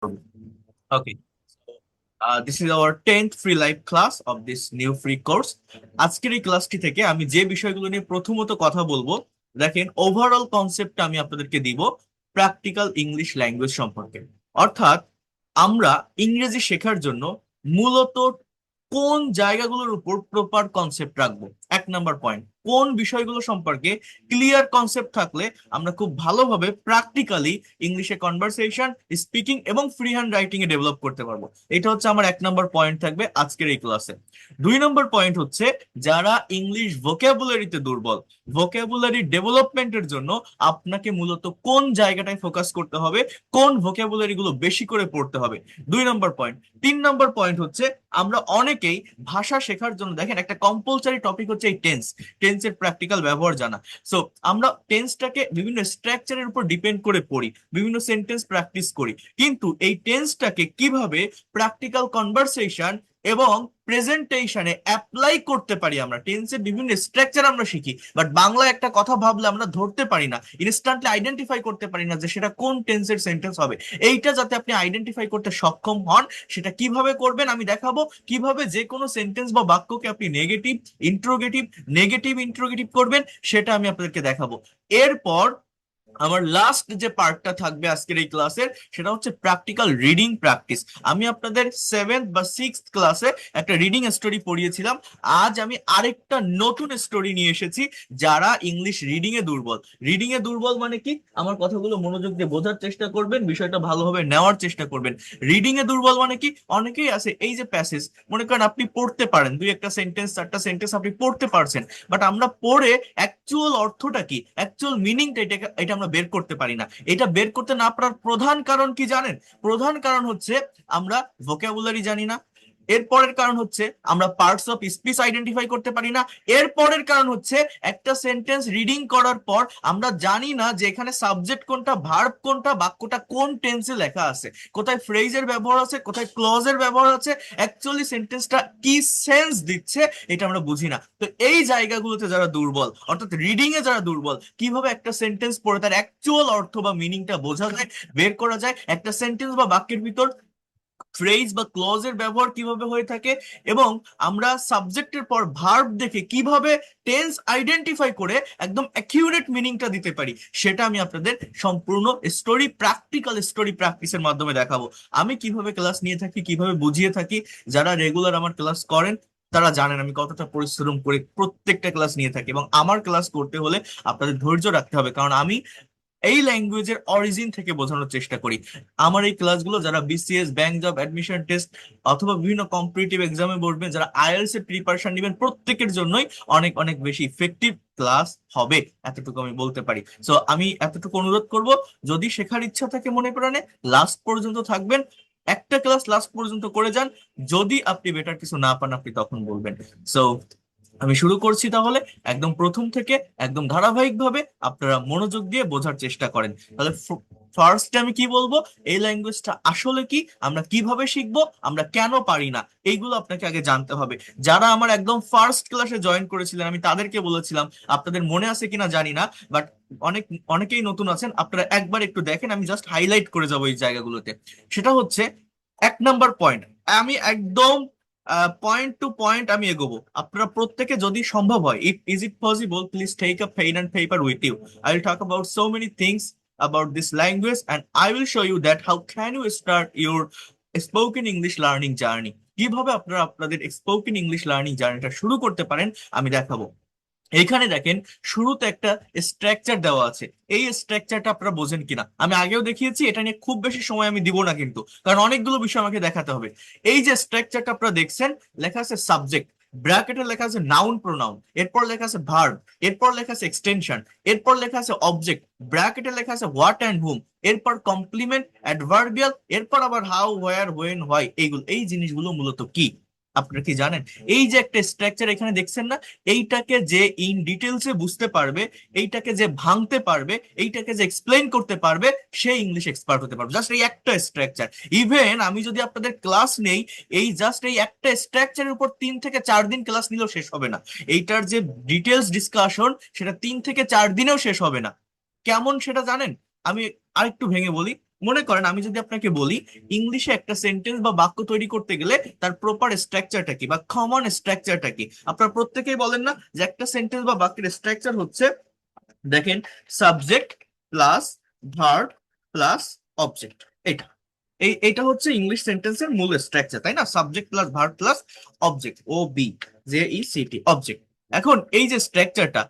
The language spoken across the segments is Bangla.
Okay. This is our 10th free live class of this new free course. আজকের এই ক্লাসটি থেকে আমি যে বিষয়গুলো নিয়ে প্রথমত কথা বলবো, দেখেন ওভারঅল কনসেপ্ট আমি আপনাদেরকে দিব প্র্যাকটিক্যাল ইংলিশ ল্যাঙ্গুয়েজ সম্পর্কে। অর্থাৎ আমরা ইংরেজি শেখার জন্য মূলত কোন জায়গাগুলোর উপর প্রপার কনসেপ্ট রাখবো। এক নাম্বার পয়েন্ট, কোন বিষয়গুলো সম্পর্কে ক্লিয়ার কনসেপ্ট থাকলে আমরা খুব ভালোভাবে প্র্যাকটিক্যালি ইংলিশে কনভারসেশন, স্পিকিং এবং ফ্রি হ্যান্ড রাইটিং এ ডেভেলপ করতে পারবো। এটা হচ্ছে আমার এক নম্বর পয়েন্ট থাকবে আজকের এই ক্লাসে। দুই নম্বর পয়েন্ট হচ্ছে, যারা ইংলিশ ভোকাবুলারিতে দুর্বল, ভোকাবুলারি ডেভেলপমেন্টের জন্য আপনাকে মূলত কোন জায়গাটায় ফোকাস করতে হবে, কোন ভোকাবুলারি গুলো বেশি করে পড়তে হবে। দুই নম্বর পয়েন্ট। তিন নম্বর পয়েন্ট হচ্ছে, আমরা অনেকেই ভাষা শেখার জন্য দেখেন একটা কম্পালসারি টপিক হচ্ছে এই টেন্সের প্র্যাকটিক্যাল ব্যবহার জানা। সো আমরা টেন্সটাকে বিভিন্ন স্ট্রাকচারের উপর ডিপেন্ড করে পড়ি, বিভিন্ন সেন্টেন্স প্র্যাকটিস করি, কিন্তু এই টেন্সটাকে কিভাবে প্র্যাকটিক্যাল কনভারসেশন এবং প্রেজেন্টেশনে অ্যাপ্লাই করতে পারি, আমরা টেন্সের বিভিন্ন স্ট্রাকচার আমরা শিখি, বাট বাংলায় একটা কথা ভাবলে আমরা ধরতে পারি না, ইনস্ট্যান্টলি আইডেন্টিফাই করতে পারি না যে সেটা কোন টেন্সের সেন্টেন্স হবে। এইটা যাতে আপনি আইডেন্টিফাই করতে সক্ষম হন, সেটা কিভাবে করবেন আমি দেখাবো। কিভাবে যে কোনো সেন্টেন্স বা বাক্যকে আপনি নেগেটিভ ইন্ট্রোগেটিভ, নেগেটিভ ইন্ট্রোগেটিভ করবেন, সেটা আমি আপনাদেরকে দেখাবো। এরপর আমার লাস্ট যে পার্টটা থাকবে আজকের এই ক্লাসের, সেটা হচ্ছে প্র্যাকটিক্যাল রিডিং প্র্যাকটিস। আমি আপনাদের সেভেন্থ বা সিক্সথ ক্লাসে একটা রিডিং স্টোরি পড়িয়েছিলাম। আজ আমি আরেকটা নতুন স্টোরি নিয়ে এসেছি। যারা ইংলিশ রিডিং এ দুর্বল, রিডিং এ দুর্বল মানে কি, আমার কথাগুলো মনোযোগ দিয়ে বোঝার চেষ্টা করবেন, বিষয়টা ভালোভাবে নেওয়ার চেষ্টা করবেন। রিডিং এ দুর্বল মানে কি, অনেকেই আছে এই যে প্যাসেজ, মনে করেন আপনি পড়তে পারেন, দুই একটা সেন্টেন্স চারটা সেন্টেন্স আপনি পড়তে পারছেন, বাট আমরা পড়ে অ্যাকচুয়াল অর্থটা কি, অ্যাকচুয়াল মিনিংটা, এটা আমরা বের করতে পারি না। এটা বের করতে না পারার প্রধান কারণ কি জানেন? প্রধান কারণ হচ্ছে আমরা ভোকাবুলারি জানি না। এর পরের কারণ হচ্ছে আমরা পার্টস অফ স্পিচ আইডেন্টিফাই করতে পারি না। এর পরের কারণ হচ্ছে একটা সেন্টেন্স রিডিং করার পর আমরা জানি না যে এখানে সাবজেক্ট কোনটা, ভার্ব কোনটা, বাক্যটা কোন টেন্সে লেখা আছে, কোথায় ফ্রেজের ব্যবহার আছে, কোথায় ক্লজের ব্যবহার আছে, অ্যাকচুয়ালি সেন্টেন্সটা কি সেন্স দিচ্ছে, এটা আমরা বুঝি না। তো এই জায়গাগুলোতে যারা দুর্বল, অর্থাৎ রিডিং এ যারা দুর্বল, কিভাবে একটা সেন্টেন্স পড়ে তার অ্যাকচুয়াল অর্থ বা মিনিংটা বোঝা যায়, বের করা যায়, একটা সেন্টেন্স বা বাক্যের ভিতর ফ্রেজ বা ক্লজের ব্যবহার কিভাবে হয়ে থাকে, এবং আমরা সাবজেক্টের পর ভার্ব দেখে কিভাবে টেন্স আইডেন্টিফাই করে একদম অ্যাকিউরেট মিনিংটা দিতে পারি, সেটা আমি আপনাদের সম্পূর্ণ স্টোরি, প্র্যাকটিক্যাল স্টোরি প্র্যাকটিসের মাধ্যমে দেখাবো। আমি কিভাবে ক্লাস নিয়ে থাকি, কিভাবে বুঝিয়ে থাকি, যারা রেগুলার আমার ক্লাস করেন তারা জানেন আমি কতটা পরিশ্রম করে প্রত্যেকটা ক্লাস নিয়ে থাকি, এবং আমার ক্লাস করতে হলে আপনাদের ধৈর্য রাখতে হবে, কারণ আমি এই ল্যাঙ্গুয়েজের অরিজিন থেকে বোঝানোর চেষ্টা করি। আমার এই ক্লাসগুলো যারা BCS, bank job, admission test অথবা বিভিন্ন কম্পিটিটিভ এক্সামে বসবেন, যারা আইএলটিএস এর প্রিপারেশন নেবেন, প্রত্যেকের জন্যই অনেক অনেক বেশি ইফেক্টিভ ক্লাস হবে, এতটুকু আমি বলতে পারি। সো আমি এতটুকু অনুরোধ করব, যদি শেখার ইচ্ছা থাকে মনে প্রাণে, লাস্ট পর্যন্ত থাকবেন, একটা ক্লাস লাস্ট পর্যন্ত করে যান। যদি আপনি বেটার কিছু না পান, আপনি তখন বলবেন। সো আমি শুরু করছি তাহলে, একদম প্রথম থেকে একদম ধারাবাহিকভাবে আপনারা মনোযোগ দিয়ে বোঝার চেষ্টা করেন। তাহলে ফার্স্ট আমি কি বলবো, এই ল্যাঙ্গুয়েজটা আসলে কি, আমরা কিভাবে শিখবো, আমরা কেন পারি না, এইগুলো আপনাকে আগে জানতে হবে। যারা আমার একদম ফার্স্ট ক্লাসে জয়েন করেছিলেন, আমি তাদেরকে বলেছিলাম, আপনাদের মনে আছে কিনা জানি না, বাট অনেক অনেকেই নতুন আছেন, আপনারা একবার একটু দেখেন, আমি জাস্ট হাইলাইট করে যাবো এই জায়গাগুলোতে। সেটা হচ্ছে, এক নাম্বার পয়েন্ট, আমি একদম পয়েন্ট টু পয়েন্ট আমি এগোবো। আপনারা প্রত্যেকে যদি সম্ভব হয়, if is it possible, please take a pen and paper with you. I will talk about so many things about this language, and I will show you that how can you start your spoken English learning journey, কিভাবে আপনারা আপনাদের স্পোকেন ইংলিশ লার্নিং জার্নিটা শুরু করতে পারেন আমি দেখাবো। এইখানে দেখেন, শুরুতে একটা স্ট্রাকচার দেওয়া আছে। এই স্ট্রাকচারটা আপনারা বোঝেন কিনা আমি আগেও দেখিয়েছি, এটা নিয়ে খুব বেশি সময় আমি দিব না কিন্তু, কারণ অনেকগুলো বিষয় আমাকে দেখাতে হবে। এই যে স্ট্রাকচারটা আপনারা দেখছেন, লেখা আছে সাবজেক্ট, ব্র্যাকেটে লেখা আছে নাউন প্রোনাউন, এরপর লেখা আছে ভার্ব, এরপর লেখা আছে এক্সটেনশন, এরপর লেখা আছে অবজেক্ট, ব্র্যাকেটে লেখা আছে হোয়াট অ্যান্ড হুম, এরপর কমপ্লিমেন্ট, অ্যাডভার্বিয়াল, এরপর আবার হাউ, হোয়ার, হোয়েন, হোয়াই। এইগুলো, এই জিনিসগুলো মূলত কি আপনারা কি জানেন? এই যে একটা স্ট্রাকচার এখানে দেখছেন না, এইটাকে যে ইন ডিটেলসে বুঝতে পারবে, এইটাকে যে ভাঙতে পারবে, এইটাকে যে এক্সপ্লেইন করতে পারবে, সে ইংলিশ এক্সপার্ট হতে পারবে। জাস্ট এই একটা স্ট্রাকচার, ইভেন আমি যদি আপনাদের ক্লাস নেই, এই জাস্ট এই একটা স্ট্রাকচারের উপর 3 থেকে 4 দিন ক্লাস নিলেও শেষ হবে না। এইটার যে ডিটেলস ডিসকাশন, সেটা 3 থেকে 4 দিনেও শেষ হবে না। কেমন সেটা জানেন? আমি আরেকটু ভেঙে বলি। মনে করেন আমি যদি আপনাকে বলি ইংলিশে একটা সেন্টেন্স বা বাক্য তৈরি করতে গেলে তার প্রপার স্ট্রাকচারটা কি বা কমন স্ট্রাকচারটা কি, আপনারা প্রত্যেকেই বলেন না যে একটা সেন্টেন্স বা বাক্যের স্ট্রাকচার হচ্ছে, দেখেন, subject plus verb plus object. এটা এইটা হচ্ছে ইংলিশ সেন্টেন্সের মূল স্ট্রাকচার, তাই না? Subject plus verb plus object, O B J E C T, object. এখন এই যে স্ট্রাকচারটা,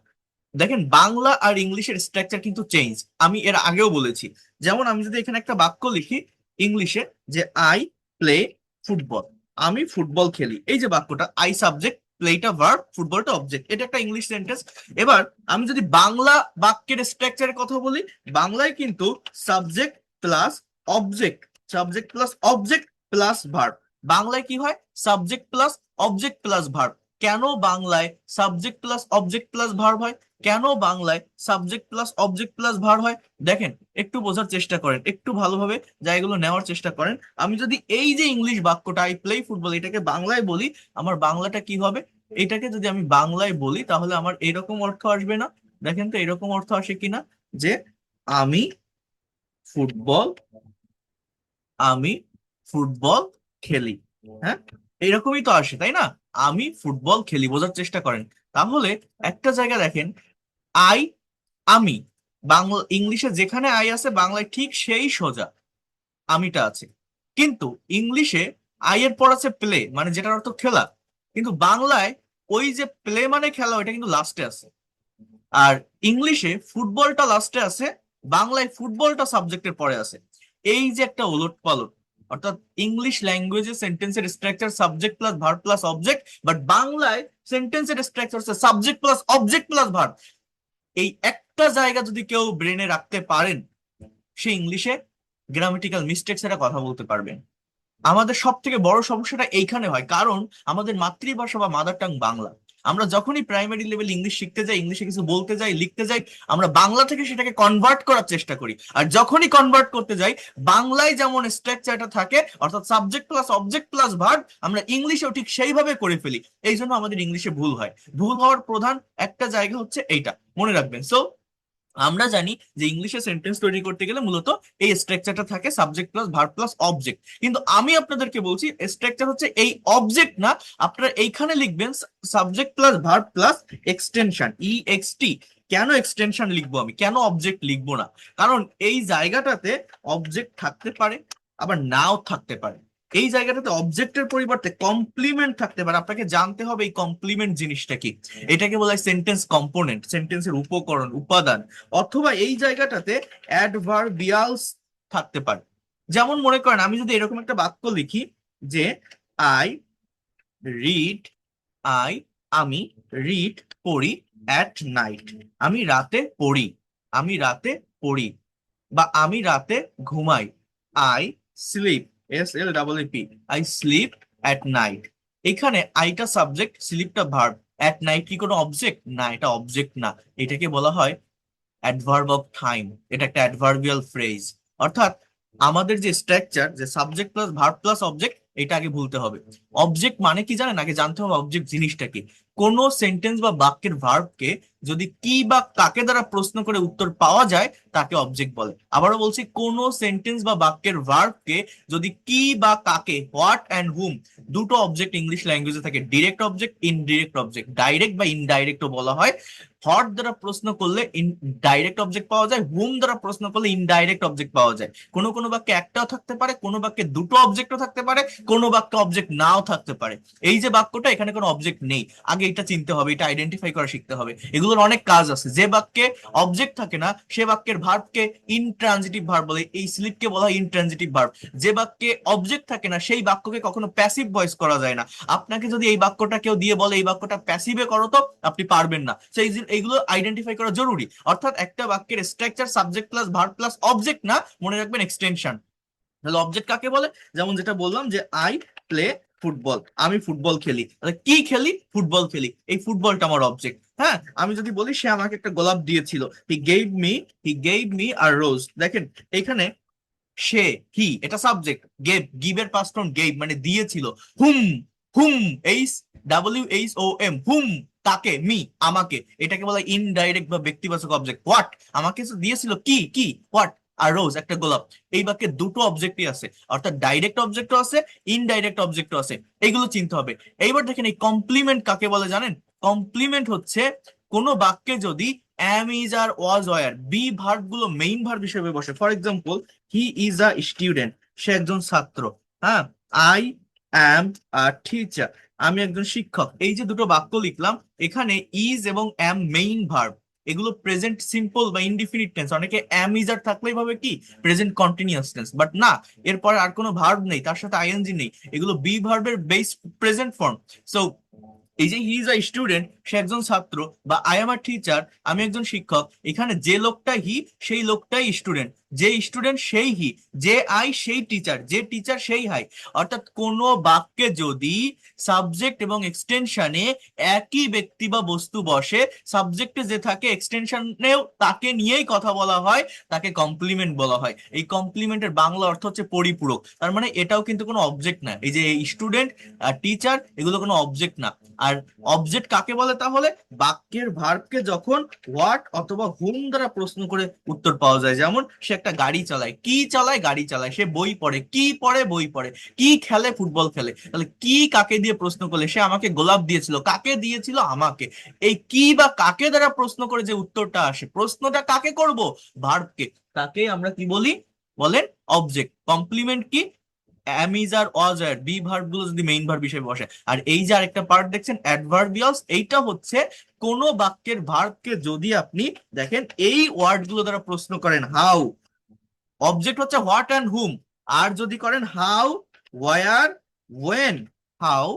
দেখেন বাংলা আর ইংলিশের স্ট্রাকচার কিন্তু চেঞ্জ। আমি এর আগেও বলেছি, যেমন আমি যদি এখানে একটা বাক্য লিখি ইংলিশে যে আই প্লে ফুটবল, আমি ফুটবল খেলি, এই যে বাক্যটা আই সাবজেক্ট, প্লেটা ভার্ব, ফুটবলটা অবজেক্ট, এটা একটা ইংলিশ সেন্টেন্স। এবার আমি যদি বাংলা বাক্যের স্ট্রাকচারের কথা বলি, বাংলায় কিন্তু subject plus object, subject plus object plus verb. বাংলায় কি হয়? Subject plus object plus verb. কেন বাংলায় subject plus object plus verb হয়? কেন বাংলায় subject plus object plus verb হয়? দেখেন, একটু বোঝার চেষ্টা করেন, একটু ভালোভাবে জায়গাগুলো নেওয়ার চেষ্টা করেন। আমি যদি এই যে ইংলিশ বাক্যটা আই প্লে ফুটবল, এটাকে বাংলায় বলি, আমার বাংলাটা কি হবে? এটাকে যদি আমি বাংলায় বলি তাহলে আমার এরকম অর্থ আসবে না? দেখেন তো এরকম অর্থ আসে কিনা, যে আমি ফুটবল আমি ফুটবল খেলি। হ্যাঁ, এরকমই তো আসে, তাই না? আমি ফুটবল খেলি, বোঝার চেষ্টা করেন। তাহলে একটা জায়গা দেখেন, আই, আমি, বাংলা ইংলিশে যেখানে আই আছে বাংলায় ঠিক সেই সোজা আমিটা আছে। কিন্তু ইংলিশে আই এর পর আছে প্লে, মানে যেটার অর্থ খেলা। কিন্তু বাংলায় ওই যে প্লে মানে খেলা, ওইটা কিন্তু লাস্টে আছে। আর ইংলিশে ফুটবলটা লাস্টে আছে, বাংলায় ফুটবলটা সাবজেক্টের পরে আছে। এই যে একটা ওলট পালট, অর্থাৎ ইংলিশ ল্যাঙ্গুয়েজে সেন্টেন্সের structure subject plus verb plus object, but বাংলায় সেন্টেন্সের স্ট্রাকচার হচ্ছে subject plus object plus verb. এই একটা জায়গা যদি কেউ ব্রেনে রাখতে পারেন, সে ইংলিশে গ্রামেটিক্যাল মিস্টেক ছাড়া কথা বলতে পারবেন। আমাদের সব থেকে বড় সমস্যাটা এইখানে হয়, কারণ আমাদের মাতৃভাষা বা মাদার টাং বাংলা। আমরা যখনই প্রাইমারি লেভেল ইংলিশ শিখতে যাই, ইংলিশে কিছু বলতে যাই, লিখতে যাই, আমরা বাংলা থেকে সেটাকে কনভার্ট করার চেষ্টা করি। আর যখনই কনভার্ট করতে যাই, বাংলায় যেমন স্ট্রাকচারটা থাকে, অর্থাৎ subject plus object plus verb, আমরা ইংলিশেও ঠিক সেইভাবে করে ফেলি। এই জন্য আমাদের ইংলিশে ভুল হয়। ভুল হওয়ার প্রধান একটা জায়গা হচ্ছে এইটা, মনে রাখবেন। সো আমরা জানি যে ইংলিশে সেন্টেন্স তৈরি করতে গেলে মূলত এই স্ট্রাকচারটা থাকে, subject plus verb plus object. কিন্তু আমি আপনাদেরকে বলছি স্ট্রাকচার হচ্ছে এই অবজেক্ট না, আপনারা এইখানে লিখবেন subject plus verb plus extension, EXT. কেন এক্সটেনশন লিখবো আমি, কেন অবজেক্ট লিখবো না? কারণ এই জায়গাটাতে অবজেক্ট থাকতে পারে, আবার নাও থাকতে পারে। এই জায়গাটাতে অবজেক্টের পরিবর্তে কমপ্লিমেন্ট থাকতে পারে। আপনাকে জানতে হবে এই কমপ্লিমেন্ট জিনিসটা কি। এটাকে বলা হয় সেন্টেন্স কম্পোনেন্ট, সেন্টেন্সের উপকরণ, উপাদান। অথবা এই জায়গাটাতে অ্যাডভার্বিয়ালস থাকতে পারে। যেমন মনে করেন আমি যদি এরকম একটা বাক্য লিখি যে আই রিড, আই আমি রিড পড়ি অ্যাট নাইট, আমি রাতে পড়ি, আমি রাতে পড়ি, বা আমি রাতে ঘুমাই, I sleep, SLEEP, I sleep at night. এখানে আইটা সাবজেক্ট, স্লিপটা ভার্ব, অ্যাট নাইট কি কোনো অবজেক্ট? না, এটা অবজেক্ট না। এটাকে বলা হয় অ্যাডভার্ব অফ টাইম। এটা একটা অ্যাডভার্বিয়াল ফ্রেজ। অর্থাৎ আমাদের যে স্ট্রাকচার, যে subject plus verb plus object, এটা আগে ভুলতে হবে। অবজেক্ট মানে কি জানেন? আগে জানতে হবে অবজেক্ট জিনিসটা কি। কোন সেন্টেন্স বা বাক্যের ভার্বকে যদি কি বা কাকে দ্বারা প্রশ্ন করে উত্তর পাওয়া যায়, তাকে অবজেক্ট বলে। আবারও বলছি, কোন সেন্টেন্স বা বাক্যের ভার্বকে যদি কি বা কাকে, হোয়াট অ্যান্ড হুম, দুটো অবজেক্ট ইংলিশ ল্যাঙ্গুয়েজে থাকে, direct object, indirect object, direct বা ইনডাইরেক্টও বলা হয়। হট দ্বারা প্রশ্ন করলে ডাইরেক্ট অবজেক্ট পাওয়া যায়, হুম দ্বারা প্রশ্ন করলে ইনডাইরেক্ট অবজেক্ট পাওয়া যায়। কোনো কোনো বাক্যে একটাও থাকতে পারে, কোনো বাক্যে দুটো অবজেক্টও থাকতে পারে, কোনো বাক্যে অবজেক্ট নাও থাকতে পারে। এই যে বাক্যটা, এখানে কোনো অবজেক্ট নেই, আগে এটা চিনতে হবে, এটা আইডেন্টিফাই করা শিখতে হবে। এগুলোর অনেক কাজ আছে। যে বাক্যে অবজেক্ট থাকে না সে বাক্যের ভার্বকে ইনট্রানজিটিভ ভার্ব বলে, এই স্লিপকে বলা হয় ইনট্রানজিটিভ ভার্ব। যে বাক্যে অবজেক্ট থাকে না সেই বাক্যকে কখনো প্যাসিভ ভয়েস করা যায় না। আপনাকে যদি এই বাক্যটা কেউ দিয়ে বলে এই বাক্যটা প্যাসিভে করো, তো আপনি পারবেন না। সেই এইগুলো আইডেন্টিফাই করা জরুরি। অর্থাৎ একটা বাক্যের structure subject plus verb plus object না, মনে রাখবেন এক্সটেনশন। তাহলে অবজেক্ট কাকে বলে? যেমন যেটা বললাম যে আই প্লে ফুটবল, আমি ফুটবল খেলি, তাহলে কি খেলি? ফুটবল খেলি, এই ফুটবলটা আমার অবজেক্ট। হ্যাঁ, আমি যদি বলি সে আমাকে একটা গোলাপ দিয়েছিল, হি গেভ মি আর রোজ। দেখেন এখানে সে, হি এটা সাবজেক্ট, গিভের পাস্ট ফর্ম গেভ, মানে দিয়েছিল। হুম, হুম, WHOM, হুম, তাকে, মি আমাকে, এটাকে বলা ইনডাইরেক্ট বা ব্যক্তিবাচক অবজেক্ট। হোয়াট, আমাকে দিয়েছিল কি, কি হোয়াট, আর রোজ একটা গোলাপ, এই বাক্যে দুটো অবজেক্টই আছে, অর্থাৎ ডাইরেক্ট অবজেক্টও আছে, ইনডাইরেক্ট অবজেক্টও আছে, এইগুলো চিনতে হবে। এইবার দেখেন এই কমপ্লিমেন্ট কাকে বলে জানেন? কমপ্লিমেন্ট হচ্ছে কোনো বাক্যে যদি am is আর was were বি ভার্ব গুলো মেইন ভার্ব হিসেবে বসে। For example, he is a student, সে একজন ছাত্র। হ্যাঁ, আই অ্যাম আ টিচার, আমি একজন শিক্ষক। এই যে দুটো বাক্য লিখলাম, এখানে ইজ এবং অ্যাম মেইন ভার্ব, এগুলো প্রেজেন্ট সিম্পল বা ইনডিফিনিট টেন্স। অনেকে অ্যাম ইজ আর থাকলেই ভাবে কি প্রেজেন্ট কন্টিনিউয়াস টেন্স, বাট না, এরপরে আর কোনো ভার্ব নেই, তার সাথে আইএনজি নেই, এগুলো বি ভার্বের বেস প্রেজেন্ট ফর্ম। সো এই যে হি ইজ আ স্টুডেন্ট, সে একজন ছাত্র, বা আই এম আ টিচার, আমি একজন শিক্ষক, এখানে যে লোকটা হি, সেই লোকটাই স্টুডেন্ট, যে স্টুডেন্ট সেই হি, যে আই সেই টিচার, যে টিচার সেই হাই। অর্থাৎ কোন বাক্যে যদি সাবজেক্ট এবং এক্সটেনশনে একই ব্যক্তি বা বস্তু বসে, সাবজেক্টে যে থাকে এক্সটেনশনেও তাকে নিয়েই কথা বলা হয়, তাকে কমপ্লিমেন্ট বলা হয়। এই কমপ্লিমেন্টের বাংলা অর্থ হচ্ছে পরিপূরক। তার মানে এটাও কিন্তু কোনো অবজেক্ট না, এই যে স্টুডেন্ট আর টিচার এগুলো কোনো অবজেক্ট না। আর অবজেক্ট কাকে বলে তাহলে? বাক্যের ভার্বকে যখন হোয়াট অথবা হুম দ্বারা প্রশ্ন করে উত্তর পাওয়া যায়। যেমন সে একটা গাড়ি চালায়, কি চালায়? গাড়ি চালায়। সে বই পড়ে, কি পড়ে? বই পড়ে। কি খেলে? ফুটবল খেলে। তাহলে কি কাকে দিয়ে প্রশ্ন করলে? সে আমাকে গোলাপ দিয়েছিল, কাকে দিয়েছিল? আমাকে। এই কি বা কাকে দ্বারা প্রশ্ন করে যে উত্তরটা আসে, প্রশ্নটা কাকে করব? ভার্বকে। তাকে আমরা কি বলি বলেন? অবজেক্ট। কমপ্লিমেন্ট কি? Am is are was were be verb গুলো যদি মেইন ভার্ব হিসেবে বসে। আর এই যে আরেকটা পার্ট দেখছেন অ্যাডভার্বিয়ালস, এইটা হচ্ছে কোন বাক্যের ভার্বকে যদি আপনি দেখেন এই ওয়ার্ড গুলো দ্বারা প্রশ্ন করেন, হাউ, অবজেক্ট হচ্ছে হোয়াট অ্যান্ড হুম, আর যদি করেন how, where, when, how,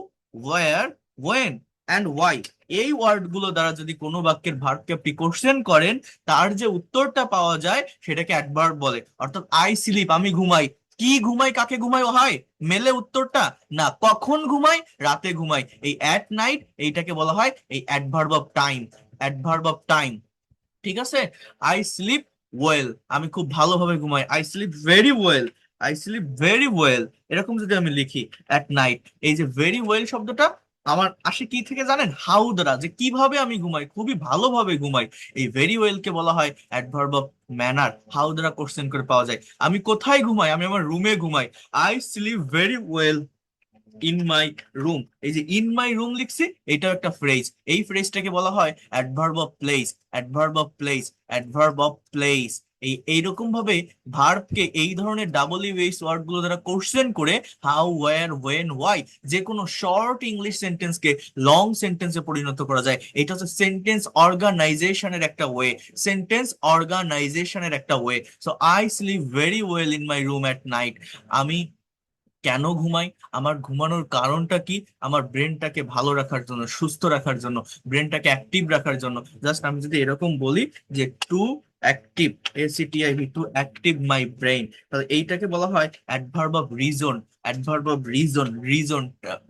where, when and why, এই ওয়ার্ড গুলো দ্বারা যদি কোনো বাক্যের ভার্বকে আপনি কোশ্চেন করেন, তার যে উত্তরটা পাওয়া যায় সেটাকে অ্যাডভার্ব বলে। অর্থাৎ আই স্লিপ, আমি ঘুমাই। কি ঘুমাই? কাকে ঘুমাই? ও হাই, মেলে উত্তরটা? না। কখন ঘুমাই? রাতে ঘুমাই। এই অ্যাট নাইট, এইটাকে বলা হয় এই adverb of time. Adverb of time, ঠিক আছে? আই স্লিপ ওয়েল, আমি খুব ভালোভাবে ঘুমাই। I sleep very well, I sleep very well. এরকম যদি আমি লিখি অ্যাট নাইট, এই যে ভেরি ওয়েল শব্দটা আমার আসে কি থেকে জানেন? হাউ দ্বারা, যে কিভাবে আমি ঘুমাই, খুবই ভালোভাবে ঘুমাই। এই ভেরি ওয়েল কে বলা হয় অ্যাডভার্ব অফ ম্যানার। হাউ দ্বারা কোশ্চেন করে পাওয়া যায়। আমি কোথায় ঘুমাই? আমি আমার রুমে ঘুমাই। I sleep very well in my room. এই যে ইন মাই রুম লিখছি, এটাও একটা ফ্রেজ। এই ফ্রেজটাকে বলা হয় adverb of place. Adverb of place, adverb of place. এইরকম ভাবে ভার্বকে এই ধরনের ডাবল ইউএস ওয়ার্ড গুলো দ্বারা কোশ্চেন করে হাউ, ওয়্যার, ওয়েন, ওয়াই, যে কোনো শর্ট ইংলিশ সেন্টেন্সকে লং সেন্টেন্সে পরিণত করা যায়। এটা হচ্ছে সেন্টেন্স অর্গানাইজেশনের একটা ওয়ে। সেন্টেন্স অর্গানাইজেশনের একটা way. So I sleep very well in my room at night. আমি কেন ঘুমাই? আমার ঘুমানোর কারণটা কি? আমার ব্রেনটাকে ভালো রাখার জন্য, সুস্থ রাখার জন্য, ব্রেনটাকে অ্যাক্টিভ রাখার জন্য। জাস্ট আমি যদি এরকম বলি যে to active, A C T I V, to active my brain, তাহলে এইটাকে বলা হয় adverb of reason. Adverb of reason, reason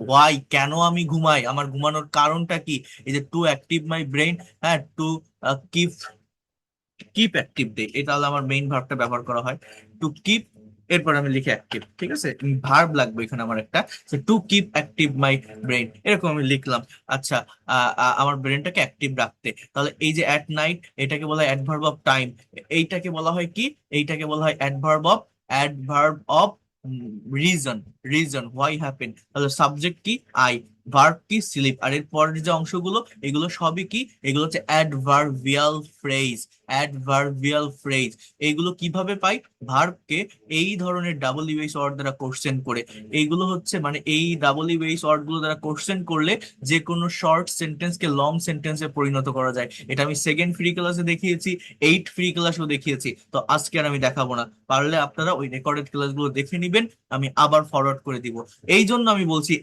why, কেন আমি ঘুমাই, আমার ঘুমানোর কারণটা কি? এই যে টু অ্যাক্টিভ মাই ব্রেইন, হ্যাঁ, to keep, keep active day, এটা হলো আমার মেইন ভার্বটা ব্যবহার করা হয়। টু কিপ, এরপর আমি লিখি অ্যাক্টিভ, ঠিক আছে? ভার্ব লাগবে এখানে আমার একটা, to keep active my brain, এরকম আমি লিখলাম। আচ্ছা, আমার ব্রেনটাকে অ্যাক্টিভ রাখতে। তাহলে এই যে অ্যাট নাইট, এটাকে বলা হয় অ্যাডভার্ব অফ টাইম। এইটাকে বলা হয় কি? এইটাকে বলা হয় adverb of reason. Reason why happen. তাহলে সাবজেক্ট কি? আই, ভার্ব কি? স্লিপ। আর এর পরের যে অংশগুলো, এগুলো সবই কি? এগুলো হচ্ছে অ্যাডভার্বিয়াল ফ্রেজ। Adverbial phrase. এগুলো কিভাবে পাই? ভার্বকে এই ধরনের ডাবল ইউএস ওয়ার্ড দ্বারা কোশ্চেন করে। এইগুলো হচ্ছে মানে এই ডাবল ইউএস ওয়ার্ড গুলো দ্বারা কোশ্চেন করলে যে কোনো শর্ট সেন্টেন্সকে লং সেন্টেন্সে পরিণত করা যায়। এটা আমি সেকেন্ড ফ্রি ক্লাসে দেখিয়েছি, এইট ফ্রি ক্লাসেও দেখিয়েছি। তো আজকে আর আমি দেখাবো না, পারলে আপনারা ওই রেকর্ডেড ক্লাসগুলো দেখে নিবেন, আমি আবার ফরওয়ার্ড করে দিব। এই জন্য আমি বলছি,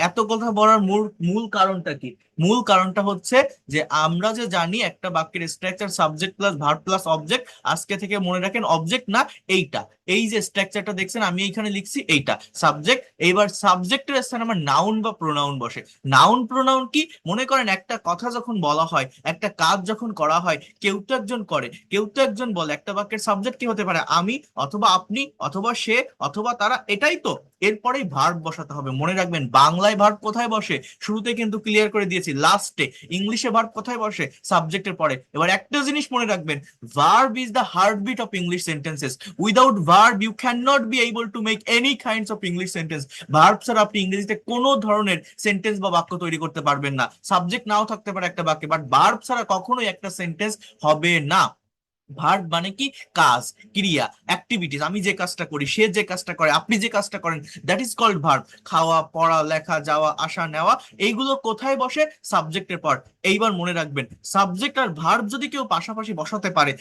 এত কথা বলার মূল মূল কারণটা কি? মূল কারণটা হচ্ছে যে আমরা যে জানি একটা বাক্যের structure subject plus verb plus object. আজকে থেকে মনে রাখেন অবজেক্ট না, এইটা, এই যে স্ট্রাকচারটা দেখছেন আমি এইখানে লিখছি, এইটা সাবজেক্ট। এইবার সাবজেক্টের স্থানে আমার নাউন বা প্রোনাউন বসে। নাউন প্রোনাউন কি? মনে করেন একটা কথা যখন বলা হয়, একটা কাজ যখন করা হয়, কেউ তো একজন করে, কেউ তো একজন বলে। একটা বাক্যের সাবজেক্ট কি হতে পারে? আমি, অথবা আপনি, অথবা সে, অথবা তারা, এটাই তো। এরপরেই ভার্ব বসাতে হবে। মনে রাখবেন বাংলায় ভার্ব কোথায় বসে, শুরুতে কিন্তু ক্লিয়ার করে দিয়েছি। দিয়েছি লাস্টে। ইংলিশে ভার্ব কোথায় বসে? সাবজেক্টের পরে। এবার একটা জিনিস মনে রাখবেন, verb is the heartbeat of English sentences. Without verb you can not be able to make any kinds of English sentence. Verb ছাড়া আপনি ইংরেজিতে কোনো ধরনের সেন্টেন্স বা বাক্য তৈরি করতে পারবেন না। সাবজেক্ট নাও থাকতে পারে একটা বাক্যে, বাট ভার্ব ছাড়া কখনোই একটা সেন্টেন্স হবে না। ভার্ব মানে কি? কাজ, ক্রিয়া, অ্যাক্টিভিটিস। আমি যে কাজটা করি, সে যে কাজটা করে, আপনি যে কাজটা করেন, দ্যাট ইজ কল্ড ভার্ব। খাওয়া, পড়া, লেখা, যাওয়া, আসা, নেওয়া, এইগুলো কোথায় বসে? সাবজেক্টের পর। এইবার মনে রাখবেন, সাবজেক্ট আর ভার্ব যদি কেউ পাশাপাশি বসাতে পারে,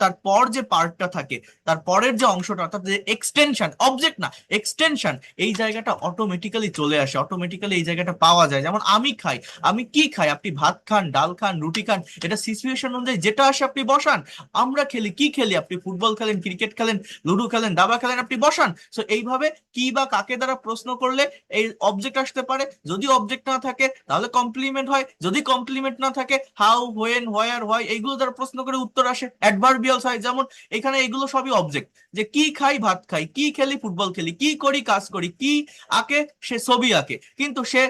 তারপর যে পার্টটা থাকে, তার পরের যে অংশটা, অর্থাৎ যে এক্সটেনশন, অবজেক্ট না এক্সটেনশন, এই জায়গাটা অটোমেটিক্যালি চলে আসে, অটোমেটিক্যালি এই জায়গাটা পাওয়া যায়। যেমন আমি খাই, আমি কি খাই? আপনি ভাত খান, ডাল খান, রুটি খান, এটা সিচুয়েশন অনুযায়ী যেটা আসে আপনি বসান। আমরা খেলি, কি খেলি? আপনি ফুটবল খেলেন, ক্রিকেট খেলেন, লুডো খেলেন, দাবা খেলেন, আপনি বসান। সো এইভাবে কি বা কাকে দ্বারা প্রশ্ন করলে এই অবজেক্ট আসতে পারে। যদি অবজেক্ট না থাকে তাহলে কমপ্লিমেন্ট হয়, যদি কমপ্লিমেন্ট না থাকে হাউ, হোয়েন, হোয়ার, হোয়াই, এইগুলো দ্বারা প্রশ্ন করে উত্তর আসে। অ্যাডভার্বিয়ালস হয়, যেমন এখানে এগুলো সবই অবজেক্ট। যে কি খাই? ভাত খাই। কি খেলি? ফুটবল খেলি। কি করি? কাজ করি। কি আঁকে? সে ছবি আঁকে। কিন্তু সে,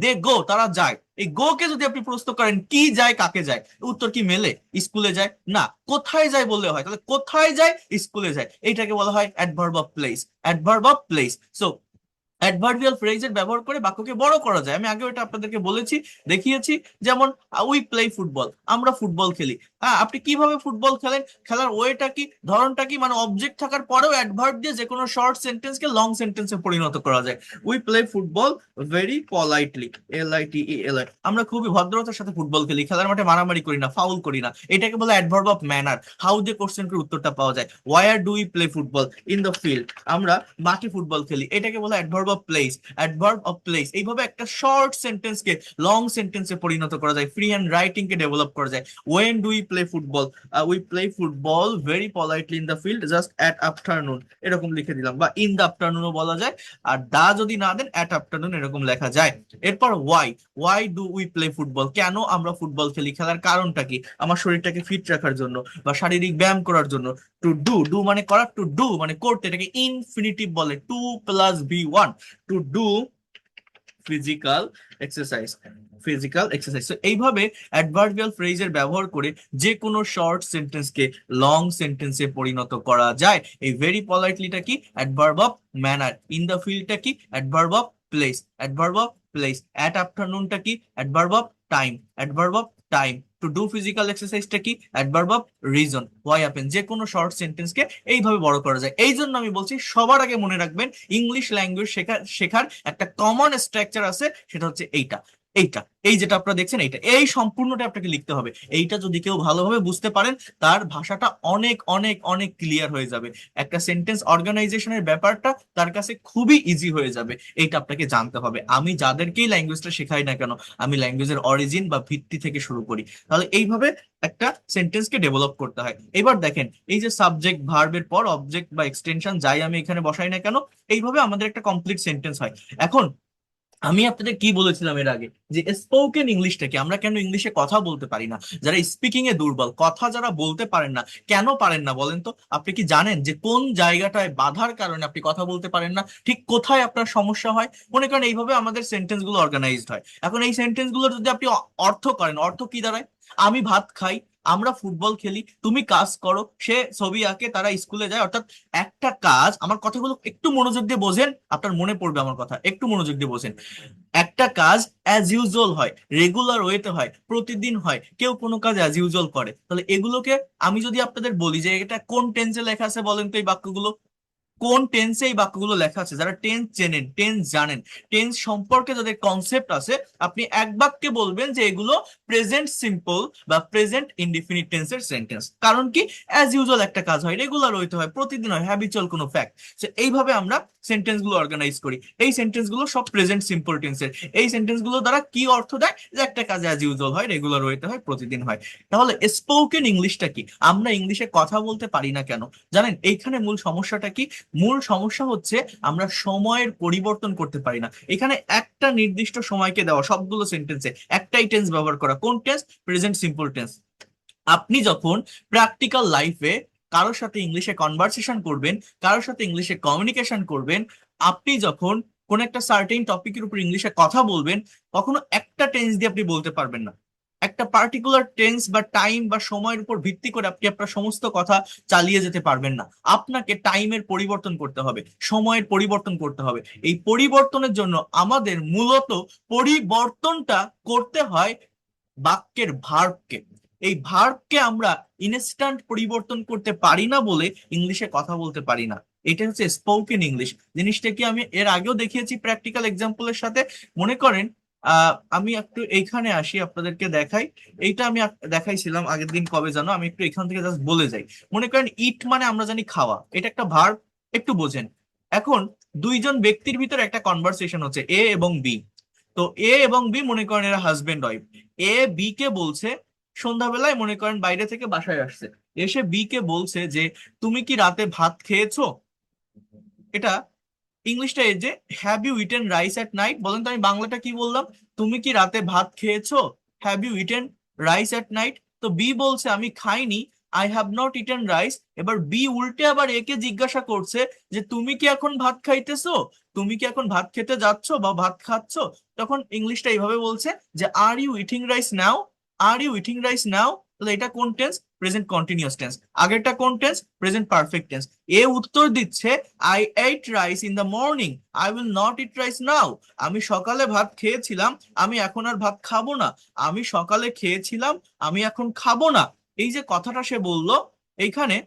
দে গো, তারা যায়। এই গো কে যদি আপনি প্রশ্ন করেন কি যায়, কাকে যায়, উত্তর কি মেলে? স্কুলে যায় না। কোথায় যায় বললে হয়, তাহলে কোথায় যায়? স্কুলে যায়। এইটাকে বলা হয় adverb of place. Adverb of place. So adverbial ফ্রেজের ব্যবহার করে বাক্যকে বড় করা যায়। আমি আগেও এটা আপনাদেরকে বলেছি, দেখিয়েছি। যেমন উই প্লে ফুটবল, আমরা ফুটবল খেলি। হ্যাঁ, আপনি কিভাবে ফুটবল খেলেন? খেলার ওয়েটা কি, ধরনটা কি? মানে অবজেক্ট থাকার পরেও অ্যাডভার্ব দিয়ে যে কোনো শর্ট সেন্টেন্সকে লং সেন্টেন্সে পরিণত করা যায়। We play football very politely, LITELI। আমরা খুবই ভদ্রতার সাথে ফুটবল খেলি, খেলার মাঠে মারামারি করি না, ফাউল করি না। এটাকে বলে অ্যাডভার্ব অফ ম্যানার। হাউ দিয়ে কোশ্চেন করে উত্তরটা পাওয়া যায়। Where do we play football? In the field, আমরা মাঠে ফুটবল খেলি। এটাকে বলে adverb of place. Adverb of place. এইভাবে একটা শর্ট সেন্টেন্সকে লং সেন্টেন্সে পরিণত করা যায়, ফ্রি হ্যান্ড রাইটিং কে ডেভেলপ করা যায়। When do we play football? We play football very politely in the field just at afternoon, এরকম লিখে দিলাম। বা ইন দ্য আফটারনুনও বলা যায়। আর দা যদি না দেন, অ্যাট আফটারনুন এরকম লেখা যায়। এরপর why, why do we play football? কেন আমরা ফুটবল খেলি? খেলার কারণটা কি? আমার শরীরটাকে ফিট রাখার জন্য বা শারীরিক ব্যায়াম করার জন্য। টু ডু, ডু মানে করা, টু ডু মানে করতে, এটাকে ইনফিনিটিভ বলে, 2+B1, two do physical exercise. Physical exercise. তো এইভাবে অ্যাডভার্বিয়াল ফ্রেজের ব্যবহার করে যে কোনো শর্ট সেন্টেন্সকে লং সেন্টেন্সে পরিণত করা যায়। এই ভেরি পলাইটলিটা কি? Adverb of manner. In the ফিল্ডটা কি? Adverb of place. Adverb of place. At আফটারনুনটা কি? Adverb of time. Adverb of time. To do physical এক্সারসাইজটা কি? Adverb of reason. Why happen. যে কোনো শর্ট সেন্টেন্সকে এইভাবে বড় করা যায়। এই জন্য আমি বলছি, সবার আগে মনে রাখবেন, ইংলিশ ল্যাঙ্গুয়েজ শেখার একটা কমন স্ট্রাকচার আছে, সেটা হচ্ছে এইটা। এইটা, এই যেটা আপনারা দেখছেন, এইটা, এই সম্পূর্ণটা আপনাকে লিখতে হবে। এইটা যদি কেউ ভালোভাবে বুঝতে পারেন, তার ভাষাটা অনেক অনেক অনেক ক্লিয়ার হয়ে যাবে। একটা সেন্টেন্স অর্গানাইজেশনের ব্যাপারটা তার কাছে খুবই ইজি হয়ে যাবে। এইটা আপনাকে জানতে হবে। আমি যাদেরকেই ল্যাঙ্গুয়েজটা শেখাই না কেন, আমি ল্যাঙ্গুয়েজের অরিজিন বা ভিত্তি থেকে শুরু করি। তাহলে এইভাবে একটা সেন্টেন্সকে ডেভেলপ করতে হয়। এবার দেখেন, এই যে সাবজেক্ট ভার্বের পর অবজেক্ট বা এক্সটেনশন যাই আমি এখানে বসাই না কেন, এইভাবে আমাদের একটা কমপ্লিট সেন্টেন্স হয়। এখন আমি আপনাদের কি বলেছিলাম এর আগে, যে স্পোকেন ইংলিশটাকে আমরা কেন ইংলিশে কথা বলতে পারি না? যারা স্পিকিং এ দুর্বল, কথা যারা বলতে পারেন না, কেন পারেন না বলেন তো? আপনি কি জানেন যে কোন জায়গাটায় বাধার কারণে আপনি কথা বলতে পারেন না? ঠিক কোথায় আপনার সমস্যা হয়? মনে করেন এইভাবে আমাদের সেন্টেন্স গুলো অর্গানাইজড হয়। এখন এই সেন্টেন্স গুলো যদি আপনি অর্থ করেন, অর্থ কি দাঁড়ায়? আমি ভাত খাই, আমরা ফুটবল খেলি, তুমি কাজ করো, সে ছবি আঁকে, তারা স্কুলে যায়। অর্থাৎ একটা কাজ, আমার কথাগুলো একটু মনোযোগ দিয়ে বোঝেন, আপনার মনে পড়বে আমার কথা, একটু মনোযোগ দিয়ে বোঝেন। একটা কাজ অ্যাজ ইউজুয়াল হয়, রেগুলার ওয়েতে হয়, প্রতিদিন হয়। কেউ কোনো কাজ অ্যাজ ইউজুয়াল করে, তাহলে এগুলোকে আমি যদি আপনাদের বলি যে এটা কোন টেন্সে লেখা আছে বলেন তো, এই বাক্যগুলো কোন টেন্সে এই বাক্যগুলো লেখা আছে? যারা টেন্স চেনেন, টেন্স জানেন, টেন্স সম্পর্কে যাদের কনসেপ্ট আছে, আপনি এক বাক্যে বলবেন যে এগুলো প্রেজেন্ট সিম্পল বা প্রেজেন্ট ইনডিফিনিট টেন্সের সেন্টেন্স। কারণ কি? অ্যাজ ইউজুয়াল একটা কাজ হয়, রেগুলার হইতে হয়, প্রতিদিন হয়, হ্যাবিচুয়াল কোনো ফ্যাক্ট। তো এইভাবে আমরা সেন্টেন্স গুলো অর্গানাইজ করি। এই সেন্টেন্স গুলো সব প্রেজেন্ট সিম্পল টেন্সের। এই সেন্টেন্স গুলো দ্বারা কি অর্থ দেয়? যে একটা কাজ অ্যাজ ইউজুয়াল হয়, রেগুলার হইতে হয়, প্রতিদিন হয়। তাহলে স্পোকেন ইংলিশটা কি? আমরা ইংলিশে কথা বলতে পারি না কেন জানেন? এইখানে মূল সমস্যাটা কি? মূল সমস্যা হচ্ছে আমরা সময়ের পরিবর্তন করতে পারি না। এখানে একটা নির্দিষ্ট সময়কে দেওয়া, সবগুলো সেন্টেন্সে একটাই টেন্স ব্যবহার করা। কোন টেন্স? Present simple tense. আপনি যখন প্র্যাকটিক্যাল লাইফে কারোর সাথে ইংলিশে কনভারসেশন করবেন, কারোর সাথে ইংলিশে কমিউনিকেশন করবেন, আপনি যখন কোন একটা সার্টেন টপিকের উপর ইংলিশে কথা বলবেন, কখনো একটা টেন্স দিয়ে আপনি বলতে পারবেন না। একটা পার্টিকুলার টেন্স বা টাইম বা সময়ের উপর ভিত্তি করে আপনি আপনার সমস্ত কথা চালিয়ে যেতে পারবেন না। আপনাকে টাইমের পরিবর্তন করতে হবে, সময়ের পরিবর্তন করতে হবে। এই পরিবর্তনের জন্য আমাদের মূলত পরিবর্তনটা করতে হয় বাক্যের ভার্বকে। এই ভার্বকে আমরা ইনস্ট্যান্ট পরিবর্তন করতে পারি না বলে ইংলিশে কথা বলতে পারি না। এটা হচ্ছে স্পোকেন ইংলিশ। জিনিসটা কি আমি এর আগেও দেখিয়েছি প্র্যাকটিক্যাল এক্সাম্পলের সাথে। মনে করেন আমি একটু এইখানে আসি, আপনাদেরকে দেখাই। এইটা আমি দেখাইছিলাম আগের দিন, কবে জানো, আমি একটু এখান থেকে জাস্ট বলে যাই। মনে করেন ইট মানে আমরা জানি খাওয়া, এটা একটা ভার্ব, একটু বোঝেন। এখন দুইজন ব্যক্তির ভিতরে একটা কনভারসেশন হচ্ছে, এ এবং বি। তো এ এবং বি মনে করেন এরা হাজবেন্ড ওয়াইফ। এ বি কে বলছে, সন্ধ্যাবেলায় মনে করেন বাইরে থেকে বাসায় আসছে, এসে বি কে বলছে যে তুমি কি রাতে ভাত খেয়েছো। এটা ইংলিশটা এই যে, have you eaten rice at night. বলেন তো আমি বাংলাটা কি বললাম? তুমি কি রাতে ভাত খেয়েছো? Have you eaten rice at night. তো বি বলছে আমি খাইনি, I have not eaten rice. এবার বি উল্টে আবার একে জিজ্ঞাসা করছে যে তুমি কি এখন ভাত খাইতেছো, তুমি কি এখন ভাত খেতে যাচ্ছ বা ভাত খাচ্ছো। তখন ইংলিশটা এইভাবে বলছে যে are you eating rice now, are you eating rice now. তাহলে এটা কোন টেন্স? Present continuous tense. আগেরটা কোন টেন্স? Present perfect tense. এ উত্তর দিচ্ছে I ate rice in the morning, I will not eat rice now. আমি সকালে ভাত খেয়েছিলাম, আমি এখন আর ভাত খাবো না। আমি সকালে খেয়েছিলাম, আমি এখন খাবো না। এই যে কথাটা সে বললো এইখানে,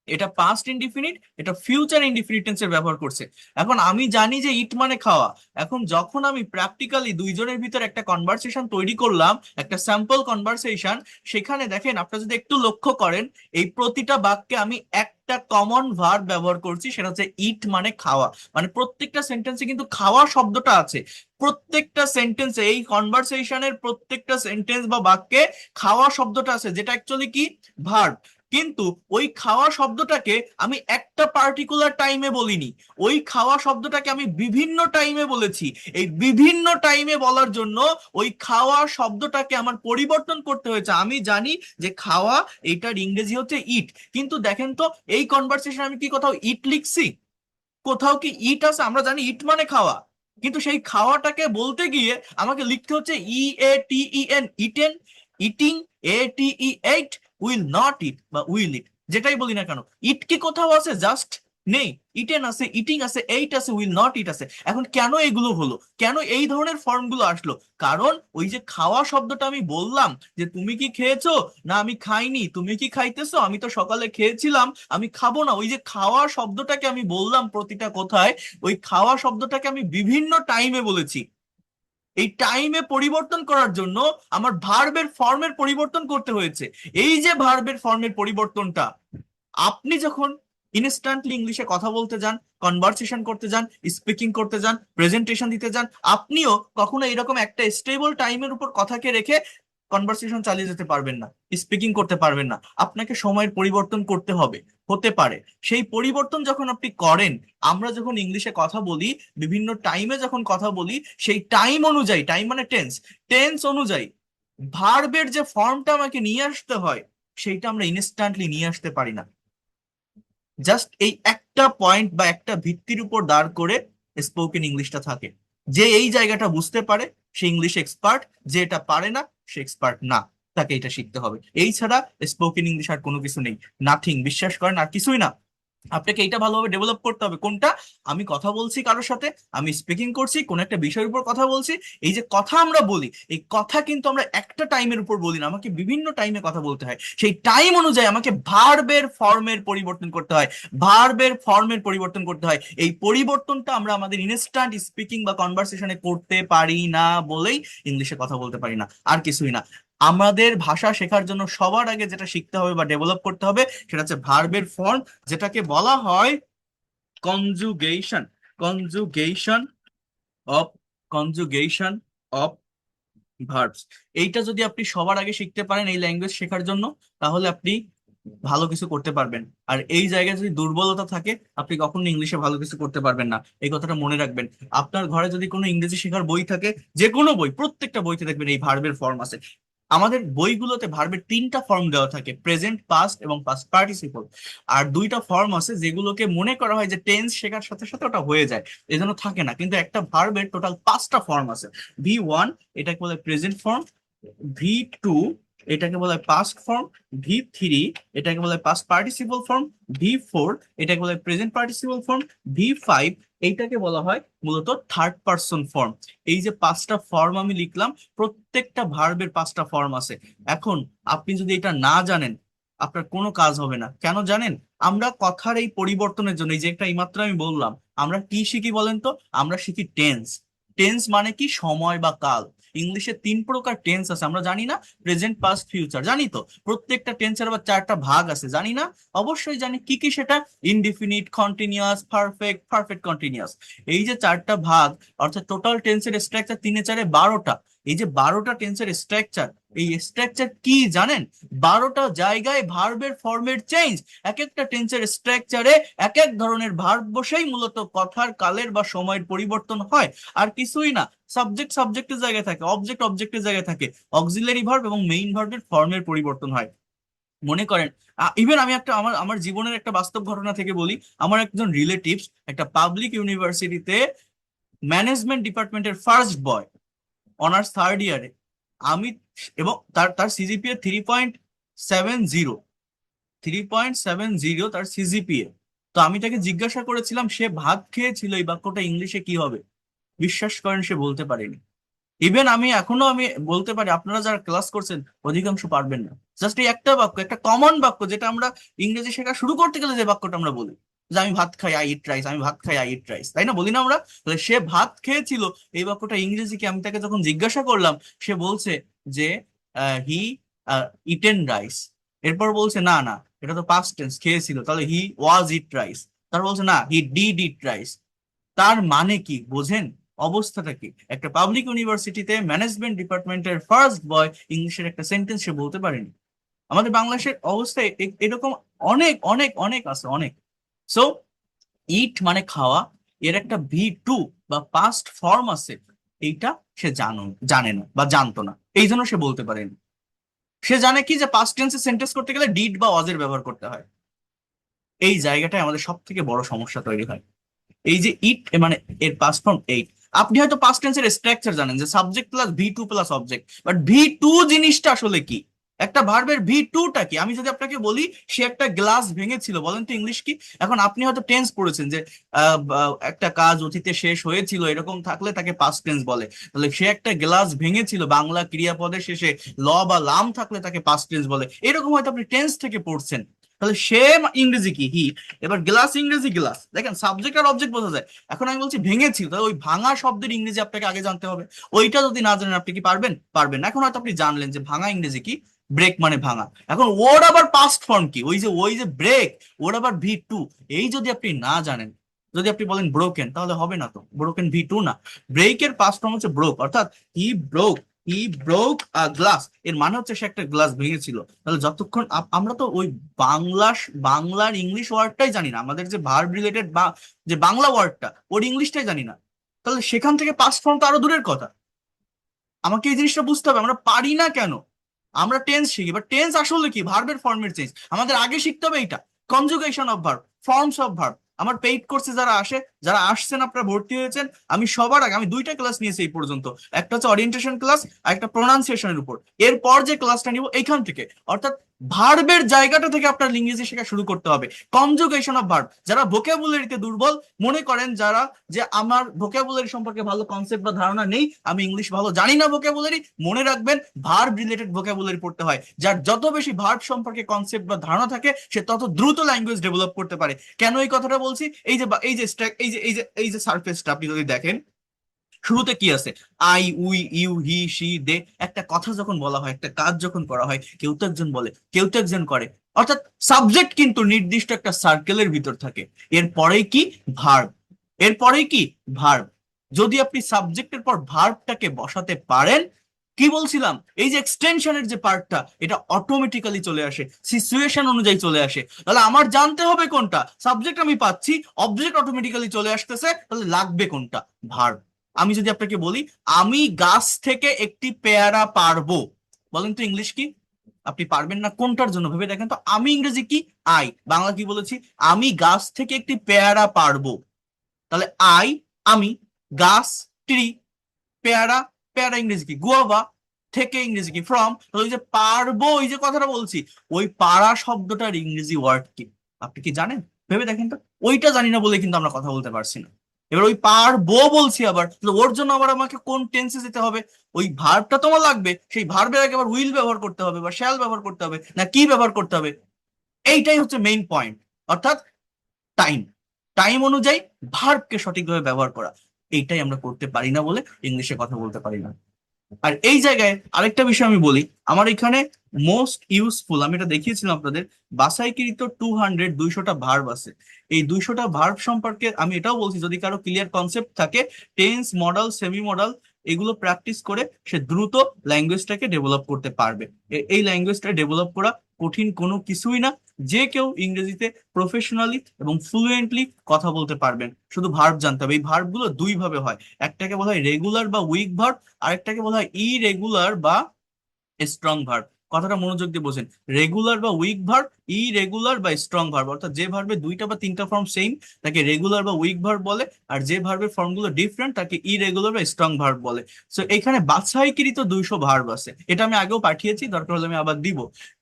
এটা পাস্ট ইনডিফিনিট, এটা ফিউচার ইনডিফিনিট টেন্সের ব্যবহার করছে। এখন আমি জানি যে ইট মানে খাওয়া। এখন যখন আমি প্র্যাকটিক্যালি দুইজনের ভিতর একটা কনভারসেশন তৈরি করলাম, একটা স্যাম্পল কনভারসেশন, সেখানে দেখেন আপনারা যদি একটু লক্ষ্য করেন, এই প্রতিটা বাক্যে আমি একটা কমন ভার্ব ব্যবহার করছি, সেটা হচ্ছে ইট মানে খাওয়া। মানে প্রত্যেকটা সেন্টেন্সে কিন্তু খাওয়া শব্দটা আছে। প্রত্যেকটা সেন্টেন্সে, এই কনভারসেশনের প্রত্যেকটা সেন্টেন্স বা বাক্যে খাওয়া শব্দটা আছে, যেটা অ্যাকচুয়ালি কি? ভার্ব। কিন্তু ওই খাওয়া শব্দটাকে আমি একটা পার্টিকুলার টাইমে বলিনি, ওই খাওয়া শব্দটাকে আমি বিভিন্ন টাইমে বলেছি। এই বিভিন্ন টাইমে বলার জন্য ওই খাওয়া শব্দটাকে আমার পরিবর্তন করতে হয়েছে। আমি জানি যে খাওয়া, এইটার ইংরেজি হচ্ছে ইট, কিন্তু দেখেন তো এই কনভারসেশন আমি কি কোথাও ইট লিখছি? কোথাও কি ইট আছে? আমরা জানি ইট মানে খাওয়া, কিন্তু সেই খাওয়াটাকে বলতে গিয়ে আমাকে লিখতে হচ্ছে EATEN, eaten, eating, ATE 8, will not eat বা উইল ইট, যেটাই বলি না কেন। ইট কি কোথাও আছে? জাস্ট নেই। ইটেন আছে, ইটিং আছে, এইট আছে, উইল নট ইট আছে। এখন কেন এগুলো হলো, কেন এই ধরনের ফর্মগুলো আসলো? কারণ ওই যে খাওয়া শব্দটা আমি বললাম যে তুমি কি খেয়েছো, না আমি খাইনি, তুমি কি খাইতেছো, আমি তো সকালে খেয়েছিলাম, আমি খাবো না। ওই যে খাওয়া শব্দটাকে আমি বললাম প্রতিটা কোথায়, ওই খাওয়া শব্দটাকে আমি বিভিন্ন টাইমে বলেছি। এই টাইমে পরিবর্তন করার জন্য আমার ভার্বের ফর্মের পরিবর্তন করতে হয়েছে। এই যে ভার্বের ফর্মের পরিবর্তনটা, আপনি যখন ইনস্ট্যান্টলি ইংলিশে কথা বলতে যান, কনভারসেশন করতে যান, স্পিকিং করতে যান, প্রেজেন্টেশন দিতে যান, আপনিও কখনো এরকম একটা স্টেবল টাইমের উপর কথাকে রেখে কনভারসেশন চালিয়ে যেতে পারবেন না, স্পিকিং করতে পারবেন না। আপনাকে সময়ের পরিবর্তন করতে হবে, হতে পারে। সেই পরিবর্তন যখন আপনি করেন, আমরা যখন ইংলিশে কথা বলি, বিভিন্ন টাইমে যখন কথা বলি, সেই টাইম অনুযায়ী, টাইম মানে টেন্স, টেন্স অনুযায়ী ভার্বের যে ফর্মটা আমাকে নিয়ে আসতে হয়, সেইটা আমরা ইনস্ট্যান্টলি নিয়ে আসতে পারি না। জাস্ট এই একটা পয়েন্ট বা একটা ভিত্তির উপর দাঁড় করে স্পোকেন ইংলিশটা থাকে। যে এই জায়গাটা বুঝতে পারে সে ইংলিশ এক্সপার্ট, যে এটা পারে না সে এক্সপার্ট না। তাকে এটা শিখতে হবে, এই ছাড়া স্পোকেন ইংলিশ আর কোনো কিছু নেই। নাথিং, বিশ্বাস করেন, আর কিছুই না। আপনাকে এইটা ভালোভাবে ডেভেলপ করতে হবে। কোনটা? আমি কথা বলছি কারোর সাথে, আমি স্পিকিং করছি, কোন একটা বিষয়ের উপর কথা বলছি। এই যে কথা আমরা বলি, এই কথা কিন্তু আমরা একটা টাইমের উপর বলি না, আমাকে বিভিন্ন টাইমে কথা বলতে হয়। সেই টাইম অনুযায়ী আমাকে ভার্বের ফর্মের পরিবর্তন করতে হয়, ভার্বের ফর্মের পরিবর্তন করতে হয়। এই পরিবর্তনটা আমরা আমাদের ইনস্ট্যান্ট স্পিকিং বা কনভারসেশনে করতে পারি না বলেই ইংলিশে কথা বলতে পারি না, আর কিছুই না। আমাদের ভাষা শেখার জন্য সবার আগে যেটা শিখতে হবে বা ডেভেলপ করতে হবে, সেটা হচ্ছে ভার্বের ফর্ম, যেটাকে বলা হয় conjugation. Conjugation of, conjugation of verbs. এইটা যদি আপনি সবার আগে শিখতে পারেন এই ল্যাঙ্গুয়েজ শেখার জন্য, তাহলে আপনি ভালো কিছু করতে পারবেন। আর এই জায়গায় যদি দুর্বলতা থাকে, আপনি কখনো ইংলিশে ভালো কিছু করতে পারবেন না। এই কথাটা মনে রাখবেন। আপনার ঘরে যদি কোনো ইংরেজি শেখার বই থাকে, যে কোনো বই, প্রত্যেকটা বইতে দেখবেন এই ভার্বের ফর্ম আছে। আমাদের বইগুলোতে ভার্বের তিনটা ফর্ম দেওয়া থাকে, প্রেজেন্ট, পাস্ট এবং পাস্ট পার্টিসিপল। আর দুইটা ফর্ম আছে যেগুলোকে মনে করা হয় যে টেন্স শেখার সাথে সাথে ওটা হয়ে যায়, এজন্য থাকে না। কিন্তু একটা ভার্বের টোটাল পাঁচটা ফর্ম আছে। V1 এটাকে বলে প্রেজেন্ট ফর্ম, V2 এটাকে বলা হয় পাস্ট ফর্ম, V3 এটাকে বলা হয় পাস্ট পার্টিসিপল ফর্ম, V4 এটাকে বলা হয় প্রেজেন্ট পার্টিসিপল ফর্ম, V5 এইটাকে বলা হয় মূলত থার্ড পারসন ফর্ম। এই যে পাঁচটা ফর্ম আমি লিখলাম, প্রত্যেকটা ভার্বের পাঁচটা ফর্ম আছে। এখন আপনি যদি এটা না জানেন, আপনার কোনো কাজ হবে না। কেন জানেন? আমরা কথার এই পরিবর্তনের জন্য, এই যে একটা এইমাত্র আমি বললাম, আমরা কি শিখি বলেন তো? আমরা শিখি টেন্স। টেন্স মানে কি? সময় বা কাল। ইংলিশে তিন প্রকার টেন্স আছে, আমরা জানি না? প্রেজেন্ট, পাস্ট, ফিউচার, জানি তো? প্রত্যেকটা টেন্সের আবার চারটা ভাগ আছে, জানি না? অবশ্যই জানি। কি কি সেটা? Indefinite, continuous, perfect, perfect continuous. এই যে চারটা ভাগ, অর্থাৎ টোটাল টেন্সের স্ট্রাকচার তিনে চারে 12টা। এই যে 12টা টেন্সের স্ট্রাকচার, এই স্ট্রাকচার কি জানেন? 12টা জায়গায় ভার্বের ফর্মের চেঞ্জ। এক একটা টেন্সের স্ট্রাকচারে এক এক ধরনের ভার্ব বসেই মূলত কথার কালের বা সময়ের পরিবর্তন হয়। আর কিছুই না। সাবজেক্ট সাবজেক্টের জায়গায় থাকে, অবজেক্ট অবজেক্টের জায়গায় থাকে, অক্সিলারি ভার্ব এবং মেইন ভার্বের ফর্মের পরিবর্তন হয়। মনে করেন, ইভেন আমি একটা আমার আমার জীবনের একটা বাস্তব ঘটনা থেকে বলি। আমার একজন রিলেটিভস একটা পাবলিক ইউনিভার্সিটিতে ম্যানেজমেন্ট ডিপার্টমেন্টের ফার্স্ট বয়, অনার্স থার্ড ইয়ারে। আমি এবং তার তার সিজিপিএ 3.70, 3.70 তার সিজিপিএ। তো আমি তাকে জিজ্ঞাসা করেছিলাম, সে ভাত খেয়েছিল, এই বাক্যটা ইংলিশে কি হবে? বিশ্বাস করেন, সে বলতে পারেনি। ইভেন আমি বলতে পারি, আপনারা যারা ক্লাস করছেন অধিকাংশ পারবেন না। জাস্ট এই একটা বাক্য, একটা কমন বাক্য, যেটা আমরা ইংরেজি শেখা শুরু করতে গেলে যে বাক্যটা আমরা বলি, যে আমি ভাত খাই, আই ইট রাইস, আমি ভাত খাই, আই ইট রাইস, তাই না? বলি না আমরা? তাহলে সে ভাত খেয়েছিল, এই বাক্যটা ইংরেজি কি? আমি তাকে যখন জিজ্ঞাসা করলাম, সে বলছে যে হি ইটেন রাইস। এরপর বলছে না না, এটা তো পাস্ট টেন্স, খেয়েছিল, তাহলে হি ওয়াজ ইট রাইস। তার বলছে না, হি ডিড ইট রাইস। তার মানে কি বোঝেন? অবস্থাটা কি? একটা পাবলিক ইউনিভার্সিটিতে ম্যানেজমেন্ট ডিপার্টমেন্টের ফার্স্ট বয় ইংলিশের একটা সেন্টেন্স সে বলতে পারেনি। আমাদের বাংলাদেশের অবস্থা এরকম অনেক অনেক অনেক আছে, অনেক। সো ইট মানে খাওয়া, এর একটা V2 বা পাস্ট ফর্ম আছে, এইটা সে জানে না বা জানতো না, এই জন্য সে বলতে পারেনি। সে জানে কি, যে পাস্ট টেন্সে সেন্টেন্স করতে গেলে ডিড বা ওয়াজের ব্যবহার করতে হয়। এই জায়গাটায় আমাদের সব থেকে বড় সমস্যা তৈরি হয়। এই যে ইট মানে এর পাস্ট ফর্ম এইট। আপনি হয়তো পাস্ট টেন্সের স্ট্রাকচার জানেন, যে subject plus V2 plus object, but V2 জিনিসটা আসলে কি? একটা ভার্বের V2টা কি? আমি যদি আপনাকে বলি সে একটা গ্লাস ভেঙেছিল, বলেন তো ইংলিশ কি? এখন আপনি হয়তো টেন্স পড়েছেন যে একটা কাজ অতীতে শেষ হয়েছিল, এরকম থাকলে তাকে পাস্ট টেন্স বলে। তাহলে সে একটা গ্লাস ভেঙেছিল, বাংলা ক্রিয়াপদের শেষে ল বা লাম থাকলে তাকে পাস্ট টেন্স বলে। এরকম হয়তো আপনি টেন্স থেকে পড়ছেন। তাহলে সে ইংরেজি কি? হি। এবার গ্লাস ইংরেজি গ্লাস, দেখেন সাবজেক্ট আর অবজেক্ট বোঝা যায়। এখন আমি বলছি ভেঙেছিল, তাহলে ওই ভাঙা শব্দের ইংরেজি আপনাকে আগে জানতে হবে। ওইটা যদি না জানেন, আপনি কি পারবেন? পারবেন না। এখন হয়তো আপনি জানলেন যে ভাঙা ইংরেজি কি, ব্রেক মানে ভাঙা। এখন ওর আবার পাস্ট ফর্ম কি? ওই যে ব্রেক, ওর আবার V2। এই যদি আপনি না জানেন, যদি আপনি বলেন ব্রোকেন, তাহলে হবে না তো। ব্রোকেন V2 না, ব্রেকের পাস্ট ফর্ম হচ্ছে ব্রোক। অর্থাৎ হি broke, he broke a glass, এর মানে হচ্ছে সে একটা গ্লাস ভেঙেছিল। তাহলে যতক্ষণ আমরা তো ওই বাংলা বাংলার ইংলিশ ওয়ার্ডটাই জানি না, আমাদের যে ভার্ব রিলেটেড বা যে বাংলা ওয়ার্ডটা, ওর ইংলিশটাই জানি না, তাহলে সেখান থেকে পাস্ট ফর্ম তো আরো দূরের কথা। আমাকে এই জিনিসটা বুঝতে হবে, আমরা পারি না কেন? আমরা টেন্স শিখি, বাট টেন্স আসলে কি? ভার্বের ফর্মের চেঞ্জ। আমাদের আগে শিখতে হবে এইটা, conjugation of verb, forms of verb. আমার পেইড কোর্সে যারা আসছেন, আপনারা ভর্তি হয়েছেন, আমি সবার আগে আমি দুইটা ক্লাস নিয়েছি এই পর্যন্ত। একটা হচ্ছে অরিয়েন্টেশন ক্লাস, আর একটা প্রোনাউন্সিয়েশনের উপর। এরপর যে ক্লাসটা নিব এইখান থেকে, অর্থাৎ ভার্বের জায়গাটা থেকে আপনার ইংরেজি শেখা শুরু করতে হবে। Conjugation of verb. যারা ভোকাবুলারিতে দুর্বল, মনে করেন যারা, যে আমার ভোকাবুলারি সম্পর্কে ভালো কনসেপ্ট বা ধারণা নেই, আমি ইংলিশ ভালো জানি না ভোকাবুলারি, মনে রাখবেন ভার্ব রিলেটেড ভোকাবুলারি পড়তে হয়। যার যত বেশি ভার্ব সম্পর্কে কনসেপ্ট বা ধারণা থাকে, সে তত দ্রুত ল্যাঙ্গুয়েজ ডেভেলপ করতে পারে। কেন এই কথাটা বলছি? এই যে সারফেসটা আপনি যদি দেখেন, শুরুতে কি আছে? I, we, you, he, she, they. একটা কথা যখন বলা হয়, একটা কাজ যখন করা হয়, কেউ তো একজন বলে, কেউ তো একজন করে। অর্থাৎ সাবজেক্ট কিন্তু নির্দিষ্ট একটা সার্কেলের ভিতর থাকে। এরপরেই কি? ভার্ব। এরপরেই কি? ভার্ব। যদি আপনি সাবজেক্টের পর ভার্বটাকে বসাতে পারেন, কি বলছিলাম, এই যে এক্সটেনশনের যে পার্টটা, এটা অটোমেটিক্যালি চলে আসে, সিচুয়েশন অনুযায়ী চলে আসে। তাহলে আমার জানতে হবে কোনটা? সাবজেক্ট আমি পাচ্ছি, অবজেক্ট অটোমেটিক্যালি চলে আসতেছে, তাহলে লাগবে কোনটা? ভার্ব। আমি যদি আপনাকে বলি আমি গাছ থেকে একটি পেয়ারা পারবো, বলেন তো ইংলিশ কি? আপনি পারবেন না কোনটার জন্য ভেবে দেখেন তো। আমি ইংরেজি কি? আই। বাংলা কি বলেছি? আমি গাছ থেকে একটি পেয়ারা পারবো। তাহলে আই, আমি, গাছ, ট্রি, পেয়ারা, পেয়ারা ইংরেজি কি? গুয়াভা। থেকে ইংরেজি কি? ফ্রম। ওই যে পারবো, ওই যে কথাটা বলছি, ওই পারা শব্দটার ইংরেজি ওয়ার্ড কি আপনি কি জানেন? ভেবে দেখেন তো। ওইটা জানি না বলে কিন্তু আমরা কথা বলতে পারছি না। এবার ওই পারবো বলছি আবার, তো ওর জন্য আবার আমাকে কোন টেন্সে যেতে হবে? ওই ভার্বটা তোমার লাগবে, সেই ভার্বের আগে আবার উইল ব্যবহার করতে হবে বা শ্যাল ব্যবহার করতে হবে না কি ব্যবহার করতে হবে? এইটাই হচ্ছে মেইন পয়েন্ট। অর্থাৎ টাইম, টাইম অনুযায়ী ভার্বকে সঠিকভাবে ব্যবহার করা। এইটাই আমরা করতে পারি না বলে ইংলিশে কথা বলতে পারি না। আর এই জায়গায় আরেকটা বিষয় আমি বলি, আমার এখানে মোস্ট ইউজফুল, আমি এটা দেখিয়েছিলাম আপনাদের, বাছাইকৃত 200 ভার্ব আছে। এই 200টা ভার্ব সম্পর্কে আমি এটাও বলছি, যদি কারো ক্লিয়ার কনসেপ্ট থাকে, টেন্স, মডাল, সেমি মডাল, এগুলো প্র্যাকটিস করে সে দ্রুত ল্যাঙ্গুয়েজটাকে ডেভেলপ করতে পারবে। এই ল্যাঙ্গুয়েজটা ডেভেলপ করা কঠিন কোনো কিছুই না। যে কেউ ইংরেজিতে প্রফেশনালি এবং ফ্লুয়েন্টলি কথা বলতে পারবেন, শুধু ভার্ব জানতে হবে। এই ভার্ব গুলো দুই ভাবে হয়, একটাকে বলা হয় রেগুলার বা উইক ভার্ব, আরেকটাকে বলা হয় ইরেগুলার বা স্ট্রং ভার্ব। কথাটা মনোযোগ দিয়ে বোঝেন, রেগুলার বা উইক ভার্ব, ইরেগুলার বা স্ট্রং ভার্ব। অর্থাৎ যে ভার্বে দুইটা বা তিনটা ফর্ম সেম তাকে রেগুলার বা উইক ভার্ব বলে, আর যে ভার্বের ফর্মগুলো ডিফারেন্ট তাকে ইরেগুলার বা স্ট্রং ভার্ব বলে। সো এখানে বাছাইকৃত 200 ভার্ব আছে, এটা আমি আগেও পাঠিয়েছি, দরকার হলে আমি আবার দিব।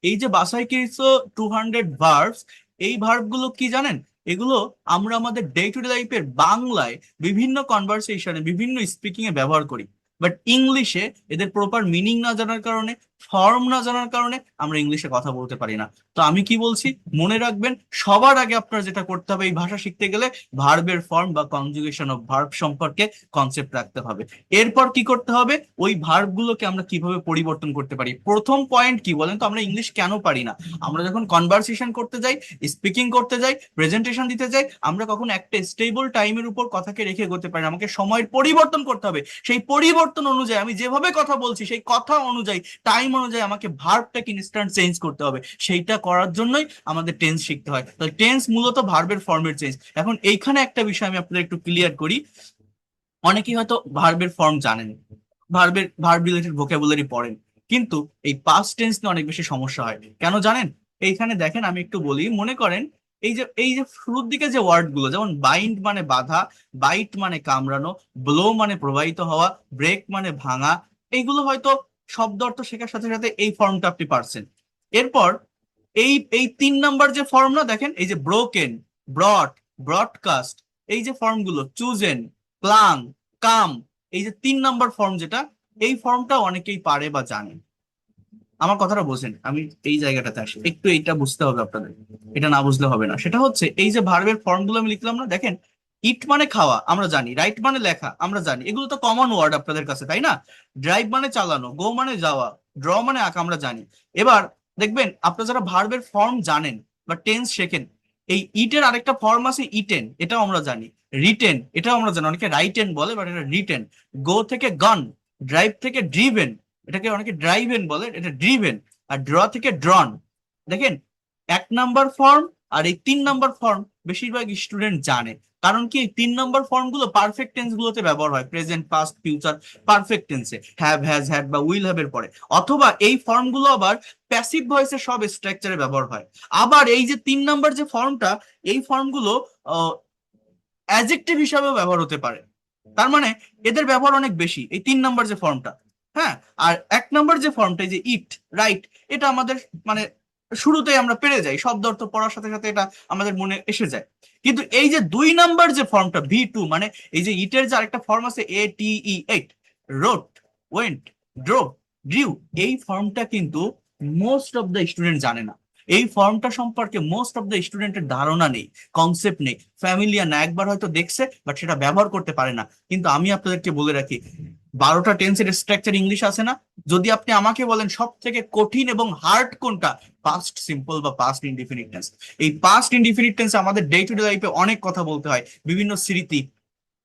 এই যে বাছাইকৃত 200 ভার্বস, এই ভার্বগুলো কি জানেন? এগুলো আমরা আমাদের ডে টু ডে লাইফের বাংলায় বিভিন্ন কনভারসেশনে, বিভিন্ন স্পিকিং এ ব্যবহার করি। বাট ইংলিশে এদের প্রপার মিনিং না জানার কারণে, ফর্ম না জানার কারণে আমরা ইংলিশে কথা বলতে পারি না। তো আমি কি বলছি মনে রাখবেন, সবার আগে আপনার যেটা করতে হবে এই ভাষা শিখতে গেলে, ভার্বের ফর্ম বা কনজুগেশন অফ ভার্ব সম্পর্কে কনসেপ্ট রাখতে হবে। এরপর কি করতে হবে? ওই ভার্ব গুলোকে আমরা কিভাবে পরিবর্তন করতে পারি। প্রথম পয়েন্ট কি বলেন তো, আমরা ইংলিশ কেন পারি না? আমরা যখন কনভারসেশন করতে যাই, স্পিকিং করতে যাই, প্রেজেন্টেশন দিতে যাই, আমরা কখন একটা স্টেবল টাইমের উপর কথাকে রেখে করতে পারি না। আমাকে সময়ের পরিবর্তন করতে হবে। সেই পরিবর্তন অনুযায়ী আমি যেভাবে কথা বলছি, সেই কথা অনুযায়ী, টাইম অনুযায়ী আমাকে ভার্বটাকে ইনস্ট্যান্ট চেঞ্জ করতে হবে। সেইটা করার জন্যই আমাদের টেন্স শিখতে হয়। তো টেন্স মূলত ভার্বের ফর্মের চেঞ্জ। এখন এইখানে একটা বিষয় আমি আপনাদের একটু ক্লিয়ার করি। অনেকেই হয়তো ভার্বের ফর্ম জানেন, ভার্ব রিলেটেড ভোকাবুলারি পড়েন, কিন্তু এই পাস্ট টেন্স নিয়ে অনেক বেশি সমস্যা হয়। কেন জানেন? এইখানে দেখেন, আমি একটু বলি, মনে করেন এই যে শুরুর দিকে যে ওয়ার্ড গুলো, যেমন বাইন্ড মানে বাধা, বাইট মানে কামড়ানো, ব্লো মানে প্রবাহিত হওয়া, ব্রেক মানে ভাঙা, এইগুলো হয়তো শব্দ অর্থ শেখার সাথে সাথে এই ফর্মটা আপনি পারছেন। এরপর এই এই 3 নাম্বার যে ফর্ম না, দেখেন, এই যে ব্রোকেন, ব্রড, ব্রডকাস্ট, এই যে ফর্মগুলো, চুজেন, ক্লাং, কাম, এই যে 3 নাম্বার ফর্ম যেটা, এই ফর্মটা অনেকেই পারে বা জানে। আমার কথাটা বোঝেন, আমি এই জায়গাটাতে আসি, একটু এইটা বুঝতে হবে আপনাদের, এটা না বুঝলে হবে না। সেটা হচ্ছে এই যে ভার্বের ফর্মগুলো আমি লিখলাম না, দেখেন, ইট মানে খাওয়া আমরা জানি, রাইট মানে লেখা আমরা জানি, এগুলো তো কমন ওয়ার্ড আপনাদের কাছে, তাই না? ড্রাইভ মানে চালানো, গো মানে যাওয়া, ড্র মানে আঁকা আমরা জানি। এবার দেখবেন, আপনারা যারা ভার্বের ফর্ম জানেন বা টেন্স শেখেন, এই ইটের আরেকটা ফর্ম আছে ইটেন, এটাও আমরা জানি। রিটেন, এটাও আমরা জানি, অনেকে রাইটেন বলে বাট এটা রিটেন। গো থেকে গন, ড্রাইভ থেকে ড্রিভেন, এটাকে অনেকে ড্রাইভেন বলে, এটা ড্রিভেন। আর ড্র থেকে ড্রন। দেখেন, 1 নাম্বার ফর্ম আর এই 3 নাম্বার ফর্ম বেশিরভাগ স্টুডেন্ট জানে। কারণ কি, এই 3 নাম্বার ফর্ম গুলো পারফেক্ট টেন্স গুলোতে ব্যবহার হয়, প্রেজেন্ট, পাস্ট, ফিউচার, পারফেক্ট টেন্সে, হ্যাভ, হ্যাজ, হ্যাড বা উইল হ্যাভ এর পরে। অথবা এই ফর্ম গুলো আবার প্যাসিভ ভয়েসে সব স্ট্রাকচারে ব্যবহার হয়। আবার এই যে 3 নাম্বার যে ফর্মটা, এই ফর্মগুলো অ্যাজেক্টিভ হিসাবেও ব্যবহার হতে পারে। তার মানে এদের ব্যবহার অনেক বেশি, এই 3 নাম্বার যে ফর্মটা। হ্যাঁ। আর 1 নাম্বার যে ফর্মটা, এই যে ইট, রাইট, এটা আমাদের মানে শুরুতেই আমরা পেরে যাই, শব্দ অর্থ পড়ার সাথে সাথে এটা আমাদের মনে এসে যায়। কিন্তু এই যে 2 নাম্বার যে ফর্মটা, V2, মানে এই যে ইটের যে আরেকটা ফর্ম আছে, ATE, ate, wrote, went, draw, drew, এই ফর্মটা কিন্তু মোস্ট অফ দ্য স্টুডেন্ট জানে না। এই ফর্মটা সম্পর্কে মোস্ট অফ দ্য স্টুডেন্টের ধারণা নেই, কনসেপ্ট নেই, ফ্যামিলিয়ার না, একবার হয়তো দেখছে বাট সেটা ব্যবহার করতে পারে না। কিন্তু আমি আপনাদেরকে বলে রাখি, 12টা টেন্সের স্ট্রাকচার ইংলিশ আছে না, যদি আপনি আমাকে বলেন সব থেকে কঠিন এবং হার্ড কোনটা, পাস্ট সিম্পল বা পাস্ট ইনডিফিনিট টেন্স। এই পাস্ট ইনডিফিনিট টেন্স আমাদের ডে টু ডে লাইফে অনেক কথা বলতে হয়, বিভিন্ন স্মৃতি,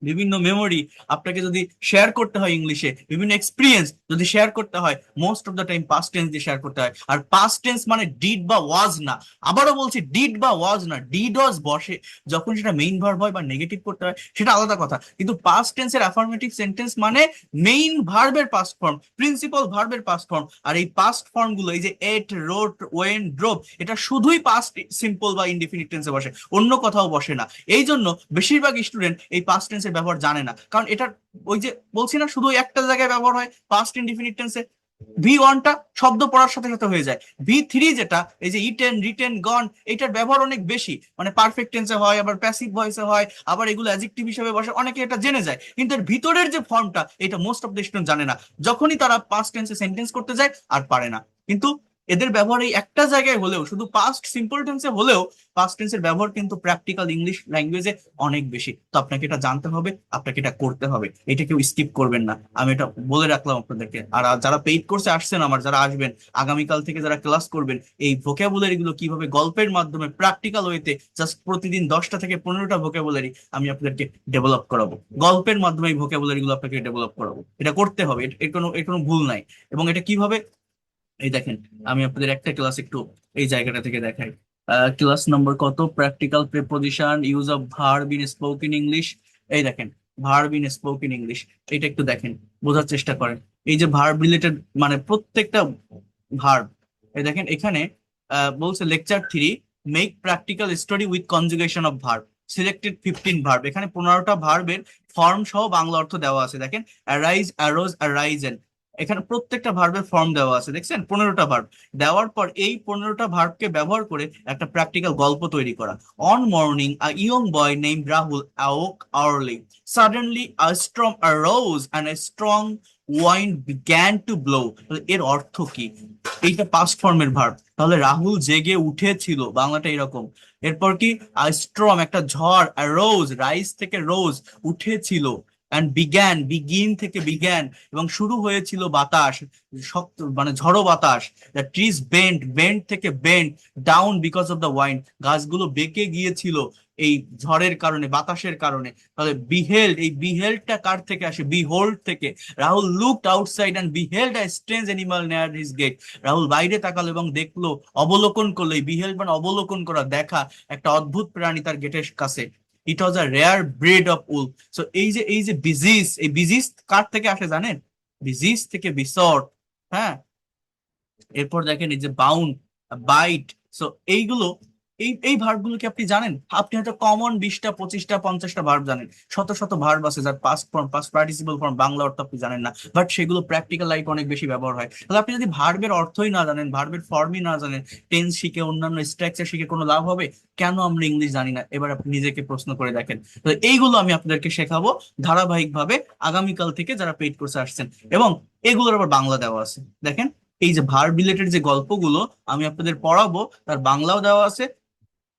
বিভিন্ন মেমোরি আপনাকে যদি শেয়ার করতে হয় ইংলিশে, বিভিন্ন এক্সপিরিয়েন্স যদি শেয়ার করতে হয়, most of the time past tense দিয়ে শেয়ার করতে হয়। আর পাস্ট টেন্স মানে ডিড বা ওয়াজ না, আবারও বলছি ডিড বা ওয়াজ না, ডিড ওয়াজ বসে যখন সেটা মেইন ভার্ব হয় বা নেগেটিভ করতে হয় সেটা আলাদা কথা, কিন্তু পাস্ট টেন্সের অ্যাফার্মেটিভ সেন্টেন্স মানে মেইন ভার্বের পাস্ট ফর্ম, প্রিন্সিপাল ভার্বের পাস্ট ফর্ম। আর এই পাস্ট ফর্ম গুলো, এই যে এট, রোট, ওয়েন, ড্রোভ, এটা শুধুই পাস্ট সিম্পল বা ইনডিফিনিট টেন্সে বসে, অন্য কোথাও বসে না। এই জন্য বেশিরভাগ স্টুডেন্ট এই পাস্ট টেন্সের ব্যবহার জানে না, কারণ এটা ওই যে বলছি না শুধু একটা জায়গায় ব্যবহার হয় পাস্ট ইনডিফিনিট টেন্সে। V1টা শব্দ পড়ার সাথে সাথে হয়ে যায়, V3 যেটা এই যে ইটেন, রিটেন, গন, এটার ব্যবহার অনেক বেশি, মানে পারফেক্ট টেন্সে হয়, আবার প্যাসিভ ভয়েসে হয়, আবার এগুলো অ্যাডজেক্টিভ হিসেবে বসে, অনেকে এটা জেনে যায়, কিন্তু এর ভিতরের যে ফর্মটা এটা মোস্ট অফ দ্য স্টুডেন্ট জানে না। যখনই তারা পাস্ট টেন্সে সেন্টেন্স করতে যায় আর পারে না। কিন্তু এদের ব্যবহার এই একটা জায়গায় হলেও, শুধু পাস্ট সিম্পল টেন্সে হলেও, পাস্ট টেন্সের ব্যবহার কিন্তু প্র্যাকটিক্যাল ইংলিশ ল্যাঙ্গুয়েজে অনেক বেশি। তো আপনাকে এটা জানতে হবে, আপনাকে এটা করতে হবে, এটা কেউ স্কিপ করবেন না, আমি এটা বলে রাখলাম আপনাদেরকে। আর যারা পেইড কোর্সে আসছেন আমার, যারা আসবেন আগামীকাল থেকে, যারা ক্লাস করবেন, এই ভোকাবুলারি গুলো কিভাবে গল্পের মাধ্যমে প্র্যাকটিক্যাল ওয়েতে জাস্ট প্রতিদিন 10টা থেকে 15টা ভোকাবুলারি আমি আপনাদেরকে ডেভেলপ করাবো, গল্পের মাধ্যমে এই ভোকাবুলারি গুলো আপনাকে ডেভেলপ করাবো। এটা করতে হবে, এর কোনো ভুল নাই। এবং এটা কিভাবে, এই দেখেন, আমি আপনাদের একটা ক্লাস একটু এই জায়গাটা থেকে দেখাই। ক্লাস নম্বর কত, practical preposition, use of verb in spoken English. এই দেখেন, ভার্ব ইন স্পোকেন ইংলিশ, এটা একটু দেখেন, বোঝার চেষ্টা করেন। এই যে ভার্ব রিলেটেড মানে প্রত্যেকটা ভার্ব, এই দেখেন এখানে বলছে lecture 3, make practical study with conjugation of verb, selected 15 verb. এখানে 15টা ভার্বের ফর্ম সহ বাংলা অর্থ দেওয়া আছে, দেখেন, অ্যারাইজ, অ্যারোজ, অ্যারাইজেন। এখানে প্রত্যেকটা ভার্বের ফর্ম দেওয়া আছে, দেখছেন, 15টা ভার্ব দেওয়ার পর এই 15টা ভার্বকে ব্যবহার করে একটা প্র্যাকটিক্যাল গল্প তৈরি করা। On morning a young boy name Rahul awoke early, suddenly a storm arose and a strong wind began to blow। এর অর্থ কি? এইটা পাস্ট ফর্মের ভার্ব, তাহলে রাহুল জেগে উঠেছিল, বাংলাটা এরকম। এরপর কি, আ স্ট্রম একটা ঝড়, রোজ রাইজ থেকে রোজ, উঠেছিল, অ্যান্ড বিজ্ঞান বিগিন থেকে বিজ্ঞান, এবং শুরু হয়েছিল বাতাস, শক্ত মানে ঝড়ো বাতাস। দ্য ট্রিজ বেন্ড, বেন্ড থেকে bend, down because of the wind, গাছগুলো বেঁকে গিয়েছিল এই ঝড়ের কারণে, বাতাসের কারণে। তাহলে বিহেল্ড, এই বিহেল্ডটা কার থেকে আসে, বিহোল্ড থেকে। Rahul looked outside and beheld a strange animal near his gate, Rahul বাইরে তাকালো এবং দেখলো, অবলোকন করলো, এই বিহেল্ড মানে অবলোকন করা, দেখা, একটা অদ্ভুত প্রাণী তার গেটের কাছে। It was a rare breed of wool. So এই যে বিজিস, এই বিজিস কার থেকে আসে জানেন, বিজিস থেকে বিসর্ট। হ্যাঁ, এরপর দেখেন এই যে বাউন্ড, বাইট। সো এইগুলো, এই ভার্ব গুলো কি আপনি জানেন? আপনি হয়তো কমন 20টা, 25টা, 50টা ভার্ব জানেন, শত শত ভার্ব আছে যার past form, past participle form, Bangla অর্থ আপনি জানেন না, বাট সেগুলো প্র্যাকটিক্যাল লাইফে অনেক বেশি ব্যবহার হয়। তাহলে আপনি যদি ভার্বের অর্থই না জানেন, ভার্বের ফর্মই না জানেন, টেন্স শিখে, অন্যান্য স্ট্রাকচার শিখে কোনো লাভ হবে? কেন আমরা ইংলিশ জানি না? এবার আপনি নিজেকে প্রশ্ন করে দেখেন। তো এইগুলো আমি আপনাদেরকে শেখাবো ধারাবাহিকভাবে আগামীকাল থেকে, যারা পেইড কোর্সে আসছেন। এবং এগুলোর আবার বাংলা দেওয়া আছে, দেখেন, এই যে ভার্ব রিলেটেড যে গল্পগুলো আমি আপনাদের পড়াবো, তার বাংলাও দেওয়া আছে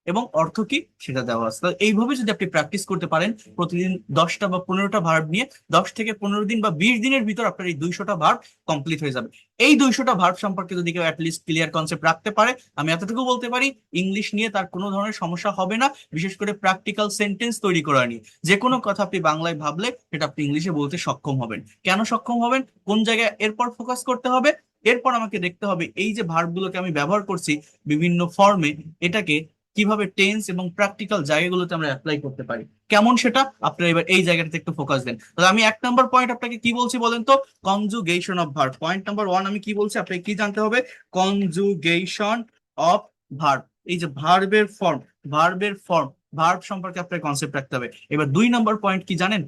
এবং অর্থ কি সেটা দেওয়া আছে। তো এইভাবে যদি আপনি প্র্যাকটিস করতে পারেন প্রতিদিন 10টা বা 15টা ভার্ব নিয়ে, 10 থেকে 15 দিন বা 20 দিনের ভিতর আপনার এই 200টা ভার্ব কমপ্লিট হয়ে যাবে। এই 200টা ভার্ব সম্পর্কে যদি কেউ অ্যাটলিস্ট ক্লিয়ার কনসেপ্ট রাখতে পারে, আমি এতটুকু বলতে পারি, ইংলিশ নিয়ে তার কোনো ধরনের সমস্যা হবে না, বিশেষ করে প্র্যাকটিক্যাল সেন্টেন্স তৈরি করা নিয়ে। যে কোনো কথা আপনি বাংলায় ভাবলে সেটা আপনি ইংলিশে বলতে সক্ষম হবেন। কেন সক্ষম হবেন, কোন জায়গায় এরপর ফোকাস করতে হবে, এরপর আমাকে দেখতে হবে এই যে ভার্ব গুলোকে আমি ব্যবহার করছি বিভিন্ন ফর্মে, এটাকে কিভাবে টেন্স এবং প্র্যাকটিক্যাল জায়গাগুলোতে আমরা অ্যাপ্লাই করতে পারি, কেমন সেটা আপনারা এবার এই জায়গাটাতে একটু ফোকাস দেন। তাহলে আমি 1 নম্বর পয়েন্ট আপনাকে কি বলছি বলেন তো, conjugation of verb. Point number 1 আমি কি বলছি, আপনাকে কি জানতে হবে, কনজুগেশন অফ ভার্ব। এই যে ভার্বের ফর্ম, ভার্বের ফর্ম, ভার্ব সম্পর্কে আপনার কনসেপ্ট রাখতে হবে। এবার 2 নম্বর পয়েন্ট কি জানেন,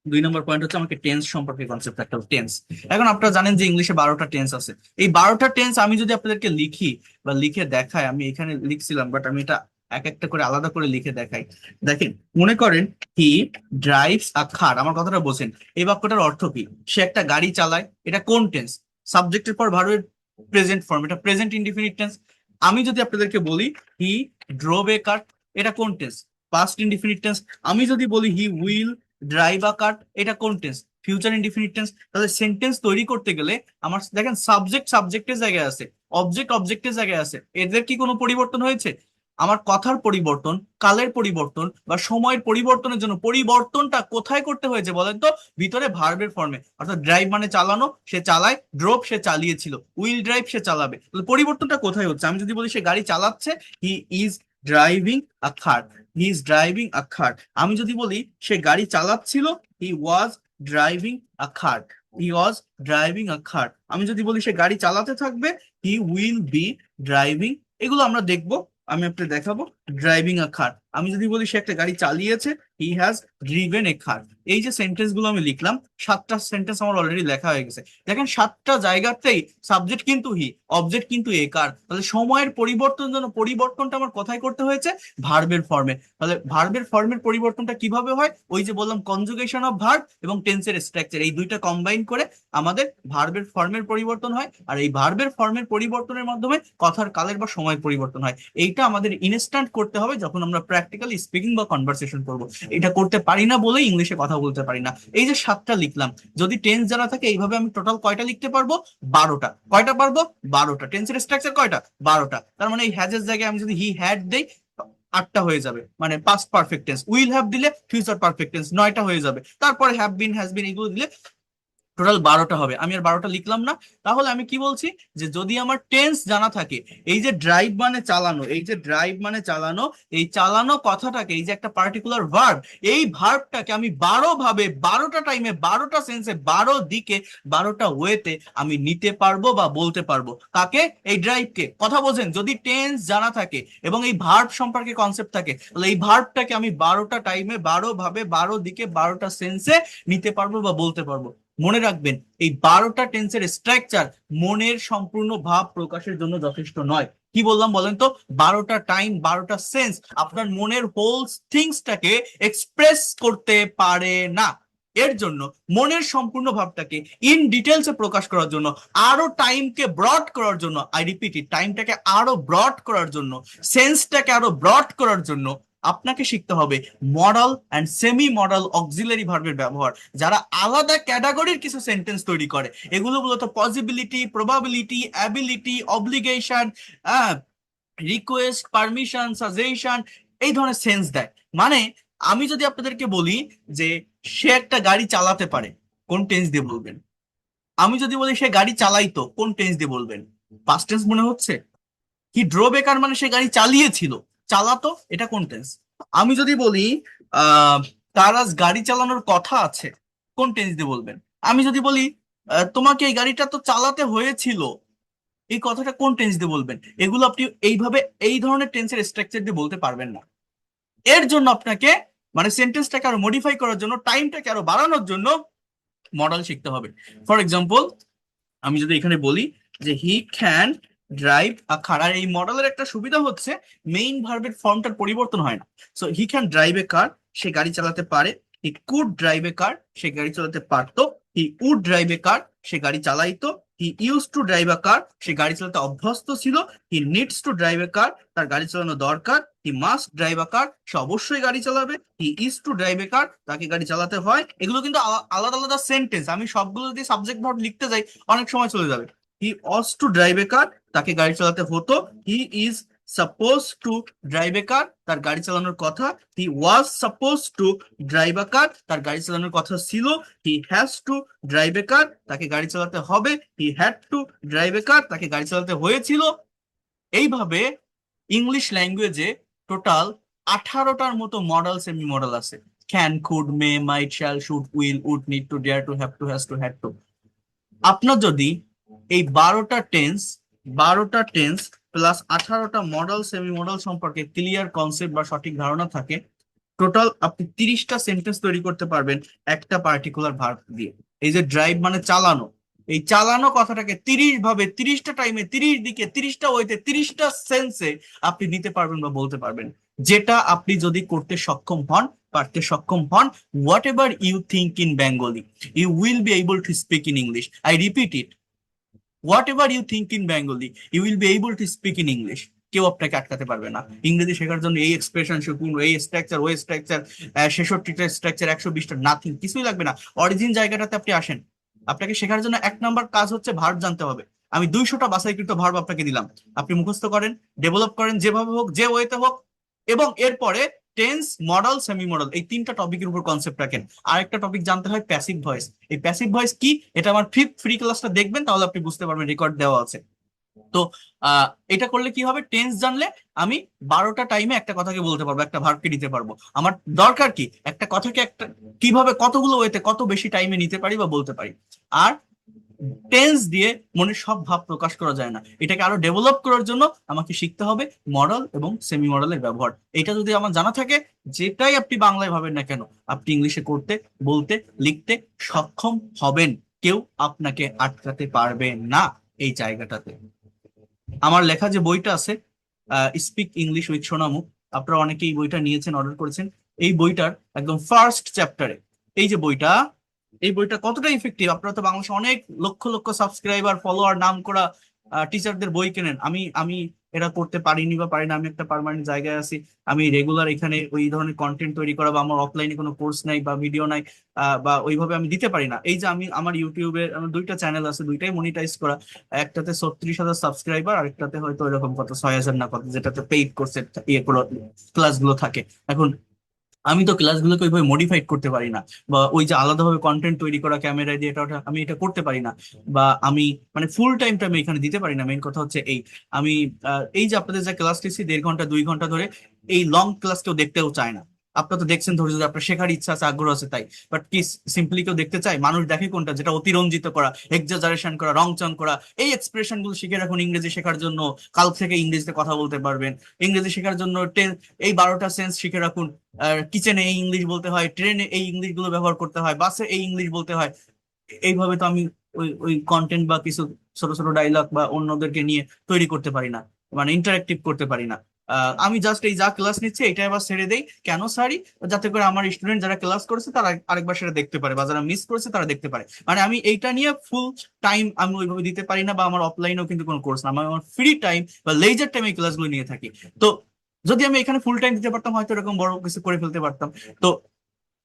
2 নম্বর পয়েন্ট হচ্ছে আমাকে টেন্স সম্পর্কে কনসেপ্ট রাখতে হবে, টেন্স। এখন আপনারা জানেন যে ইংলিশে 12টা টেন্স আছে। এই 12টা টেন্স আমি যদি আপনাদেরকে লিখি বা লিখে দেখাই, আমি এখানে লিখছিলাম বাট আমি এটা এক একটা করে আলাদা করে লিখে দেখাই। দেখেন, মনে করেন হি ড্রাইভস আ কার, আমার কথাটা বোঝেন, এই বাক্যটার অর্থ কি, সে একটা গাড়ি চালায়, এটা কোন টেন্স, সাবজেক্টের পর ভার্বের প্রেজেন্ট ফর্ম, এটা প্রেজেন্ট ইনডিফিনিট টেন্স। আমি যদি আপনাদেরকে বলি হি ড্রোভ এ কার, এটা কোন টেন্স, পাস্ট ইনডিফিনিট টেন্স। আমি যদি বলি হি উইল ড্রাইভ আ কার, এটা কোন টেন্স, ফিউচার ইনডিফিনিট টেন্স। তাহলে সেন্টেন্স তৈরি করতে গেলে আমার দেখেন সাবজেক্ট সাবজেক্টের জায়গায় আছে, অবজেক্ট অবজেক্টের জায়গায় আছে, এদের কি কোনো পরিবর্তন হয়েছে? আমার কথার পরিবর্তন, কালের পরিবর্তন বা সময়ের পরিবর্তনের জন্য পরিবর্তনটা কোথায় করতে হয়েছে বলেন তো? ভিতরে ভার্বের ফর্মে। অর্থাৎ ড্রাইভ মানে চালানো, সে চালায়; ড্রোভ সে চালিয়েছিল; উইল ড্রাইভ সে চালাবে। তাহলে পরিবর্তনটা কোথায় হচ্ছে? আমি যদি বলি সে গাড়ি চালাচ্ছে, he is driving a car, he is driving a car. আমি যদি বলি সে গাড়ি চালাচ্ছিল, হি ওয়াজ driving a car, he was driving a car. আমি যদি বলি সে গাড়ি চালাতে থাকবে, হি উইল বি ড্রাইভিং। এগুলো আমরা দেখবো, আমি আপনাকে দেখাবো। Driving a car. আমি যদি বলি সে একটা গাড়ি চালিয়েছে, he has driven a car. এই যে সেন্টেন্স গুলো আমি লিখলাম, 7টা সেন্টেন্স আমার অলরেডি লেখা হয়ে গেছে। দেখেন 7টা জায়গাতেই সাবজেক্ট কিন্তু হি, অবজেক্ট কিন্তু এ কার। তাহলে সময়ের পরিবর্তন জন্য পরিবর্তনটা আমার কোথায় করতে হয়েছে? ভার্বের ফর্মে। তাহলে ভার্বের ফর্মের পরিবর্তনটা কিভাবে হয়? ওই যে বললাম, কনজুগেশন অফ ভার্ব এবং টেন্সের স্ট্রাকচার, এই দুইটা কম্বাইন করে আমাদের ভার্বের ফর্মের পরিবর্তন হয়। আর এই ভার্বের ফর্মের পরিবর্তনের মাধ্যমে কথার কালের বা সময়ের পরিবর্তন হয়। এইটা আমাদের ইনস্ট্যান্ট করতে হবে যখন আমরা প্র্যাকটিক্যালি স্পিকিং বা কনভারসেশন করব। এটা করতে পারি না বলেই ইংলিশে কথা বলতে পারি না। এই যে 7টা লিখলাম, যদি টেন্স জানা থাকে এইভাবে আমি টোটাল কয়টা লিখতে পারবো? 12টা। কয়টা পারবো? 12টা। টেন্সের স্ট্রাকচার কয়টা? 12টা। তার মানে এই হ্যাজের জায়গায় আমি যদি হি হ্যাড দেই, 8টা হয়ে যাবে, মানে past perfect tense. Will have দিলে ফিউচার পারফেক্ট টেন্স, 9টা হয়ে যাবে। তারপরে হ্যাভ বিন, হ্যাজ বিন, এগুলো দিলে টোটাল 12টা হবে। আমি আর 12টা লিখলাম না। তাহলে আমি কি বলছি, যে যদি আমার টেন্স জানা থাকে, এই যে ড্রাইভ মানে চালানো, এই যে ড্রাইভ মানে চালানো, এই চালানো কথাটাকে, এই যে একটা পার্টিকুলার ভার্ব, এই ভার্বটাকে আমি 12 ভাবে, 12টা টাইমে, 12টা সেন্সে, 12 দিকে, 12টা ওয়েতে আমি নিতে পারবো বা বলতে পারবো। কাকে? এই ড্রাইভকে। কথা বোঝেন? যদি টেন্স জানা থাকে এবং এই ভার্ব সম্পর্কে কনসেপ্ট থাকে, তাহলে এই ভার্বটাকে আমি 12টা টাইমে, 12 ভাবে, 12 দিকে, 12টা সেন্সে নিতে পারবো বা বলতে পারবো। মনে রাখবেন, এই 12টা টেন্সের স্ট্রাকচার মনের সম্পূর্ণ ভাব প্রকাশের জন্য যথেষ্ট নয়। কি বললাম বলেন তো? 12টা টাইম, 12টা সেন্স আপনার মনের হোল থিংসটাকে এক্সপ্রেস করতে পারে না। এর জন্য মনের সম্পূর্ণ ভাবটাকে ইন ডিটেলসে প্রকাশ করার জন্য, আরো টাইমকে ব্রড করার জন্য, আই রিপিট ইট, টাইমটাকে আরো ব্রড করার জন্য, সেন্সটাকে আরো ব্রড করার জন্য আপনাকে শিখতে হবে modal and semi modal auxiliary ভার্বের ব্যবহার, যারা আলাদা ক্যাটাগরির কিছু সেন্টেন্স তৈরি করে। এগুলো মূলত possibility, probability, ability, obligation, request, permission, suggestion, এই ধরনের সেন্স দেয়। মানে আমি যদি আপনাদেরকে বলি যে সে একটা গাড়ি চালাতে পারে, কোন টেন্স দিয়ে বলবেন? আমি যদি বলি সে গাড়ি চালাইতো, কোন টেন্স দিয়ে বলবেন? পাস্ট টেন্স মনে হচ্ছে? হি ড্রোভ এ কার মানে সে গাড়ি চালিয়েছিল। চালাতো, এটা কোন টেন্স? আমি যদি বলি আহ তার আজ গাড়ি চালানোর কথা আছে, কোন টেন্স দিয়ে বলবেন? আমি যদি বলি তোমাকে এই গাড়িটা তো চালাতে হয়েছিল, এই কথাটা কোন টেন্স দিয়ে বলবেন? এগুলো আপনি এইভাবে, এই ধরনের টেন্সের স্ট্রাকচার দিয়ে বলতে পারবেন না। এর জন্য আপনাকে, মানে সেন্টেন্সটাকে আরো মডিফাই করার জন্য, টাইমটাকে আরো বাড়ানোর জন্য মডেল শিখতে হবে। ফর এক্সাম্পল, আমি যদি এখানে বলি যে হি ক্যান ড্রাইভ আ কার, আর এই মডেলের একটা সুবিধা হচ্ছে মেইন ভার্বের ফর্মটার পরিবর্তন হয় না। So he can drive a car, সে গাড়ি চালাতে পারে; he could drive a car, সে গাড়ি চালাতে পারতো; he would drive a car, সে গাড়ি চালাইতো; he use to drive a car, সে গাড়ি চালাতে অভ্যস্ত ছিল; he needs to drive a car, তার গাড়ি চালানো দরকার; he must drive a car, সে অবশ্যই গাড়ি চালাবে; he is two drive a car, তাকে গাড়ি চালাতে হয়। এগুলো কিন্তু আলাদা আলাদা সেন্টেন্স। আমি সবগুলো যদি সাবজেক্ট ভার্ব লিখতে যাই অনেক সময় চলে যাবে। হি ওয়াজ টু ড্রাইভ এ কার, তাকে গাড়ি চালাতে হতো; he is suppose to drive a car, তার গাড়ি চালানোর কথা; he was suppose to drive a car, তার গাড়ি চালানোর কথা ছিল; he has to drive a car, তাকে গাড়ি চালাতে হবে; he had to drive a car, তাকে গাড়ি চালাতে হয়েছিল। এইভাবে ইংলিশ ল্যাঙ্গুয়েজে টোটাল 18টার মতো মডেল, সেমি মডেল আছে। Can, could, may, might, shall, should, will, would, need to, dare to, have to, has to, had to. আপনার যদি এই 12টা টেন্স প্লাস 18টা মডেল, সেমি মডেল সম্পর্কে ক্লিয়ার কনসেপ্ট বা সঠিক ধারণা থাকে, টোটাল আপনি 30টা সেন্টেন্স তৈরি করতে পারবেন একটা পার্টিকুলার ভার্ব দিয়ে। এই যে ড্রাইভ মানে চালানো, এই চালানো কথাটাকে 30 ভাবে, 30টা টাইমে, 30 দিকে, 30টা ওয়েতে, 30টা সেন্সে আপনি নিতে পারবেন বা বলতে পারবেন। যেটা আপনি যদি করতে সক্ষম হন, পারতে সক্ষম হন, whatever you think in Bengali, you will be able to speak in English. I repeat it, whatever you think in Bengali, you will be able to speak in English. কেউ আপনাকে আটকাতে পারবে না। ইংরেজি শেখার জন্য এই এক্সপ্রেশন শিখুন, এই স্ট্রাকচার, ওই স্ট্রাকচার, 66টা স্ট্রাকচার, 120টা, নাথিং, কিছুই লাগবে না। অরিজিন জায়গাটাতে আপনি আসেন। আপনাকে শেখার জন্য 1 নাম্বার কাজ হচ্ছে ভার্ব জানতে হবে। আমি 200টা বাছাইকৃত ভার্ব আপনাকে দিলাম, আপনি মুখস্থ করেন, ডেভেলপ করেন যেভাবে হোক, যে ওয়েতে হোক, এবং এরপরে টেন্স, মডাল, সেমি মডাল, এই 3টা টপিকের উপর কনসেপ্ট রাখেন। আরেকটা টপিক জানতে হয় প্যাসিভ ভয়েস। এই প্যাসিভ ভয়েস কি, এটা আমার ফ্রি ক্লাসটা দেখবেন, তাহলে আপনি বুঝতে পারবেন, রেকর্ড দেওয়া আছে। তো এটা করলে কি হবে, টেন্স জানলে আমি 12টা টাইমে একটা কথাকে বলতে পারবো, একটা ভার্বকে নিতে পারবো। আমার দরকার কি, একটা কথাকে একটা কিভাবে কতগুলো ওয়েতে কত বেশি টাইমে নিতে পারি বা বলতে পারি। আর টেন্স দিয়ে মনে সব ভাব প্রকাশ করা যায় না, এটাকে আরো ডেভেলপ করার জন্য আমাকে শিখতে হবে মডাল এবং সেমি মডালের ব্যবহার। এটা যদি আমার জানা থাকে, যেটাই আপনি বাংলায় ভাবেন না কেন, আপনি ইংলিশে করতে, বলতে, লিখতে সক্ষম হবেন। কেউ আপনাকে আটকাতে পারবে না এই জায়গাটাতে। আমার লেখা যে বইটা আছে, স্পিক ইংলিশ উইথ সোনামু, আপনারা অনেকেই এই বইটা নিয়েছেন, অর্ডার করেছেন। এই বইটার একদম ফার্স্ট চ্যাপ্টারে, এই যে বইটা, এই বইটা কতটা ইফেক্টিভ, আপনারা তো বাংলাদেশে অনেক লক্ষ লক্ষ সাবস্ক্রাইবার, ফলোয়ার, নাম করা টিচারদের বই কেনেন। আমি আমি এটা করতে পারিনি বা পারি না, আমি একটা পার্মানেন্ট জায়গায় আছি, আমি রেগুলার এখানে ওই ধরনের কন্টেন্ট তৈরি করা, বা আমার অফলাইনে কোনো কোর্স নাই বা ভিডিও নাই, বা ওইভাবে আমি দিতে পারি না। এই যে আমি আমার ইউটিউবে আমার 2টা চ্যানেল আছে, দুইটাই মনিটাইজ করা, একটাতে 36,000 সাবস্ক্রাইবার, আরেকটাতে হয়তো এরকম কত 6,000 না কত, যেটাতে পেইড কোর্সে ইয়ে করে ক্লাসগুলো থাকে। এখন আমি তো ক্লাসগুলোকে ওইভাবে মডিফাইড করতে পারি না, বা ওই যে আলাদাভাবে কন্টেন্ট তৈরি করা ক্যামেরা দিয়ে, এটা ওটা আমি এটা করতে পারি না, বা আমি মানে ফুল টাইমটা আমি এখানে দিতে পারি না। মেইন কথা হচ্ছে এই, আমি এই যে আপনাদের যে ক্লাস নিচ্ছি 1.5 ঘন্টা 2 ঘন্টা ধরে, এই লং ক্লাস কেউ দেখতেও চায় না। আপনারা তো দেখছেন, ধৈর্য ধরে, আপনার শেখার ইচ্ছা আছে, আগ্রহ আছে তাই, বাট কি সিম্পলি কেউ দেখতে চায়? মানুষ দেখে কোনটা, যেটা অতিরঞ্জিত করা, এক্সাজারেশন করা, রংচং করা। এই এক্সপ্রেশন গুলো শিখে রাখুন ইংরেজি শেখার জন্য, কাল থেকে ইংরেজিতে কথা বলতে পারবেন। ইংরেজি শেখার জন্য এই 12টা সেন্স শিখে রাখুন। কিচেনে এই ইংলিশ বলতে হয়, ট্রেনে এই ইংলিশ গুলো ব্যবহার করতে হয়, বাসে এই ইংলিশ বলতে হয়। এইভাবে তো আমি ওই ওই কন্টেন্ট বা কিছু ছোট ছোট ডায়লগ বা অন্যদেরকে নিয়ে তৈরি করতে পারি না, মানে ইন্টারাক্টিভ করতে পারি না। আমি জাস্ট এই যা ক্লাস নিচ্ছি এটা এবার ছেড়ে দেই, কেন সারি? যাতে করে আমার স্টুডেন্ট যারা ক্লাস করেছে তারা আরেকবার সেটা দেখতে পারে, বা যারা মিস করেছে তারা দেখতে পারে। মানে আমি এইটা নিয়ে ফুল টাইম আমি ওইভাবে দিতে পারি না, বা আমার অফলাইনেও কিন্তু কোনো কোর্স না, আমি আমার ফ্রি টাইম বা লেজার টাইম এই ক্লাসগুলো নিয়ে থাকি। তো যদি আমি এখানে ফুল টাইম দিতে পারতাম, হয়তো এরকম বড় কিছু করে ফেলতে পারতাম। তো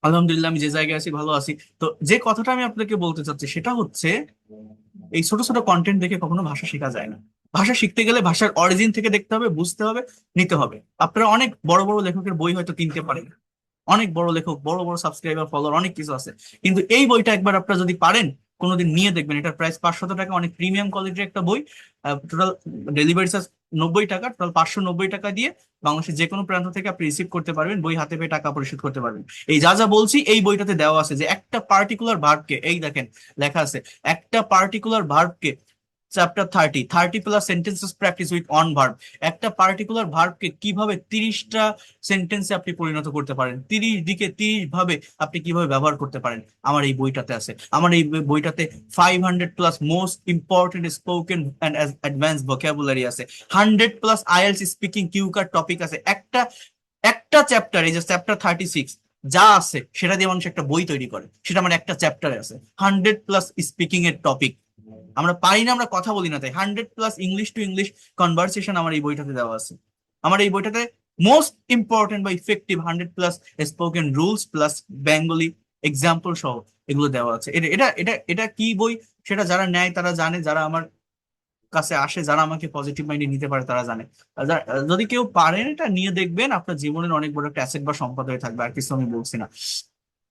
আলহামদুলিল্লাহ আমি যে জায়গায় আছি ভালো আছি। তো যে কথাটা আমি আপনাকে বলতে চাচ্ছি সেটা হচ্ছে, এই ছোট ছোট কন্টেন্ট দেখে কখনো ভাষা শেখা যায় না। ভাষা শিখতে গেলে ভাষার অরিজিন থেকে দেখতে হবে, বুঝতে হবে, নিতে হবে। আপনারা অনেক বড় বড় লেখকের বই হয়তো কিনতে পারেন, অনেক বড় লেখক, বড় বড় সাবস্ক্রাইবার, ফলোয়ার, অনেক কিছু আছে, কিন্তু এই বইটা একবার আপনারা যদি পারেন কোনোদিন নিয়ে দেখবেন, এটার প্রাইস 500 টাকা, অনেক প্রিমিয়াম কোয়ালিটির একটা বই। টোটাল ডেলিভারি চার্জ 90 টাকা, টোটাল 590 টাকা দিয়ে বাংলাদেশের যে কোনো প্রান্ত থেকে আপনি রিসিভ করতে পারবেন, বই হাতে পেয়ে টাকা পরিশোধ করতে পারবেন। এই যা যা বলছি এই বইটাতে দেওয়া আছে, যে একটা পার্টিকুলার ভার্বকে, এই দেখেন লেখা আছে, একটা পার্টিকুলার ভার্বকে, chapter 30 plus sentences practice with on verb, একটা পার্টিকুলার ভার্বকে কিভাবে 30টা সেন্টেন্সে আপনি পরিণত করতে পারেন, 30 দিকে 30 ভাবে আপনি কিভাবে ব্যবহার করতে পারেন, আমার এই বইটাতে আছে। আমার এই বইটাতে 500+ most important spoken and advance vocabulary আছে, 100+ IELTS speaking cue card topic আছে। একটা একটা চ্যাপ্টার, এই যে চ্যাপ্টার 36 যা আছে সেটা দিয়ে মানুষ একটা বই তৈরি করে, সেটা আমার একটা চ্যাপ্টারে আছে। 100+ স্পিকিং এর টপিক, আমরা পারি না, আমরা কথা বলি না, তাই 100+ ইংলিশ টু ইংলিশ কনভারসেশন আমার এই বইটাতে দেওয়া আছে। আমার এই বইটাতে মোস্ট ইম্পর্টেন্ট বা effective 100+ spoken rules plus Bengali example সহ এগুলো দেওয়া আছে। এটা এটা এটা এটা কি বই, সেটা যারা নেয় তারা জানে, যারা আমার কাছে আসে, যারা আমাকে পজিটিভ মাইন্ডে নিতে পারে তারা জানে। যদি কেউ পারেন এটা নিয়ে দেখবেন, আপনার জীবনের অনেক বড় একটা অ্যাসেট বা সম্পদ হয়ে থাকবে। আর কিছু আমি বলছি না,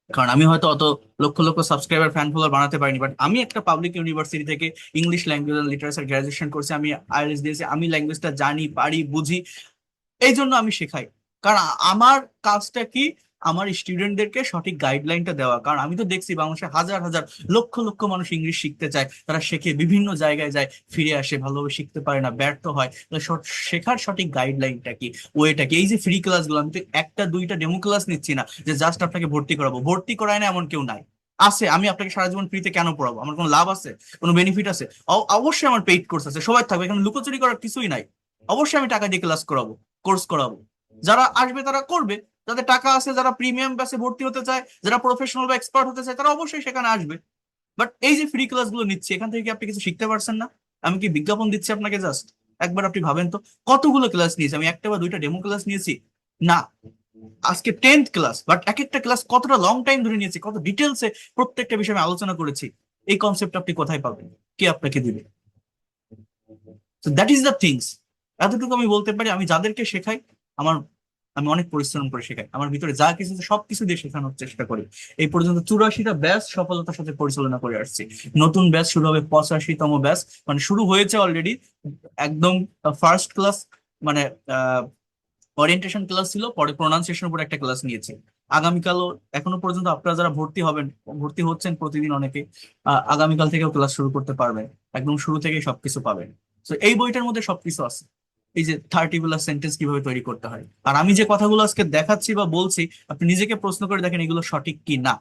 কারণ আমি হয়তো অত lakh lakh subscriber, fan follower বানাতে পারিনি, বাট আমি একটা পাবলিক ইউনিভার্সিটি থেকে English language and literature graduation করছি, আমি আইএলটিএস দিয়েছি, আমি ল্যাঙ্গুয়েজটা জানি, পারি, বুঝি। এই জন্য আমি শেখাই, কারণ আমার কাজটা কি, আমার স্টুডেন্টদেরকে সঠিক গাইডলাইনটা দেওয়া। কারণ আমি তো দেখছি বাংলাদেশে হাজার হাজার লক্ষ লক্ষ মানুষ ইংলিশ শিখতে চায়, তারা শেখে, বিভিন্ন জায়গায় যায়, ফিরে আসে, ভালোভাবে শিখতে পারে না, ব্যর্থ হয়। তাহলে শেখার সঠিক গাইডলাইনটা কি, ওয়েটা কি? এই যে ফ্রি ক্লাসগুলো, আমি তো একটা দুইটা ডেমো ক্লাস নিচ্ছি না যে জাস্ট আপনাকে ভর্তি করাবো, ভর্তি করায় না এমন কেউ নাই। আছে, আমি আপনাকে সারা জীবন ফ্রিতে কেন পড়াবো? আমার কোনো লাভ আছে? কোনো বেনিফিট আছে? অবশ্যই আমার পেইড কোর্স আছে, সবাই থাকবে, এখানে লুকোচুরি করার কিছুই নাই। অবশ্যই আমি টাকা দিয়ে ক্লাস করাবো, কোর্স করাবো। যারা আসবে তারা করবে, যাদের টাকা আছে, যারা প্রিমিয়াম ব্যাচে ভর্তি হতে চায়, যারা প্রফেশনাল বা এক্সপার্ট হতে চায়, তারা অবশ্যই সেখানে আসবে। বাট এই যে ফ্রি ক্লাসগুলো নিচ্ছি, এখান থেকে কি আপনি কিছু শিখতে পারছেন না? আমি কি বিজ্ঞাপন দিচ্ছি আপনাকে জাস্ট? একবার আপনি ভাবেন তো, কতগুলো ক্লাস নিয়েছি আমি, একটা বা দুইটা ডেমো ক্লাস নিয়েছি না। আজকে 10th ক্লাস, বাট এক একটা ক্লাস কতটা লং টাইম ধরে নিয়েছি, কত ডিটেলসে প্রত্যেকটা বিষয়ে আমি আলোচনা করেছি। এই কনসেপ্ট আপনি কোথায় পাবেন? কে আপনাকে দিবে? So that is the things. এতটুকু আমি বলতে পারি। আমি যাদেরকে শেখাই, আমার আমি অনেক পরিশ্রম করে শেখাই, আমার ভিতরে যা কিছু আছে সবকিছু দিয়ে শেখানোর চেষ্টা করি। এই পর্যন্ত 84টা ব্যাচ সফলতার সাথে পরিচালনা করে আসছি। নতুন ব্যাচ শুরু হবে 85তম ব্যাচ, মানে শুরু হয়েছে অলরেডি। একদম ফার্স্ট ক্লাস, মানে ওরিয়েন্টেশন ক্লাস ছিল, পরে প্রোনাউন্সিয়েশনের উপর একটা ক্লাস নিয়েছি। আগামীকালও, এখনো পর্যন্ত আপনারা যারা ভর্তি হবেন, ভর্তি হচ্ছেন প্রতিদিন অনেকে, আগামীকাল থেকেও ক্লাস শুরু করতে পারবেন। একদম শুরু থেকেই সবকিছু পাবেন। তো এই বইটার মধ্যে সবকিছু আছে। এই যে 30 প্লাস সেন্টেন্স কিভাবে তৈরি করতে হয়, আর আমি যে কথাগুলো আজকে দেখাচ্ছি বা বলছি, আপনি নিজেকে প্রশ্ন করে দেখেন এগুলো সঠিক কি না।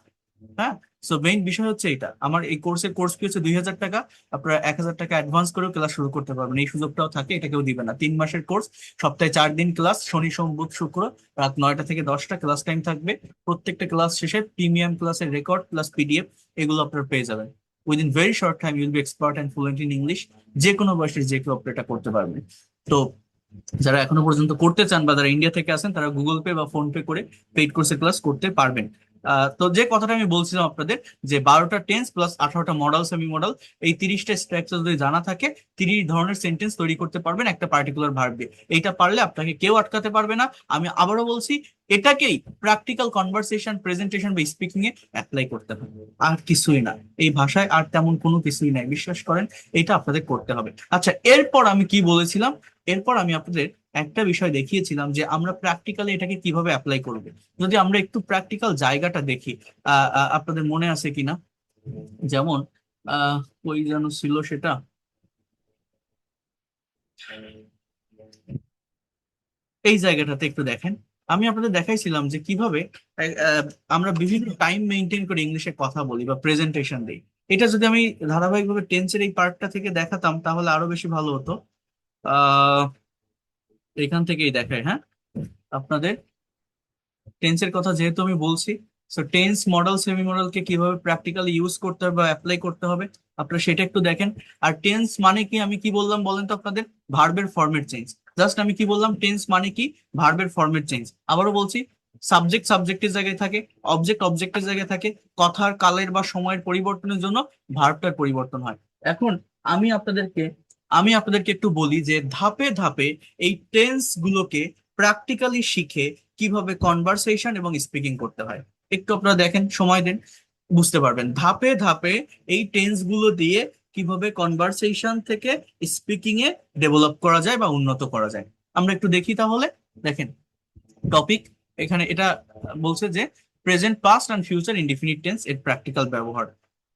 হ্যাঁ। সো মেইন বিষয় হচ্ছে এটা। আমার এই কোর্স ফি হচ্ছে 2000 টাকা। আপনারা 1000 টাকা অ্যাডভান্স করেও ক্লাস শুরু করতে পারবেন, এই সুযোগটাও থাকে, এটা কেউ দিবে না। 3 মাসের কোর্স, সপ্তাহে 4 দিন ক্লাস, শনি সোম বুধ শুক্র, রাত 9টা থেকে 10টা ক্লাস টাইম থাকবে। প্রত্যেকটা ক্লাস শেষে প্রিমিয়াম ক্লাসের রেকর্ড প্লাস পিডিএফ এগুলো আপনারা পেয়ে যাবেন। Within very short time you'll be expert and fluent in English. যে কোনো বয়সের যে কেউ আপনারা এটা করতে পারবেন। তো যারা এখনো পর্যন্ত করতে চান বা যারা ইন্ডিয়া থেকে আছেন, তারা গুগল পে বা ফোন পে করে পেইড কোর্সের ক্লাস করতে পারবেন। তো যে কথাটা আমি বলছিলাম আপনাদের, যে 12টা টেন্স প্লাস 18টা মডেল সেমি মডেল, এই 30টা স্ট্রাকচার যদি জানা থাকে, 30 ধরনের সেন্টেন্স তৈরি করতে পারবেন একটা পার্টিকুলার ভার্ব দিয়ে। এইটা পারলে আপনাকে কেউ আটকাতে পারবে না। আমি আবারও বলছি, এটাকেই প্র্যাকটিক্যাল কনভারসেশন, প্রেজেন্টেশন বা স্পিকিং এ অ্যাপ্লাই করতে হবে, আর কিছুই না। এই ভাষায় আর তেমন কোনো কিছুই নাই, বিশ্বাস করেন। এটা আপনাদের করতে হবে। আচ্ছা, এরপর আমি কি বলেছিলাম? এরপর আমি আপনাদের একটা বিষয় দেখিয়েছিলাম যে আমরা প্র্যাকটিক্যালি এটাকে কিভাবে অ্যাপ্লাই করব। যদি আমরা একটু প্র্যাকটিক্যাল জায়গাটা দেখি, আপনাদের মনে আছে কিনা, যেমন আহ ওই যেন ছিল সেটা, এই জায়গাটাতে একটু দেখেন। আমি আপনাদের দেখাইছিলাম যে কিভাবে আমরা বিভিন্ন টাইম মেনটেন করে ইংলিশে কথা বলি বা প্রেজেন্টেশন দিই। এটা যদি আমি ধারাবাহিকভাবে টেন্সের এই পার্টটা থেকে দেখাতাম তাহলে আরো বেশি ভালো হতো। আহ এখান থেকেই দেখায়, হ্যাঁ, আপনাদের টেন্সের কথা যেহেতু আমি বলছি, সো টেন্স মডেল সেমি মডেলকে কিভাবে প্র্যাকটিক্যালি ইউজ করতে হবে বা অ্যাপ্লাই করতে হবে, আপনারা সেটা একটু দেখেন। আর টেন্স মানে কি, আমি কি বললাম বলেন তো আপনাদের? ভার্বের ফরম্যাট চেঞ্জ। জাস্ট আমি কি বললাম? টেন্স মানে কি, ভার্বের ফরম্যাট চেঞ্জ। আবারও বলছি, সাবজেক্ট সাবজেক্টের জায়গায় থাকে, অবজেক্ট অবজেক্টের জায়গায় থাকে। কথার কালের বা সময়ের পরিবর্তনের জন্য ভার্বটার পরিবর্তন হয়। এখন আমি আপনাদেরকে আমি আপনাদেরকে একটু বলি যে ধাপে ধাপে এই টেন্স গুলোকে প্র্যাকটিক্যালি শিখে কিভাবে কনভারসেশন এবং স্পিকিং করতে হয়, একটু আপনারা দেখেন, সময় দেন, বুঝতে পারবেন ধাপে ধাপে এই টেন্স গুলো দিয়ে কিভাবে কনভারসেশন থেকে স্পিকিং এ ডেভেলপ করা যায় বা উন্নত করা যায়। আমরা একটু দেখি তাহলে। দেখেন টপিক, এখানে এটা বলছে যে present past and future indefinite tense এর প্র্যাকটিক্যাল ব্যবহার।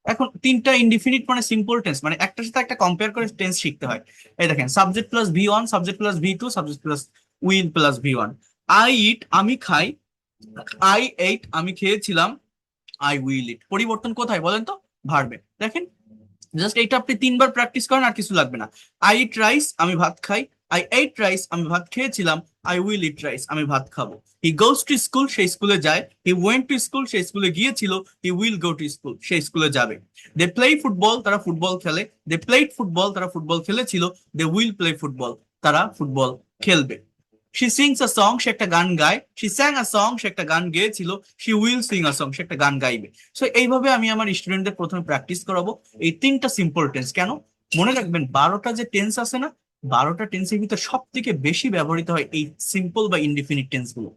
এখন তিনটা ইনডিফিনিট মানে সিম্পল টেন্স, মানে একটার সাথে একটা কম্পেয়ার করে টেন্স শিখতে হয়। এই দেখেন, subject plus V1, subject plus V2, subject plus will plus V1। I eat আমি খাই, আই এইট আমি খেয়েছিলাম, আই উইল ইট। পরিবর্তন কোথায় বলেন তো? ভার্বে। দেখেন, জাস্ট এটা আপনি 3বার প্র্যাকটিস করেন, আর কিছু লাগবে না। আই ইট রাইস আমি ভাত খাই, আই এইট রাইস আমি ভাত খেয়েছিলাম, আই উইল ইট রাইস আমি ভাত খাবো। হি গোস টু স্কুল সে স্কুলে যায়, হি ওয়েন্ট টু স্কুল সে স্কুলে গিয়েছিল, he will go to school সে স্কুলে যাবে। দে প্লে ফুটবল তারা ফুটবল খেলে, দে প্লেড ফুটবল তারা ফুটবল খেলেছিল, দে উইল প্লে ফুটবল তারা ফুটবল খেলবে। শি সিংস আ সং সে একটা গান গায়, শি স্যাং আ সং সে একটা গান গেয়েছিল, she will sing a song সে একটা গান গাইবে। সো এইভাবে আমি আমার স্টুডেন্টদের প্রথমে প্র্যাকটিস করাবো এই 3টা সিম্পল টেন্স। কেন? মনে রাখবেন 12টা যে টেন্স আছে না, 12টা টেন্সের ভিতরে সব থেকে বেশি ব্যবহৃত হয় এই সিম্পল বা ইনডিফিনিট টেন্স গুলো।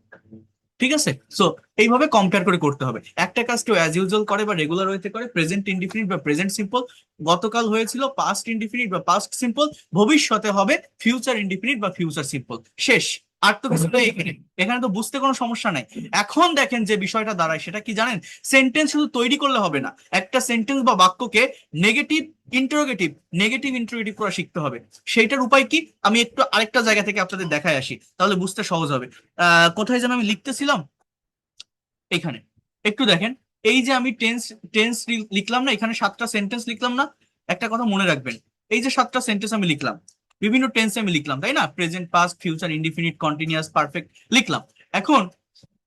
ঠিক আছে? সো এইভাবে কম্পেয়ার করে করতে হবে। একটা কাজ কেউ অ্যাজ ইউজুয়াল করে বা রেগুলার হইতে করে, প্রেজেন্ট ইনডিফিনিট বা প্রেজেন্ট সিম্পল। গতকাল হয়েছিল পাস্ট ইনডিফিনিট বা পাস্ট সিম্পল, ভবিষ্যতে হবে ফিউচার ইনডিফিনিট বা ফিউচার সিম্পল। শেষ। আর তো কিছু নেই এখানে, এখানে তো বুঝতে কোনো সমস্যা নাই। এখন দেখেন যে বিষয়টা দাঁড়ায় সেটা কি জানেন? সেন্টেন্স শুধু তৈরি করলে হবে না, একটা সেন্টেন্স বা বাক্যকে নেগেটিভ ইন্টারোগেটিভ, নেগেটিভ ইন্টারোগেটিভ করা শিখতে হবে। সেইটার উপায় কি, আমি একটু আরেকটা জায়গা থেকে আপনাদের দেখায় আসি, তাহলে বুঝতে সহজ হবে। কোথায় যেন আমি লিখতেছিলাম, এখানে একটু দেখেন। এই যে আমি টেন্স টেন্স লিখলাম না, এখানে 7টা সেন্টেন্স লিখলাম না। একটা কথা মনে রাখবেন, এই যে 7টা সেন্টেন্স আমি লিখলাম, বিভিন্ন টেন্সে আমি লিখলাম, তাই না? Present past future indefinite continuous perfect লিখলাম। এখন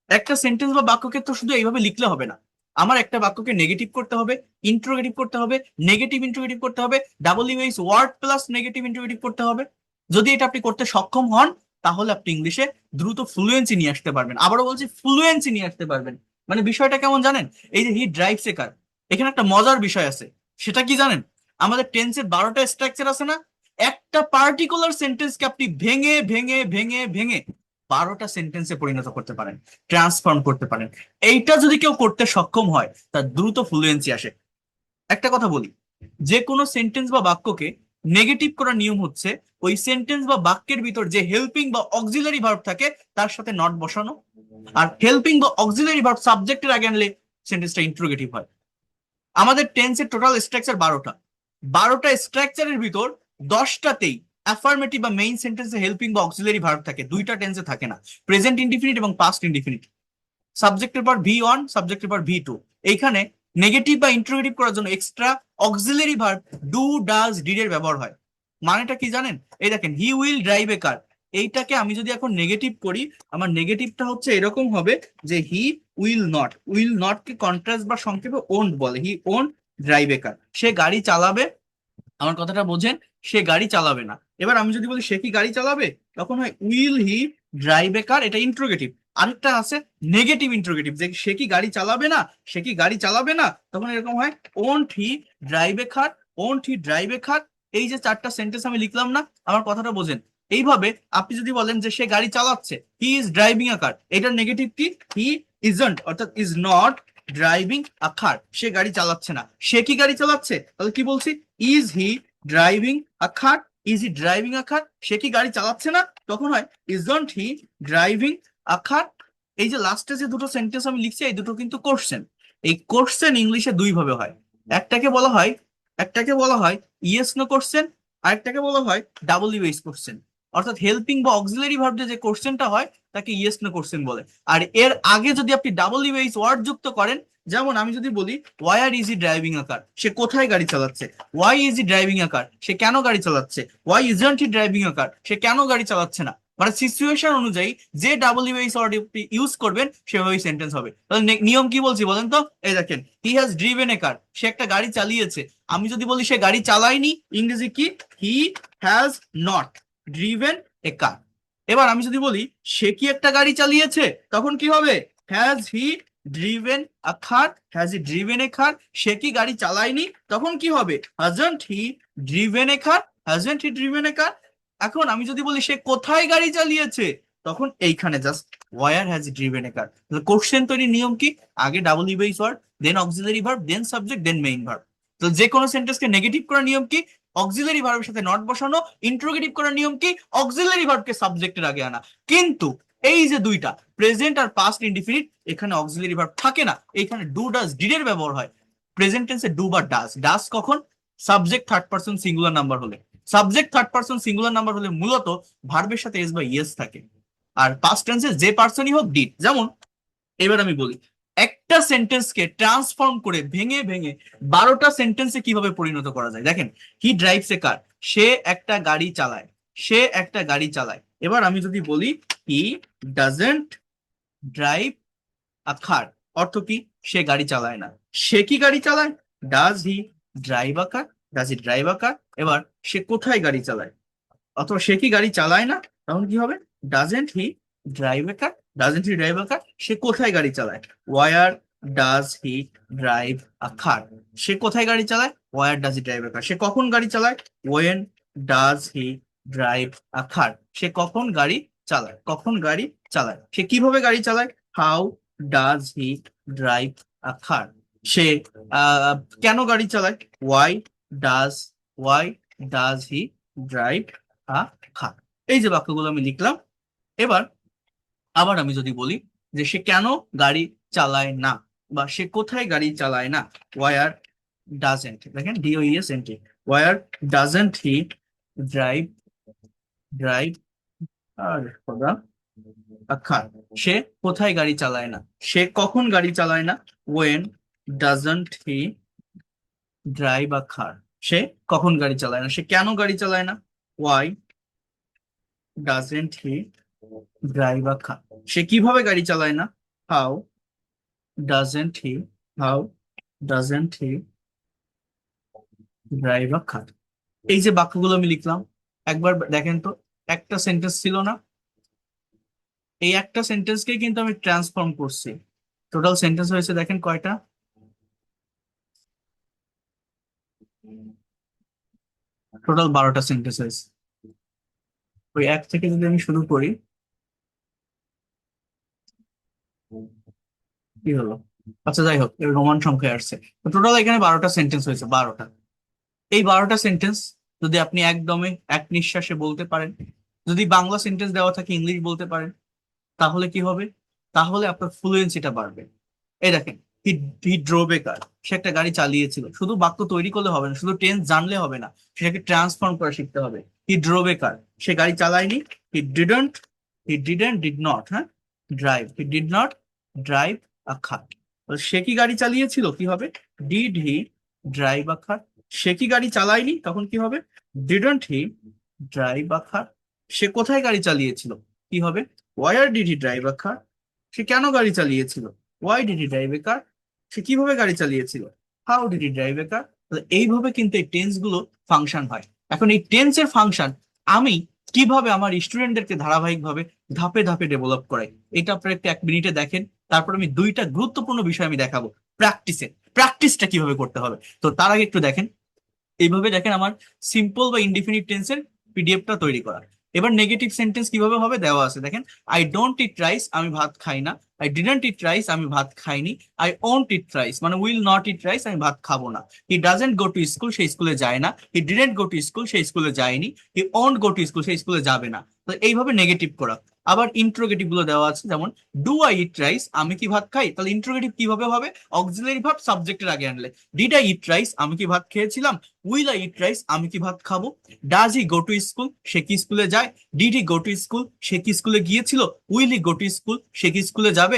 একটা সেন্টেন্স বা বাক্যকে তো শুধু এইভাবে লিখলে হবে না, আমার একটা বাক্যকে নেগেটিভ করতে হবে, ইন্ট্রোগেটিভ করতে হবে, নেগেটিভ ইন্ট্রোগেটিভ করতে হবে, WH word plus negative interrogative করতে হবে। যদি এটা আপনি করতে সক্ষম হন, তাহলে আপনি ইংলিশে দ্রুত ফ্লুয়েন্সি নিয়ে আসতে পারবেন। আবারও বলছি, ফ্লুয়েন্সি নিয়ে আসতে পারবেন। মানে বিষয়টা কেমন জানেন? এই যে হি ড্রাইভস এ কার, এখানে একটা মজার বিষয় আছে। সেটা কি জানেন? আমাদের টেন্সের 12টা স্ট্রাকচার আছে না, একটা পার্টিকুলার সেন্টেন্সকে আপনি ভেঙে ভেঙে ভেঙে ভেঙে 12টা সেন্টেন্সে পরিণত করতে পারেন, ট্রান্সফর্ম করতে পারেন। এইটা যদি কেউ করতে সক্ষম হয় তার দ্রুত ফ্লুয়েন্সি আসে। একটা কথা বলি, যে কোনো সেন্টেন্স বা বাক্যকে নেগেটিভ করার নিয়ম হচ্ছে ওই সেন্টেন্স বা বাক্যের ভিতর যে হেল্পিং বা অক্সিলারি ভার্ব থাকে তার সাথে নট বসানো। আর হেল্পিং বা অক্সিলারি ভার্ব সাবজেক্টের আগে আনলে সেন্টেন্সটা ইন্ট্রোগেটিভ হয়। আমাদের টেন্সের টোটাল স্ট্রাকচার 12টা। 12টা স্ট্রাকচারের ভিতর 10টাতেই অ্যাফার্মেটিভ বা মেইন সেন্টেন্সে হেল্পিং বা অক্সিলারি ভার্ব থাকে, 2টা টেন্সে থাকে না, প্রেজেন্ট ইনডিফিনিট এবং পাস্ট ইনডিফিনিট। সাবজেক্টের পর V1, সাবজেক্টের পর V2। এইখানে নেগেটিভ বা ইন্ট্রোগেটিভ করার জন্য extra auxiliary verb do, does, did এর ব্যবহার হয়। মানেটা কি জানেন? এই দেখেন, হি উইল ড্রাইভ এ কার, এইটাকে আমি যদি এখন নেগেটিভ করি, আমার নেগেটিভটা হচ্ছে এরকম হবে যে he will not, will not K contrast বা সংক্ষেপে ওন্ট বলে, হি ওন্ট ড্রাইভ এ কার, সে গাড়ি চালাবে, আমার কথাটা বোঝেন, সে গাড়ি চালাবে না। এবার আমি যদি বলি সে কি গাড়ি চালাবে, তখন হয় উইল হি ড্রাইভ এ কার, এটা ইন্ট্রোগেটিভ। আরেকটা আছে নেগেটিভ ইন্ট্রোগেটিভ, যে সে কি গাড়ি চালাবে না, সে কি গাড়ি চালাবে না, তখন এরকম হয় won't he drive a car, won't he drive a car. এই যে 4টা সেন্টেন্স আমি লিখলাম না, আমার কথাটা বোঝেন। এইভাবে আপনি যদি বলেন যে সে গাড়ি চালাচ্ছে, হি ইজ ড্রাইভিং আ কার, এটার নেগেটিভ কি? হি ইজন্ট, অর্থাৎ is not driving a car, সে গাড়ি চালাচ্ছে না। সে কি গাড়ি চালাচ্ছে, তাহলে কি বলছি? Is he driving a car, is he driving a car, সে কি গাড়ি চালাচ্ছে না, তখন হয় isn't he driving a car. এই যে লাস্টে যে দুটো সেন্টেন্স আমি লিখছি, এই দুটো কিন্তু কোশ্চেন। এই কোশ্চেন ইংলিশে দুই ভাবে হয়। একটাকে বলা হয় একটাকে বলা হয় ইয়েস নো কোশ্চেন, আরেকটাকে বলা হয় ডাবল ইউএস কোশ্চেন। অর্থাৎ হেল্পিং বা অক্সিলারি ভার্ব যে কোশ্চেনটা হয় তাকে ইয়েস নো কোশ্চেন বলে। আর এর আগে যদি আপনি ডাবল ইউএস ওয়ার্ড যুক্ত করেন, যেমন আমি যদি বলি where is he driving a car, সে কোথায় গাড়ি চালাচ্ছে। Why is he driving a car, সে কেন গাড়ি চালাচ্ছে। Why isn't he driving a car, সে কেন গাড়ি চালাচ্ছে না। মানে সিচুয়েশন অনুযায়ী যে ডাব্লিউএইচ ওয়ার্ড ইউজ করবেন সেভাবেই সেন্টেন্স হবে। তাহলে নিয়ম কি বলছি বলেন তো? এই দেখেন, he has driven a car, সে একটা গাড়ি চালিয়েছে। আমি যদি বলি সে গাড়ি চালায়নি, ইংরেজি কি? He has not driven a কার। এবার আমি যদি বলি সে কি একটা গাড়ি চালিয়েছে, তখন কি হবে? Has he driven a car, has he driven a car, সে কি গাড়ি চালায়নি, তখন কি হবে? Hasn't he driven a car, hasn't he driven a car. এখন আমি যদি বলি সে কোথায় গাড়ি চালিয়েছে, তখন এইখানে just where has driven a car. Question তৈরির নিয়ম কি? আগে double US word, then auxiliary verb, then subject, then main verb. তো যে কোনো সেন্টেন্সকে নেগেটিভ করার নিয়ম কি? অক্সিলারি ভার্বের সাথে নট বসানো। ইন্ট্রোগেটিভ করার নিয়ম কি? অক্সিলারি ভার্বকে সাবজেক্টের আগে আনা। কিন্তু এই যে দুইটা প্রেজেন্ট আর পাস্ট ইনডিফিনিট, এখানে অক্সিলারি ভার্ব থাকে না, এখানে ডু, ডাজ, ডিড এর ব্যবহার হয়। প্রেজেন্ট টেন্সে ডু বা ডাজ, ডাজ কখন? Subject third person singular number হলে। Subject third person singular number হলে মূলত ভার্বের সাথে এস বা ইয়েস থাকে। আর পাস্ট টেন্সে যে পার্সনই হোক ডিড। যেমন এবার আমি বলি একটা সেন্টেন্সকে ট্রান্সফর্ম করে ভেঙে ভেঙে 12টা সেন্টেন্সে কিভাবে পরিণত করা যায়। দেখেন, হি ড্রাইভস এ কার, সে একটা গাড়ি চালায়, সে একটা গাড়ি চালায়। এবার আমি যদি বলি হি ডাজন্ট ড্রাইভ আ কার, অর্থ কি? সে গাড়ি চালায় না। সে কি গাড়ি চালায়? Does he drive a car, does he drive a car. এবার সে কোথায় গাড়ি চালায়, অথবা সে কি গাড়ি চালায় না, তখন কি হবে? Doesn't he drive a car, doesn't he drive a car, সে কোথায় গাড়ি চালায়। Where does he drive a car, সে কোথায় গাড়ি চালায়। Where does he drive a car, সে কখন গাড়ি চালায়। When does he drive a car, সে কখন গাড়ি চালায়, কখন গাড়ি চালায়। সে কিভাবে গাড়ি চালায়। How does he drive a car, সে কেন গাড়ি চালায়। Why does, why does he drive a car. এই যে বাক্যগুলো আমি লিখলাম। এবার আবার আমি যদি বলি যে সে কেন গাড়ি চালায় না, বা সে কোথায় গাড়ি চালায় না। ওয়ার ডাজেন্ট, দেখেন D O E S N T, where doesn't he drive, drive আর খোদা আখার, সে কোথায় গাড়ি চালায় না, সে কখন গাড়ি চালায় না। When doesn't he drive a car, সে কখন গাড়ি চালায় না, সে কেন গাড়ি চালায় না। Why doesn't he drive a car, সে কিভাবে গাড়ি চালায় না। How doesn't he, how doesn't he drive a car. এই যে বাক্যগুলো আমি লিখলাম, একবার দেখেন তো, একটা সেন্টেন্স ছিল না, এই একটা সেন্টেন্সকেই কিন্তু আমি ট্রান্সফর্ম করছি। টোটাল সেন্টেন্স হয়েছে দেখেন কয়টা। টোটাল 12টা সেন্টেন্স হয়েছে। ওই এক থেকে যদি আমি শুরু করি, কি হলো? আচ্ছা যাই হোক, এর রোমান সংখ্যায় আসছে। তো টোটাল এখানে 12টা সেন্টেন্স হয়েছে, 12টা। এই 12টা সেন্টেন্স যদি আপনি একদমে এক নিঃশ্বাসে বলতে পারেন, যদি বাংলা সেন্টেন্স দেওয়া থাকে ইংলিশ বলতে পারেন, তাহলে কি হবে? তাহলে আপনার ফ্লুয়েন্সিটা বাড়বে। এই দেখেন, হি হি ড্রোভ এ কার, সে একটা গাড়ি চালিয়েছিল। শুধু বাক্য তৈরি করলে হবে না, শুধু টেন্স জানলে হবে না, সেটাকে ট্রান্সফর্ম করা শিখতে হবে। হি ড্রোভ এ কার, সে গাড়ি চালায়নি। হি ডিডন্ট, ডিড নট, হ্যাঁ, drive, he did not drive a car. সে কি গাড়ি চালিয়েছিল, কি হবে? Did he drive a car. সে কি গাড়ি চালায়নি, তখন কি হবে? Didn't he drive a car. সে কোথায় গাড়ি চালিয়েছিল, কি হবে? Where did he drive a car. সে কেন গাড়ি চালিয়েছিল? Why did he drive a car. সে কিভাবে গাড়ি চালিয়েছিল? How did he drive a car. এইভাবে কিন্তু এই টেন্স গুলো ফাংশন হয়। এখন এই টেন্সের ফাংশন আমি কিভাবে আমার স্টুডেন্টদেরকে ধারাবাহিকভাবে ধাপে ধাপে ডেভেলপ করাই, এটা আপনারা একটু 1 মিনিটে দেখেন। তারপর আমি দুইটা গুরুত্বপূর্ণ বিষয় আমি দেখাবো। প্র্যাকটিসটা কিভাবে করতে হবে। তো তার আগে একটু দেখেন, এইভাবে দেখেন আমার সিম্পল বা ইনডিফিনিট টেন্সের পিডিএফটা তৈরি করা। এবার নেগেটিভ সেন্টেন্স কিভাবে হবে দেওয়া আছে, দেখেন। আই ডোন্ট ইট রাইস, আমি ভাত খাই না। আই ডিডন্ট ইট রাইস, আমি ভাত খাইনি। আই ওন্ট ইট রাইস মানে উইল নট ইট রাইস, আমি ভাত খাবো না। He doesn't go to school, সে স্কুলে যায় না। He didn't go to school, সে স্কুলে যায়নি। He won't go to school, সে স্কুলে যাবে না। তো এইভাবে নেগেটিভ করা। আবার ইন্ট্রোগেটিভ গুলো দেওয়া আছে, যেমন ডু আই ইট রাইস, আমি কি ভাত খাই, তাহলে ইন্ট্রোগেটিভ কিভাবে হবে? অক্সিলারি ভার্ব সাবজেক্টের আগে আনলে। ডিড আই ইট রাইস, আমি কি ভাত খেয়েছিলাম। উইল আই ইট রাইস, আমি কি ভাত খাবো। Does he go to school, সে কি স্কুলে যায়। Did he go to school, সে কি স্কুলে গিয়েছিল। Will he go to school, সে কি স্কুলে যাবে।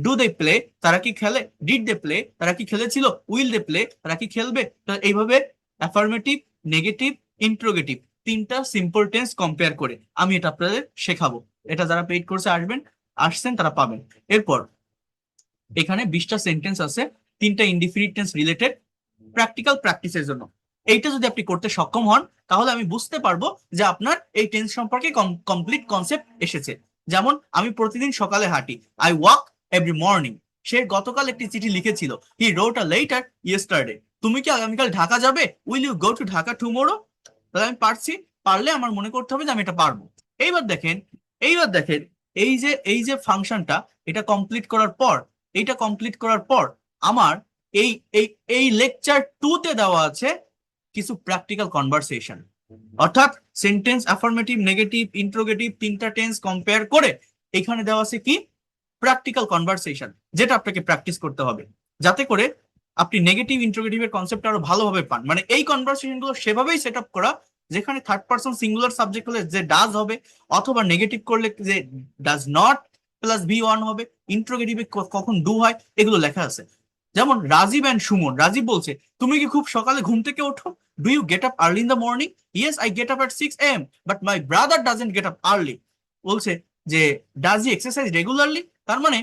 ডু দে প্লে, তারা কি খেলে। ডিড দে প্লে, তারা কি খেলেছিল। উইল দে প্লে, তারা কি খেলবে। তো এইভাবে অ্যাফার্মেটিভ, নেগেটিভ, ইন্ট্রোগেটিভ, তিনটা সিম্পল টেন্স কম্পেয়ার করে আমি এটা আপনাদের শেখাবো। এটা যারা পেইড কোর্সে আসছেন তারা পাবেন। এরপর এখানে 20টা সেন্টেন্স আছে, তিনটা ইনডিফিনিট টেন্স রিলেটেড প্র্যাকটিক্যাল প্র্যাকটিসের জন্য। এইটা যদি আপনি করতে সক্ষম হন, তাহলে আমি বুঝতে পারবো যে আপনার এই টেন্স সম্পর্কে কমপ্লিট কনসেপ্ট এসেছে। যেমন আমি প্রতিদিন সকালে হাঁটি, আই ওয়াক এভরি মর্নিং। সে গতকাল একটি চিঠি লিখেছিল, হি রোট আ লেটার ইয়েস্টারডে। তুমি কি আগামীকাল ঢাকা যাবে, will you go to Dhaka tomorrow. তাহলে আমি পারছি, পারলে আমার মনে করতে হবে যে আমি এটা পারবো। এইবার দেখেন, এইবার দেখেন, এই যে ফাংশনটা, এটা কমপ্লিট করার পর, এইটা কমপ্লিট করার পর আমার এই এই এই লেকচার 2-তে দেওয়া আছে কিছু প্র্যাকটিক্যাল কনভারসেশন। অর্থাৎ সেন্টেন্স অ্যাফার্মেটিভ, নেগেটিভ, ইন্ট্রোগেটিভ তিনটা টেন্স কম্পেয়ার করে এখানে দেওয়া আছে কি প্র্যাকটিক্যাল কনভারসেশন, যেটা আপনাকে প্র্যাকটিস করতে হবে, যাতে করে আপনি নেগেটিভ ইন্ট্রোগেটিভের কনসেপ্ট আরো ভালোভাবে পান। মানে এই কনভারসেশন গুলো সেভাবেই সেট আপ করা, যেখানে থার্ড পার্সন সিঙ্গুলার সাবজেক্ট হলে যে ডাজ হবে, অথবা নেগেটিভ করলে যে does not plus V one হবে, ইন্ট্রোগেটিভে কখন ডু হয়, এগুলো লেখা আছে। যেমন রাজীব অ্যান্ড সুমন, রাজীব বলছে, তুমি কি খুব সকালে ঘুম থেকে ওঠো। Do you get up early in the morning. Yes I get up at 6 AM, but my brother doesn't get up early. বলছে যে ডাজ হি এক্সারসাইজ রেগুলারলি। তার মানে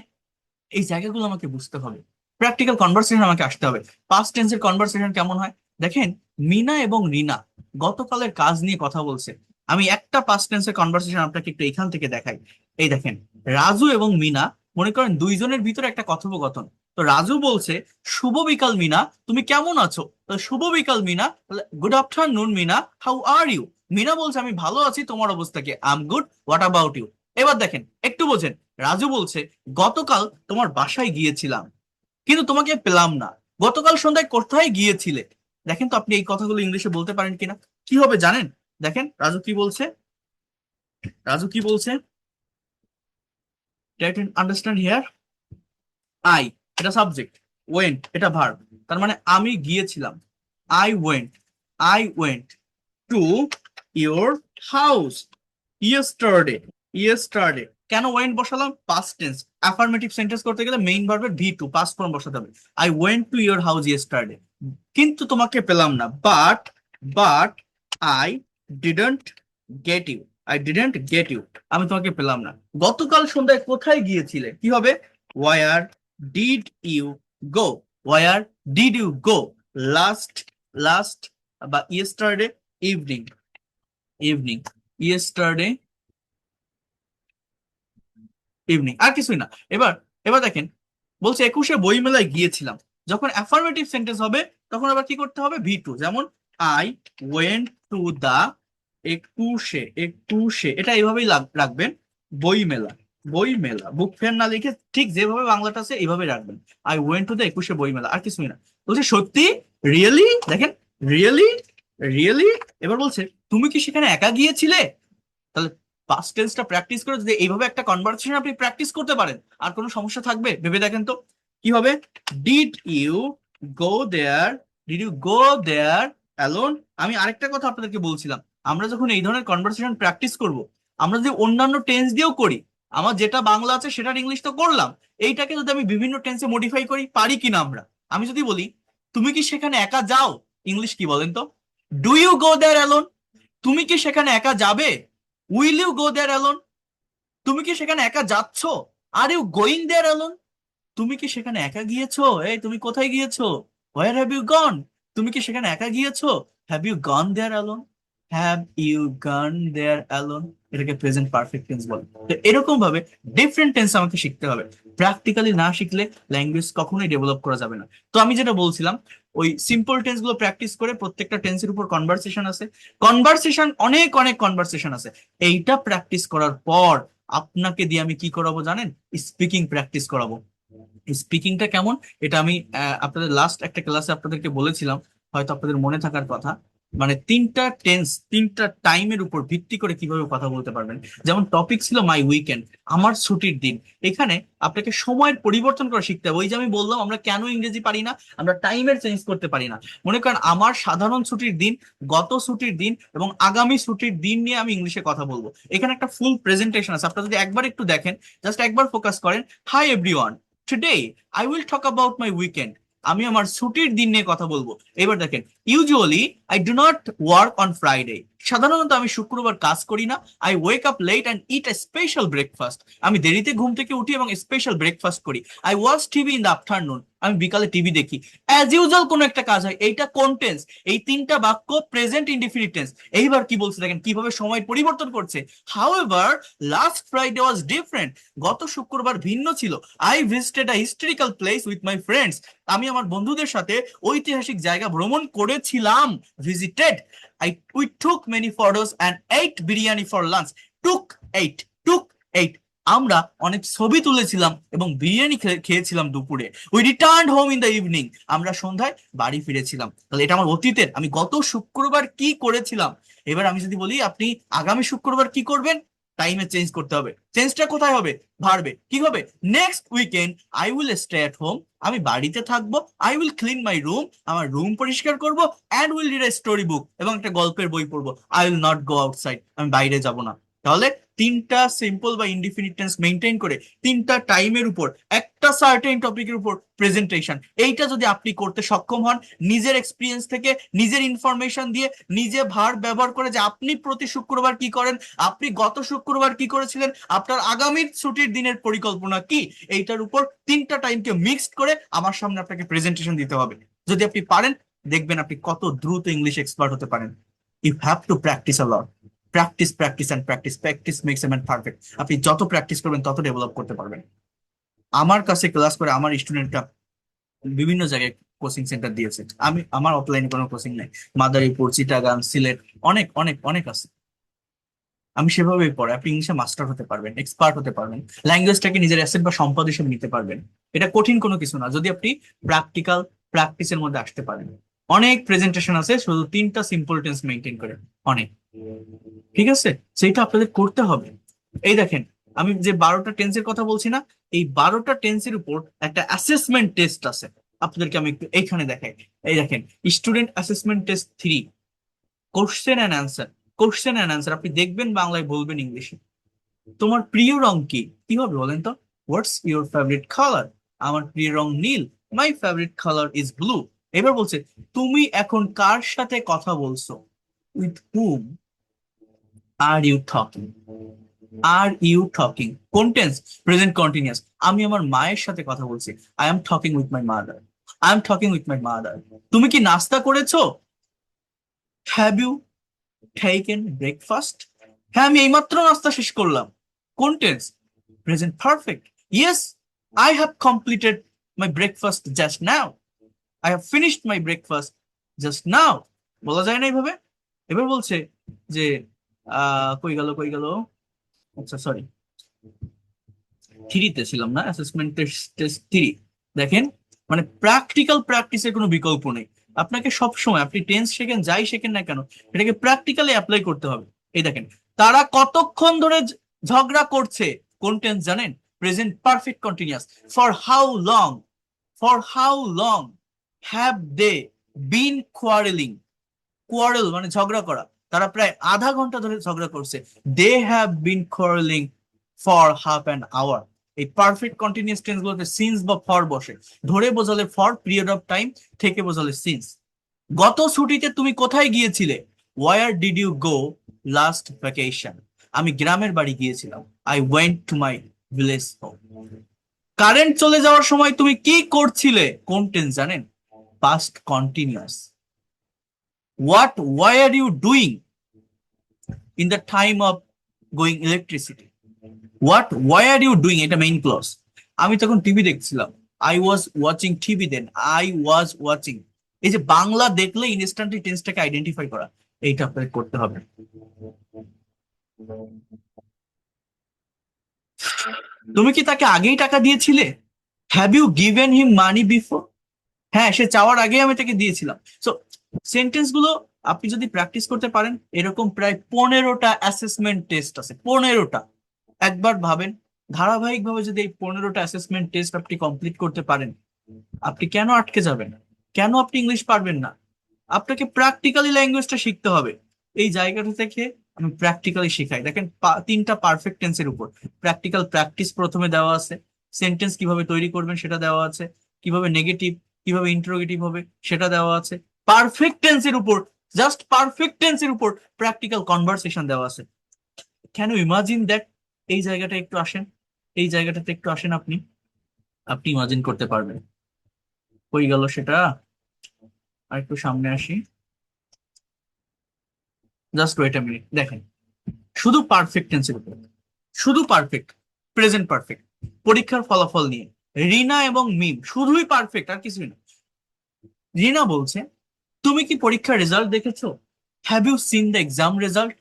এই জায়গাগুলো আমাকে বুঝতে হবে, প্র্যাকটিক্যাল কনভারসেশন আমাকে আসতে হবে। পাস্ট টেন্সের কনভারসেশন কেমন হয় দেখেন, মিনা এবং রিনা গতকালের কাজ নিয়ে কথা বলছে। আমি একটা পাস্ট টেন্সের কনভারসেশন আপনাকে একটু এখান থেকে দেখাই। এই দেখেন, রাজু এবং মিনা, মনে করেন দুইজনের ভিতরে একটা কথোপকথন। তো রাজু বলছে, শুভ বিকাল মিনা, তুমি কেমন আছো। তো শুভ বিকাল Mina, good afternoon Mina, how are you. Mina বলছে, আমি ভালো আছি, তোমার অবস্থা কি। I am good, what about you. এবার দেখেন, একটু বোঝেন। রাজু বলছে, গতকাল তোমার বাসায় গিয়েছিলাম, কিন্তু তোমাকে পেলাম না। গতকাল সন্ধ্যায় কোথায় গিয়েছিলে। দেখেন তো আপনি এই কথাগুলো ইংলিশে বলতে পারেন কিনা। কি হবে জানেন, দেখেন রাজু কি বলছে, রাজু কি বলছে, try to understand here. I, এটা সাবজেক্ট, ওয়েন্ট এটা ভার্ব। তার মানে আমি গিয়েছিলাম, I went, I went to your house yesterday. Yesterday কেন ওয়েন্ট বসালাম, পাস্ট টেন্স। অ্যাফার্মেটিভ সেন্টেন্স করতে গেলে মেইন ভার্বের ভি টু পাস্ট ফর্ম বসাতে হবে। I went to your house yesterday, কিন্তু তোমাকে পেলাম না। But I didn't get you, I didn't get you, আমি তোমাকে পেলাম না। গতকাল সন্ধ্যায় কোথায় গিয়েছিলে, কি হবে, where did you go. Where did you go last, last বা yesterday evening, evening, yesterday evening, আর কিছুই না। এবার এবার দেখেন, বলছে 21শে বই মেলায় গিয়েছিলাম। যখন অ্যাফার্মেটিভ সেন্টেন্স হবে তখন আবার কি করতে হবে, ভি টু। যেমন আই ওয়েন্ট টু দা, একটু সে এটা এইভাবেই রাখবেন। বই মেলা, বই মেলা, বুক ফেয়ার না লিখে ঠিক যেভাবে বাংলাটা আছে এইভাবে রাখবেন। আই ওয়েন্ট টু দা একুশে বই মেলা, আর কিছুই না। বলছে সত্যি, রিয়েলি, দেখেন, রিয়েলি, রিয়েলি। এবার বলছে তুমি কি সেখানে একা গিয়েছিলে? তাহলে পাস্ট টেন্সটা প্র্যাকটিস করে যদি এইভাবে একটা কনভারসেশন আপনি প্র্যাকটিস করতে পারেন, আর কোনো সমস্যা থাকবে? ভেবে দেখেন তো কি হবে। Did you go there, did you go there alone? আমি আরেকটা কথা আপনাদেরকে বলছিলাম, আমরা যখন এই ধরনের কনভারসেশন প্র্যাকটিস করব, আমরা যদি অন্যান্য টেন্স দিয়েও করি, আমার যেটা বাংলা আছে সেটার ইংলিশ তো করলাম, এইটাকে যদি আমি বিভিন্ন টেন্সে মডিফাই করি, পারি কিনা আমরা? আমি যদি বলি তুমি কি সেখানে একা যাও, ইংলিশ কি বলেন তো? Do you go there alone? তুমি কি সেখানে একা যাবে? Will you go there alone? তুমি কি সেখানে একা যাচ্ছ? Are you going there alone? তুমি কি সেখানে একা গিয়েছো? এই তুমি কোথায় গিয়েছো? Where have you gone? তুমি কি সেখানে একা গিয়েছো? Have you gone there alone? Have you gone there alone, এটাকে প্রেজেন্ট পারফেক্ট টেন্স বলে। তো এরকম ভাবে ডিফারেন্ট টেন্স আমাকে শিখতে হবে। প্র্যাকটিক্যালি না শিখলে ল্যাঙ্গুয়েজ কখনোই ডেভেলপ করা যাবে না। তো আমি যেটা বলছিলাম, ওই সিম্পল টেন্স গুলো প্র্যাকটিস করে, প্রত্যেকটা টেন্সের উপর কনভারসেশন আছে, কনভারসেশন অনেক অনেক কনভারসেশন আছে। এইটা প্র্যাকটিস করার পর আপনাকে দিয়ে আমি কি করাবো জানেন? স্পিকিং প্র্যাকটিস করাবো। স্পিকিংটা কেমন, এটা আমি আপনাদের লাস্ট একটা ক্লাসে আপনাদেরকে বলেছিলাম, হয়তো আপনাদের মনে থাকার কথা। মানে তিনটা টেন্স, তিনটা টাইমের উপর ভিত্তি করে কিভাবে কথা বলতে পারবেন। যেমন টপিক ছিল মাই উইকেন্ড, আমার ছুটির দিন। এখানে আপনাকে সময়ের পরিবর্তন করা শিখতে হবে। ওই যে আমি বললাম আমরা কেন ইংরেজি পারি না, আমরা টাইমের চেঞ্জ করতে পারি না। মনে করেন আমার সাধারণ ছুটির দিন, গত ছুটির দিন এবং আগামী ছুটির দিন নিয়ে আমি ইংলিশে কথা বলবো। এখানে একটা ফুল প্রেজেন্টেশন আছে, আপনারা যদি একবার একটু দেখেন, জাস্ট একবার ফোকাস করেন। Hi everyone, today I will talk about my weekend. আমি আমার ছুটির দিন নিয়ে কথা বলবো। এবার দেখেন, usually I do not work on Friday. সাধারণত আমি শুক্রবার কাজ করি না। I wake up late and eat a special breakfast. আমি দেরিতে ঘুম থেকে উঠি এবং স্পেশাল ব্রেকফাস্ট করি। I watch TV in the afternoon. আমি বিকালে টিভি দেখি। অ্যাজ ইউজুয়াল কোনো একটা কাজ হয়, এইটা কোন টেন্স? এই তিনটা বাক্য প্রেজেন্ট ইনডিফিনিট টেন্স। এইবার কি বলছে দেখেন কিভাবে সময় পরিবর্তন করছে। However last Friday was different. গত শুক্রবার ভিন্ন ছিল। I visited a historical place with my friends. আমি আমার বন্ধুদের সাথে ঐতিহাসিক জায়গা ভ্রমণ করেছিলাম। Visited. We took many photos and eight biryani for lunch. Took eight, took eight. আমরা অনেক ছবি তুলেছিলাম এবং বিরিয়ানি খেয়েছিলাম দুপুরে। We return home in the evening. আমরা সন্ধ্যায় বাড়ি ফিরেছিলাম। তাহলে এটা আমার অতীতের, আমি গত শুক্রবার কি করেছিলাম। এবার আমি যদি বলি আপনি আগামী শুক্রবার কি করবেন, টাইমে চেঞ্জ করতে হবে। চেঞ্জটা কোথায় হবে? ভার্বে। কি হবে? Next weekend I will stay at home. আমি বাড়িতে থাকবো। I will clean my room. আমার রুম পরিষ্কার করব। And will read a story book. এবং একটা গল্পের বই পড়বো। I will not go outside. আমি বাইরে যাব না। তাহলে তিনটা সিম্পল বা ইনডিফিনিট টেন্স মেনটেন করে তিনটা টাইমের উপর একটা সার্টেন টপিকের উপর প্রেজেন্টেশন, এইটা যদি আপনি করতে সক্ষম হন, নিজের এক্সপিরিয়েন্স থেকে, নিজের ইনফরমেশন দিয়ে, নিজে ভার ব্যবহার করে, যে আপনি প্রতি শুক্রবার কি করেন, আপনি গত শুক্রবার কি করেছিলেন, আপনার আগামীর ছুটির দিনের পরিকল্পনা কি, এইটার উপর তিনটা টাইমকে মিক্সড করে আমার সামনে আপনাকে প্রেজেন্টেশন দিতে হবে। যদি আপনি পারেন, দেখবেন আপনি কত দ্রুত ইংলিশ এক্সপার্ট হতে পারেন। You have to practise a lot. Practice, practice and practice. Practice makes a man perfect. আপনি যত প্র্যাকটিস করবেন তত ডেভেলপ করতে পারবেন। আমার কাছে ক্লাস করে আমার স্টুডেন্টরা বিভিন্ন জায়গায় কোচিং সেন্টার দিয়েছে। আমি, আমার অফলাইনে কোনো কোচিং নাই। মাদারীপুর, চিটাগাং, সিলেট, অনেক অনেক অনেক আছে। আমি সেভাবেই পড়ে আপনি ইংলিশে মাস্টার হতে পারবেন, এক্সপার্ট হতে পারবেন, ল্যাঙ্গুয়েজটাকে নিজের অ্যাসেট বা সম্পদ হিসেবে নিতে পারবেন। এটা কঠিন কোনো কিছু না, যদি আপনি প্র্যাকটিক্যাল প্র্যাকটিসের মধ্যে আসতে পারেন। অনেক প্রেজেন্টেশন আছে শুধু তিনটা সিম্পল টেন্স মেনটেন করে, অনেক। ঠিক আছে, সেইটা আপনাদের করতে হবে। এই দেখেন, আমি যে 12টা টেন্সের কথা বলছি না, এই 12টা টেন্সের উপর একটা অ্যাসেসমেন্ট টেস্ট আছে। আপনাদেরকে আমি একটু এইখানে দেখাই। এই দেখেন, student assessment test 3, question and answer. Question and answer আপনি দেখবেন বাংলায়, বলবেন ইংলিশে। তোমার প্রিয় রং কি? কি হবে বলেন তো? What's your favourite colour? আমার প্রিয় রং নীল। My favourite colour is blue. এবার বলছে তুমি এখন কার সাথে কথা বলছো? With whom are you talking? Are you talking কোন টেন্স? Present continuous. আমি আমার মায়ের সাথে কথা বলছি। I am talking with my mother. I am talking with my mother. তুমি কি নাস্তা করেছো? Have you taken breakfast? হ্যাঁ, আমি এইমাত্র নাস্তা শেষ করলাম। কোন tense? Present perfect. Yes, I have completed my breakfast just now. I have finished my breakfast just now. বলা যায় না এইভাবে? এবার বলছে যে কই গেল কই গেল, আচ্ছা সরি, থ্রিতে ছিলাম না, অ্যাসেসমেন্ট টেস্ট থ্রি। দেখেন, মানে প্র্যাকটিক্যাল প্র্যাকটিসের কোনো বিকল্প নেই। আপনাকে সব সময় আপনি টেন্স শেখেন, যাই শেখেন না কেন, এটাকে প্র্যাকটিক্যালি অ্যাপ্লাই করতে হবে। এই দেখেন, তারা কতক্ষণ ধরে ঝগড়া করছে, কোন টেন্স জানেন? Present perfect continuous. For how long, for how long have they been quarrelling. Quarrel মানে ঝগড়া করা, তারা প্রায় আধা ঘন্টা ধরে ঝগড়া করছে। They have been quarrelling for half an hour. এই পারফেক্ট কন্টিনিউয়াস টেন্স গুলোতে সিন্স বা ফর বসে। ধরে বোঝালে ফর, পিরিয়ড অফ টাইম থেকে বোঝালে সিন্স। গত ছুটিতে তুমি কোথায় গিয়েছিলে? Where did you go last vacation? আমি গ্রামের বাড়ি গিয়েছিলাম। I went to my village home. Current চলে যাওয়ার সময় তুমি কি করছিলে? কোন টেন্স জানেন? Past continuous. What were you doing in the time of going electricity? What why are you doing, এটা মেইন ক্লজ। আমি তখন টিভি দেখছিলাম। I was watching TV then, I was watching. এই যে বাংলা দেখলে ইনস্ট্যান্টলি টেন্সটাকে আইডেন্টিফাই করা, এইটা আপনাকে করতে হবে। তুমি কি তাকে আগেই টাকা দিয়েছিলে? Have you given him money before? হ্যাঁ, সে চাওয়ার আগে আমি তাকে দিয়েছিলাম। সো সেন্টেন্স গুলো আপনি যদি প্র্যাকটিস করতে পারেন, এরকম প্রায় 15টা অ্যাসেসমেন্ট টেস্ট আছে, 15টা। একবার ভাবেন, ধারাবাহিকভাবে যদি এই 15টা অ্যাসেসমেন্ট টেস্ট আপনি কমপ্লিট করতে পারেন, আপনি কেন আটকে যাবেন? কেন আপনি ইংলিশ পারবেন না? আপনাকে প্র্যাকটিক্যালি ল্যাঙ্গুয়েজটা শিখতে হবে। এই জায়গাটা থেকে আমি প্র্যাকটিক্যালি শেখাই। দেখেন, তিনটা পারফেক্ট টেন্সের উপর প্র্যাকটিক্যাল প্র্যাকটিস প্রথমে দেওয়া আছে। সেন্টেন্স কিভাবে তৈরি করবেন সেটা দেওয়া আছে। কিভাবে নেগেটিভ, কিভাবে ইন্টারোগেটিভ হবে সেটা দেওয়া আছে। পারফেক্ট টেন্সের উপর, জাস্ট পারফেক্ট টেন্সের উপর প্র্যাকটিক্যাল কনভারসেশন দেওয়া আছে। Can you imagine that? এই জায়গাটা একটু আসেন, এই জায়গাটাতে একটু আসেন আপনি, আপনি ইমাজিন করতে পারবেন। কই গেল সেটা? আর একটু সামনে আসি, জাস্ট ওয়েট আ মিনিট। দেখেন, শুধু পারফেক্ট টেন্সের উপর, শুধু পারফেক্ট, প্রেজেন্ট পারফেক্ট। পরীক্ষার ফলাফল নিয়ে রিনা এবং মিম শুধুই পারফেক্ট, আর কিছুই না। রিনা বলছে, তুমি কি পরীক্ষার রেজাল্ট দেখেছো? Have you seen the exam result?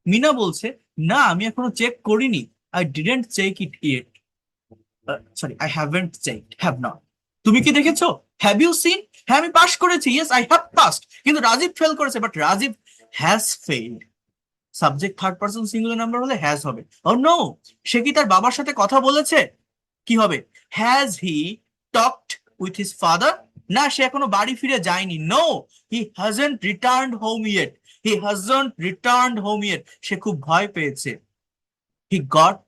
Mina বলছে, না আমি এখনো চেক করিনি। I didn't check it yet. Sorry, I haven't checked, have not. তুমি কি দেখেছো? Have you seen? হ্যাঁ আমি পাস করেছি, ইয়েস আই হ্যাভ পাসড। কিন্তু রাজীব ফেল করেছে, but Rajib has failed. Subject third person singular number হলে হ্যাজ হবে। ও নো, সে কি তার বাবার সাথে কথা বলেছে? কি হবে? Has he talked with his father? না, সে এখনো বাড়ি ফিরে যায়নি। No, he hasn't returned home yet. He hasn't returned home yet. সে খুব ভয় পেয়েছে। He got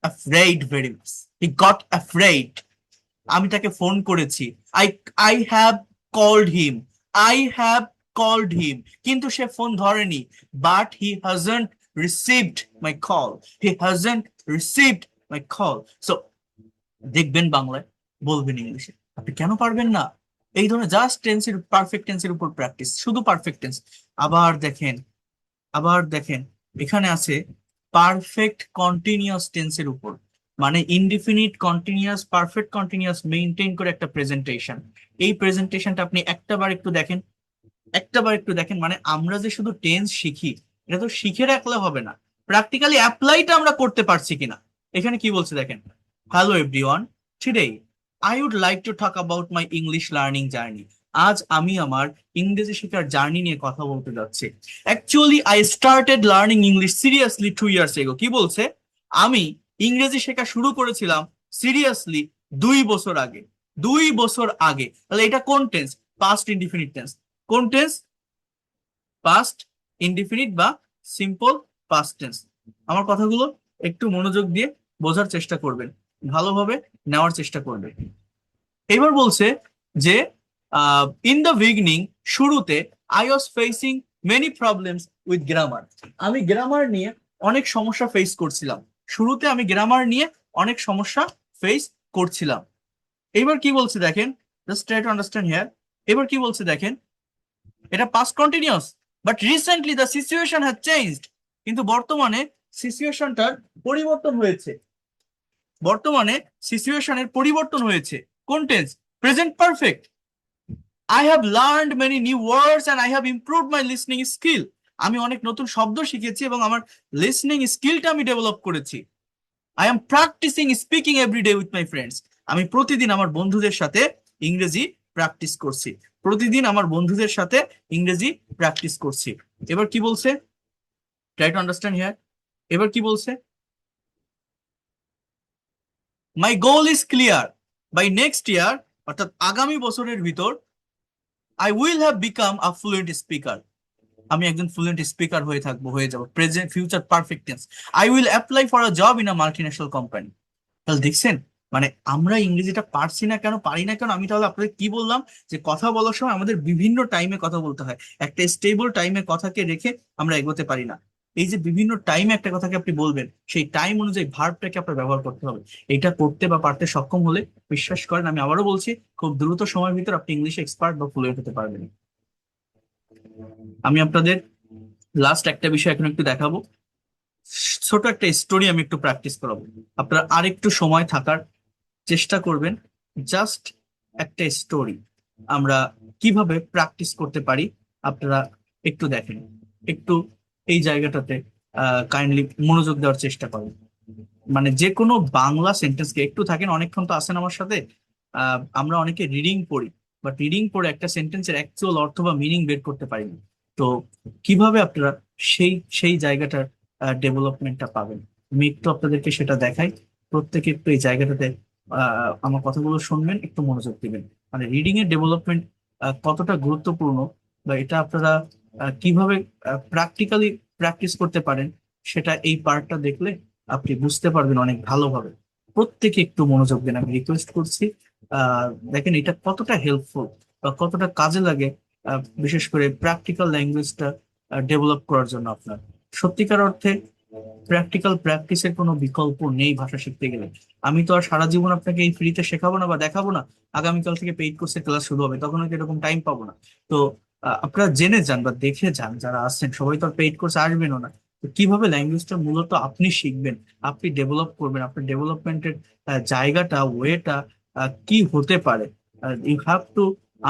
afraid very much. He got afraid. আমি তাকে ফোন করেছি। I I have called him. I have called him. কিন্তু সে ফোন ধরেনি। But he hasn't received my call. He hasn't received my call. So দেখবেন বাংলায়, বলবেন ইংলিশে। আপনি কেন পারবেন না? এই ধরনের জাস্ট টেন্সের, পারফেক্ট টেন্সের উপর প্র্যাকটিস, শুধু পারফেক্ট টেন্স। আবার দেখেন, আবার দেখেন, এখানে আছে পারফেক্ট কন্টিনিউয়াস টেন্সের উপর, মানে indefinite continuous, perfect continuous maintain করে একটা প্রেজেন্টেশন। এই প্রেজেন্টেশনটা আপনি একটাবার একটু দেখেন, একটাবার একটু দেখেন। মানে আমরা যে শুধু টেন্স শিখি, এটা তো শিখে রাখলে হবে না, প্র্যাকটিক্যালি অ্যাপ্লাইটা আমরা করতে পারছি কিনা। এখানে কি বলছে দেখেন, hello everyone, today I would like to talk about my English learning journey. আজ আমি আমার ইংরেজি শেখার জার্নি নিয়ে কথা বলতে যাচ্ছি। Actually I started learning English seriously 2 years ago. কি বলছে? আমি ইংরেজি শেখা শুরু করেছিলাম সিরিয়াসলি 2 বছর আগে। 2 বছর আগে। তাহলে এটা কোন টেন্স? Past indefinite tense. কোন টেন্স? পাস্ট ইনডিফিনিট বা সিম্পল পাস্ট টেন্স। আমার কথাগুলো একটু মনোযোগ দিয়ে বোঝার চেষ্টা করবেন, ভালোভাবে নেওয়ার চেষ্টা করবেন। এবার বলছে যে ইন দ্য বিগিনিং, শুরুতে, I was facing many problems with grammar. আমি গ্রামার নিয়ে অনেক সমস্যা ফেস করছিলাম। শুরুতে আমি গ্রামার নিয়ে অনেক সমস্যা ফেস করছিলাম। এবার কি বলছে দেখেন, just try to understand here. এবার কি বলছে দেখেন, এটা past continuous, but recently the situation has changed. কিন্তু বর্তমানে সিচুয়েশনটার পরিবর্তন হয়েছে। বর্তমানে সিচুয়েশনের পরিবর্তন হয়েছে। কোন tense? Present perfect. I have learned many new words and I have improved my listening skill. আমি অনেক নতুন শব্দ শিখেছি এবং আমার লিসনিং স্কিলটা আমি ডেভেলপ করেছি। I am practising speaking everyday with my friends. আমি প্রতিদিন আমার বন্ধুদের সাথে ইংরেজি প্র্যাকটিস করছি। প্রতিদিন আমার বন্ধুদের সাথে ইংরেজি প্র্যাকটিস করছি। এবার কি বলছে? Try to understand here. এবার কি বলছে? My goal is clear, by next year, অর্থাৎ আগামী বছরের ভিতর, I will have become a fluent speaker. আমি একজন ফ্লুয়েন্ট স্পিকার হয়ে যাব। Present future perfect tense. I will apply for a job in a multinational company. তাহলে দেখছেন, মানে আমরা ইংরেজিটা পারছি না কেন, পারি না কেন? আমি তাহলে আপনাদের কি বললাম, যে কথা বলার সময় আমাদের বিভিন্ন টাইমে কথা বলতে হয়। একটা স্টেবল টাইমে কথাকে রেখে আমরা এগোতে পারি না। এই যে বিভিন্ন টাইমে একটা কথাকে আপনি বলবেন, সেই টাইম অনুযায়ী ভার্বটাকে আপনার ব্যবহার করতে হবে। এটা করতে বা পারতে সক্ষম হলে বিশ্বাস করেন, আমি আবারও বলছি, খুব দ্রুত সময়ের ভিতর আপনি ইংলিশে এক্সপার্ট বা ফ্লুয়েন্ট হতে পারবেন। আমি আপনাদের লাস্ট একটা বিষয় এখন একটু দেখাবো। ছোট একটা স্টোরি আমি একটু প্র্যাকটিস করাবো। আপনারা আরেকটু সময় থাকার চেষ্টা করবেন। জাস্ট একটা স্টোরি আমরা কিভাবে প্র্যাকটিস করতে পারি আপনারা একটু দেখেন। একটু এই জায়গাটাতে কাইন্ডলি মনোযোগ দেওয়ার চেষ্টা করেন। মানে যে কোনো বাংলা সেন্টেন্সকে একটু থাকেন, অনেকক্ষণ তো আছেন আমার সাথে। আমরা অনেকে রিডিং পড়ি, বাট রিডিং পড়ে একটা সেন্টেন্সের অ্যাকচুয়াল অর্থ বা মিনিং বের করতে পারি না। তো কিভাবে আপনারা সেই সেই জায়গাটার ডেভেলপমেন্টটা পাবেন, আমি একটু আপনাদেরকে সেটা দেখাই। প্রত্যেকে একটু এই জায়গাটাতে আমার কথাগুলো শুনবেন, একটু মনোযোগ দিবেন। মানে রিডিং এর ডেভেলপমেন্ট কতটা গুরুত্বপূর্ণ, বা এটা আপনারা কিভাবে প্র্যাকটিক্যালি প্র্যাকটিস করতে পারেন, সেটা এই পার্টটা দেখলে আপনি বুঝতে পারবেন অনেক ভালোভাবে। প্রত্যেকে একটু মনোযোগ দেন, আমি রিকোয়েস্ট করছি। দেখেন এটা কতটা হেল্পফুল বা কতটা কাজে লাগে, বিশেষ করে প্র্যাকটিক্যাল ল্যাঙ্গুয়েজটা ডেভেলপ করার জন্য আপনার। সত্যিকার অর্থে প্র্যাকটিক্যাল প্র্যাকটিসের কোনো বিকল্প নেই ভাষা শিখতে গেলে। আমি তো আর সারা জীবন আপনাকে এই ফ্রিতে শেখাবো না বা দেখাবো না। আগামীকাল থেকে পেইড কোর্সের ক্লাস শুরু হবে, তখন হয়তো এরকম টাইম পাবো না। তো আপনারা জেনে যান বা দেখে যান, যারা আসছেন সবাই তো আর পেইড কোর্স আসবেনও না। তো কিভাবে ল্যাঙ্গুয়েজটা মূলত আপনি শিখবেন, আপনি ডেভেলপ করবেন, আপনার ডেভেলপমেন্টের জায়গাটা, ওয়েটা কি হতে পারে, you have to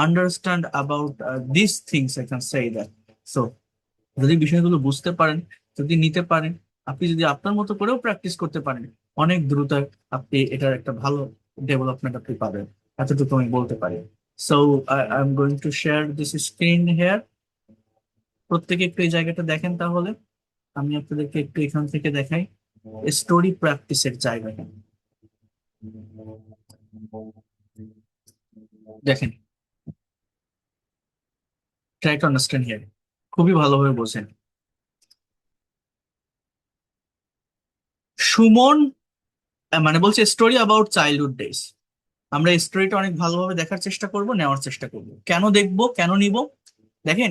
understand about this things, I can say that. So যদি বিষয়গুলো বুঝতে পারেন, যদি নিতে পারেন, আপনি যদি আপনার মতো করেও প্র্যাকটিস করতে পারেন, অনেক দ্রুত আপনি এটার একটা ভালো ডেভেলপমেন্ট আপনি পাবেন। এতটুকু আমি বলতে পারি। So I am going to share this screen here. প্রত্যেকে একটু এই জায়গাটা দেখেন তাহলে। আমি আপনাদেরকে একটু এখান থেকে দেখাই স্টোরি প্র্যাকটিসের জায়গাটা। দেখেন, ট্রাই টু আন্ডারস্ট্যান্ড হিয়ার। খুবই ভালোভাবে বোঝেন। সুমন মানে বলছে স্টোরি অ্যাবাউট চাইল্ডহুড ডেজ। আমরা এই স্টোরিটা অনেক ভালোভাবে দেখার চেষ্টা করব, নেওয়ার চেষ্টা করব। কেন দেখবো, কেন নিব? দেখেন,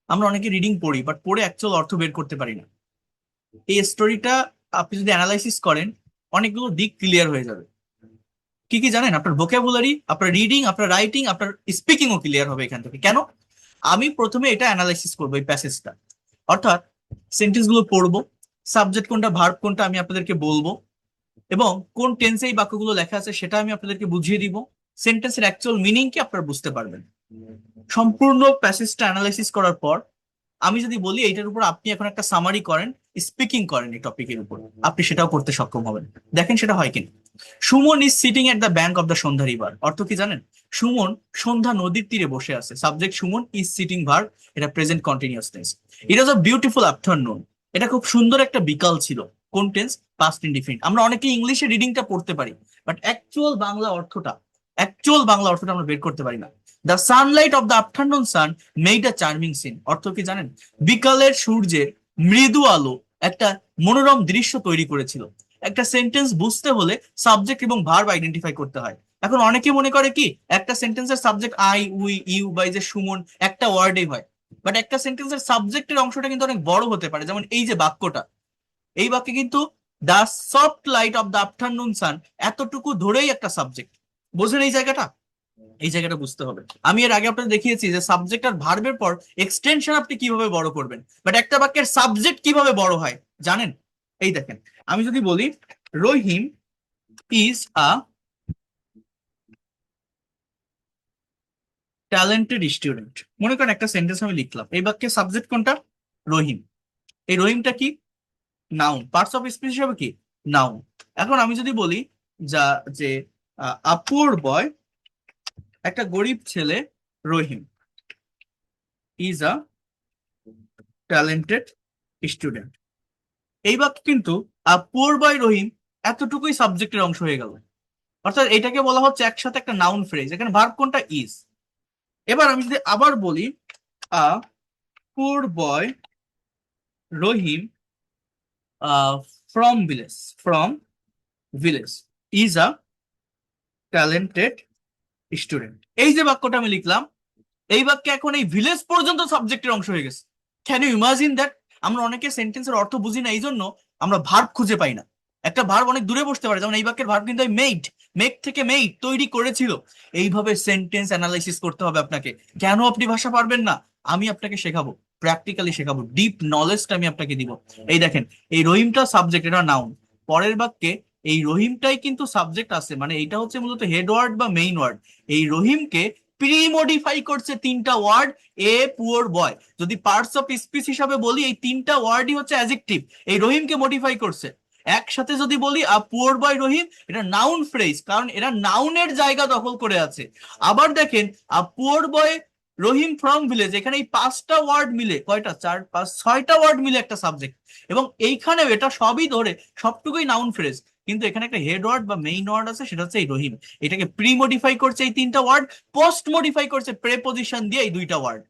আমরা অনেকে রিডিং পড়ি, বাট পড়ে অ্যাকচুয়াল অর্থ বের করতে পারি না। এই স্টোরিটা আপনি যদি অ্যানালাইসিস করেন, অনেকগুলো দিক ক্লিয়ার হয়ে যাবে। কি কি জানেন? আপনার ভোকাবুলারি, আপনার রিডিং, আপনার রাইটিং, আপনার স্পিকিংও ক্লিয়ার হবে এখান থেকে। কেন? আমি প্রথমে এটা অ্যানালাইসিস করবো, এই প্যাসেজটা, অর্থাৎ সেন্টেন্স গুলো পড়বো, সাবজেক্ট কোনটা, ভার্ব কোনটা আমি আপনাদেরকে বলবো, এবং কোন টেন্সে এই বাক্যগুলো লেখা আছে সেটা আমি আপনাদেরকে বুঝিয়ে দিব। সেন্টেন্সের অ্যাকচুয়াল মিনিং কি আপনারা বুঝতে পারবেন। সম্পূর্ণ প্যাসেজটা অ্যানালাইসিস করার পর আমি যদি বলি এইটার উপর আপনি এখন একটা সামারি করেন, স্পিকিং করেন এই টপিকের উপর, আপনি সেটাও করতে সক্ষম হবেন। দেখেন সেটা হয় কিনা। Suman is sitting at the bank of the Sandhya river. অর্থ কি জানেন? সুমন সন্ধ্যা নদীর তীরে বসে আছে। Subject Suman, is sitting verb, এটা present continuous tense. It was a beautiful afternoon. এটা খুব সুন্দর একটা বিকাল ছিল। কোন টেন্স? Past indefinite. আমরা অনেকে ইংলিশে রিডিংটা পড়তে পারি, বাট অ্যাকচুয়াল বাংলা অর্থটা আমরা বের করতে পারি না। The sunlight of the afternoon sun made a charming scene. অর্থ কি জানেন? বিকালের সূর্যের মৃদু আলো একটা মনোরম দৃশ্য তৈরি করেছিল। একটা সেন্টেন্স বুঝতে হলে সাবজেক্ট এবং ভার্ব আইডেন্টিফাই করতে হয়। এখন অনেকে মনে করে কি, একটা সেন্টেন্সের সাবজেক্ট আই, উই, ইউ বা এই যে সুমন, একটা ওয়ার্ডেই হয়। বাট একটা সেন্টেন্সের সাবজেক্টের অংশটা কিন্তু অনেক বড় হতে পারে। যেমন এই যে বাক্যটা, এই বাক্যে কিন্তু the soft light of the afternoon sun এতটুকু ধরেই একটা সাবজেক্ট। বোঝেন এই জায়গাটা? এই জায়গাটা বুঝতে হবে। আমি এর আগে আপনাদের দেখিয়েছি যে সাবজেক্ট আর ভার্বের পর এক্সটেনশন আপনি কিভাবে বড় করবেন, বাট একটা বাক্যের সাবজেক্ট কিভাবে বড় হয় জানেন? এই দেখেন, আমি যদি বলি রহিম ইজ আ ট্যালেন্টেড স্টুডেন্ট, মনে করেন একটা সেন্টেন্স আমি লিখলাম, এই বাক্যের সাবজেক্ট কোনটা? রহিম। এই রহিমটা কি? নাউন। পার্টস অফ স্পিচ হিসাবে কি? নাউন। এখন আমি যদি বলি যা যে আ পুয়ার বয়, একটা গরিব ছেলে, রহিম ইজ আ ট্যালেন্টেড স্টুডেন্ট, এই বাক্য কিন্তু পুয়ার বয় রহিম এতটুকুই সাবজেক্টের অংশ হয়ে গেল। অর্থাৎ এটাকে বলা হচ্ছে একসাথে একটা নাউন ফ্রেজ, এখানে ভার্ব কোনটা? ইজ। এবার আমি যদি আবার বলি a poor boy Rahim from village, from village is a talented student, এই যে বাক্যটা আমি লিখলাম, এই বাক্যে এখন এই ভিলেজ পর্যন্ত সাবজেক্টের অংশ হয়ে গেছে। Can you imagine that? আমরা অনেকে সেন্টেন্সের অর্থ বুঝি না, এই জন্য আমরা ভার্ব খুঁজে পাই না। একটা ভার্ব অনেক দূরে বসতে পারে, যেমন এই বাক্যের ভার্ব কিন্তু মেড, মেক থেকে মেড, তৈরি করেছিল। এইভাবে সেন্টেন্স অ্যানালাইসিস করতে হবে আপনাকে। কেন আপনি ভাষা পারবেন না? আমি আপনাকে শেখাবো, প্র্যাকটিক্যালি শেখাবো, ডিপ নলেজটা আমি আপনাকে দিব। এই দেখেন, এই রহিমটা সাবজেক্ট, এটা নাউন। পরের বাক্যে এই রহিমটাই কিন্তু সাবজেক্ট আছে, মানে এইটা হচ্ছে মূলত হেড ওয়ার্ড বা মেইন ওয়ার্ড। এই রহিমকে প্রি মডিফাই করছে তিনটা ওয়ার্ড, এ পুয়ার বয়। যদি পার্টস অফ স্পিচ হিসাবে বলি, এই তিনটা ওয়ার্ডই হচ্ছে অ্যাডজেক্টিভ, এই রহিমকে মডিফাই করছে। একসাথে যদি বলি আ পুয়ার বয় রহিম, এটা নাউন ফ্রেজ, কারণ এরা নাউনের জায়গা দখল করে আছে। আবার দেখেন a poor boy Rahim from village, এখানে এই পাঁচটা ওয়ার্ড মিলে কয়টা? চার পাঁচ ছয়টা ওয়ার্ড মিলে একটা সাবজেক্ট, এবং এইখানেও এটা সবই ধরে সবটুকুই নাউন ফ্রেজ। কিন্তু এখানে একটা হেড ওয়ার্ড বা মেইন ওয়ার্ড আছে, সেটা হচ্ছে এই রহিম। এটাকে প্রি মডিফাই করছে এই তিনটা ওয়ার্ড, পোস্ট মডিফাই করছে প্রেপোজিশন দিয়ে এই দুইটা ওয়ার্ড।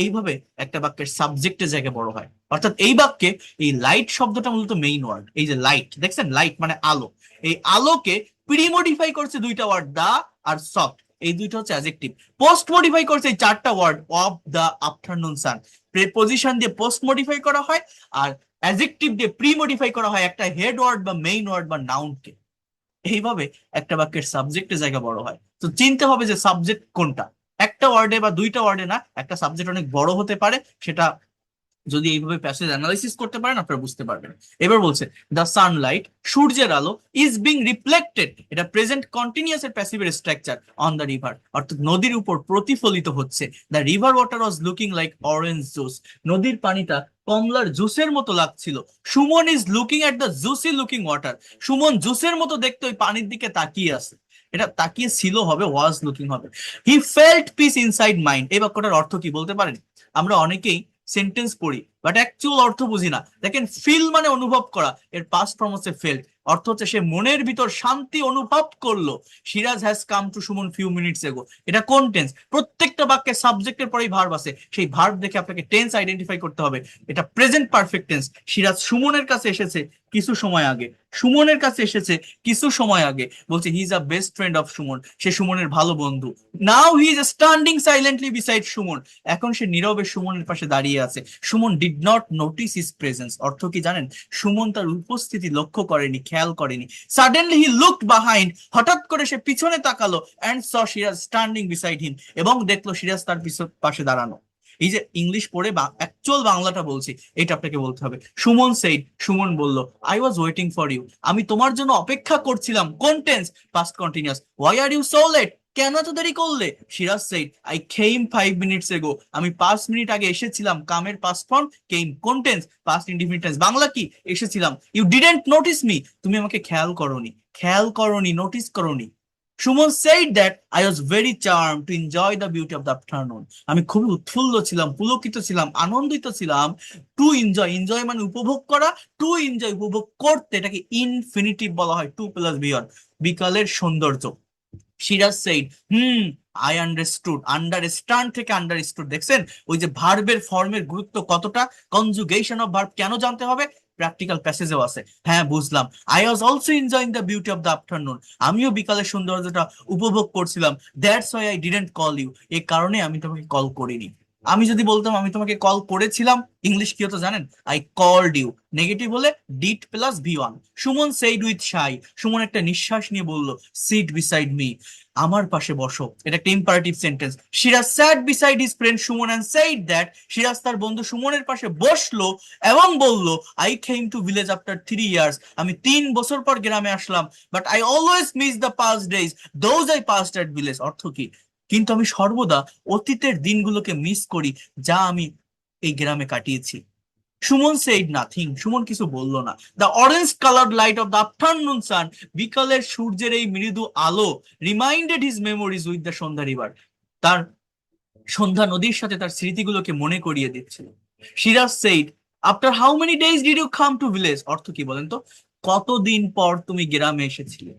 এইভাবে একটা বাক্যের সাবজেক্টের জায়গায় বড় হয়। অর্থাৎ এই বাক্যে এই লাইট শব্দটা মূলত মেইন ওয়ার্ড। এই যে লাইট দেখছেন, লাইট মানে আলো, এই আলোকে প্রি মডিফাই করছে দুইটা ওয়ার্ড, দা আর সফট, এই দুইটা হচ্ছে অ্যাডজেক্টিভ। পোস্ট মডিফাই করছে এই চারটা word, of the afternoon sun. Preposition দিয়ে পোস্ট মডিফাই করা হয়, আর অ্যাডজেক্টিভ দিয়ে প্রি মডিফাই করা হয় একটা হেড ওয়ার্ড বা মেইন ওয়ার্ড বা নাউনকে। এইভাবে একটা বাক্যের সাবজেক্টের জায়গা বড় হয়। তো চিনতে হবে যে সাবজেক্ট কোনটা। একটা ওয়ার্ডে বা দুইটা ওয়ার্ডে না, একটা সাবজেক্ট অনেক বড় হতে পারে, সেটা যদি এইভাবে প্যাসেজ অ্যানালাইসিস করতে পারেন আপনারা বুঝতে পারবেন। এবার বলছে দ্য সানলাইট, সূর্যের আলো, ইজ বিং রিফ্লেক্টেড, এটা প্রেজেন্ট কন্টিনিউয়াস এর প্যাসিভের স্ট্রাকচার, অন দ্য রিভার, অর্থাৎ নদীর উপর প্রতিফলিত হচ্ছে। The river water was looking like orange juice, নদীর পানিটা কমলার জুসের মতো লাগছিল। Suman is looking at the juicy looking water, Suman জুসের মতো দেখতে ওই পানির দিকে তাকিয়ে আছে। এটা তাকিয়ে ছিল হবে, ওয়াজ লুকিং হবে। He felt piece inside mind, এই বাক্যটার অর্থ কি বলতে পারেন? আমরা অনেকেই সেন্টেন্স পড়ি বাট অ্যাকচুয়াল অর্থ বুঝি না। দেখেন, ফিল মানে অনুভব করা, এর পাস্ট ফর্ম হচ্ছে ফেল্ট, অর্থ হচ্ছে সে মনের ভিতর শান্তি অনুভব করলো। Siraj has come to Suman few minutes ago, এটা কোন টেন্স? প্রত্যেকটা বাক্যে সাবজেক্টের পরেই ভার্ব আছে, সেই ভার্ব দেখে আপনাকে টেন্স আইডেন্টিফাই করতে হবে। এটা প্রেজেন্ট পারফেক্ট টেন্স। সিরাজ সুমনের কাছে এসেছে কিছু সময় আগে, সুমনের কাছে এসেছে কিছু সময় আগে, বলছে he is a best friend of Suman, সে সুমনের ভালো বন্ধু। Now he is standing silently beside Suman, এখন সে নীরবে সুমনের পাশে দাঁড়িয়ে আছে। Suman did not notice his presence, অর্থ কি জানেন? সুমন তার উপস্থিতি লক্ষ্য করেনি, খেয়াল করেনি। সাডেনলি হি লুকড বিহাইন্ড, হঠাৎ করে সে পিছনে তাকালো, and saw Siraj standing beside him, এবং দেখলো সিরাজ তার পাশে দাঁড়ানো। এই যে ইংলিশ পড়ে অ্যাকচুয়াল বাংলাটা বলছি, এটা আপনাকে বলতে হবে। সুমন সেইড, সুমন বলল, I was waiting for you, আমি তোমার জন্য অপেক্ষা করছিলাম। কোন tense? Past continuous. Why are you so late, কেন এত দেরি করলে? Siraj said, I came 5 minutes ago, আমি 5 মিনিট আগে এসেছিলাম। কামের পাস্ট ফর্ম কেম, কোন tense? Past indefinite tense. Bangla কি? এসেছিলাম। ইউ ডিডেন্ট নোটিস মি, তুমি আমাকে খেয়াল করোনি, খেয়াল করোনি, নোটিস করোনি। Suman said that I was very charm to enjoy the beauty of the afternoon, আমি খুবই উৎফুল্ল ছিলাম, পুলকিত ছিলাম, আনন্দিত ছিলাম। টু এনজয়, এনজয় মানে উপভোগ করা, টু এনজয় উপভোগ করতে, এটাকে ইনফিনিটিভ বলা হয়, টু প্লাস বিয়ন, বিকালের সৌন্দর্য। Siraj said, I understood, understand থেকে আন্ডারস্টুড, দেখছেন ওই যে ভার্বের ফর্মের গুরুত্ব কতটা, কনজুগেশন অফ ভার্ব কেন জানতে হবে, প্র্যাকটিক্যাল প্যাসেজেও আছে। হ্যাঁ বুঝলাম। I was also enjoying the beauty of the afternoon, আমিও বিকালের সৌন্দর্যটা উপভোগ করছিলাম। That's why I didn't call you, এই কারণে আমি তোমাকে কল করিনি। আমি যদি বলতাম আমি তোমাকে কল করেছিলাম, ইংলিশ কি হতো জানেন? I called you. নেগেটিভ হলে did plus V one. Suman said with shy, Suman একটা নিঃশ্বাস নিয়ে বলল, সিট বিসাইড মি, আমার পাশে বসো, এটা একটা imperative sentence. Siraj sat beside his friend Suman and said that, Siraj তার বন্ধু সুমনের পাশে বসলো এবং বলল, I came to village after 3 years, আমি 3 বছর পর গ্রামে আসলাম। But I always miss the past days those I passed at village, অর্থ কি? কিন্তু আমি সর্বদা অতীতের দিনগুলোকে মিস করি, যা আমি এই গ্রামে কাটিয়েছি। সুমন সেইড নাথিং, সুমন কিছু বলল না। The orange coloured light of the afternoon sun, বিকালের সূর্যের এই মৃদু আলো, reminded his memories with the Sandhya river, তার সন্ধ্যা নদীর সাথে তার স্মৃতিগুলোকে মনে করিয়ে দিচ্ছিল। Siraj said, after how many days did you come to village, অর্থ কি বলেন তো, কতদিন পর তুমি গ্রামে এসেছিলে?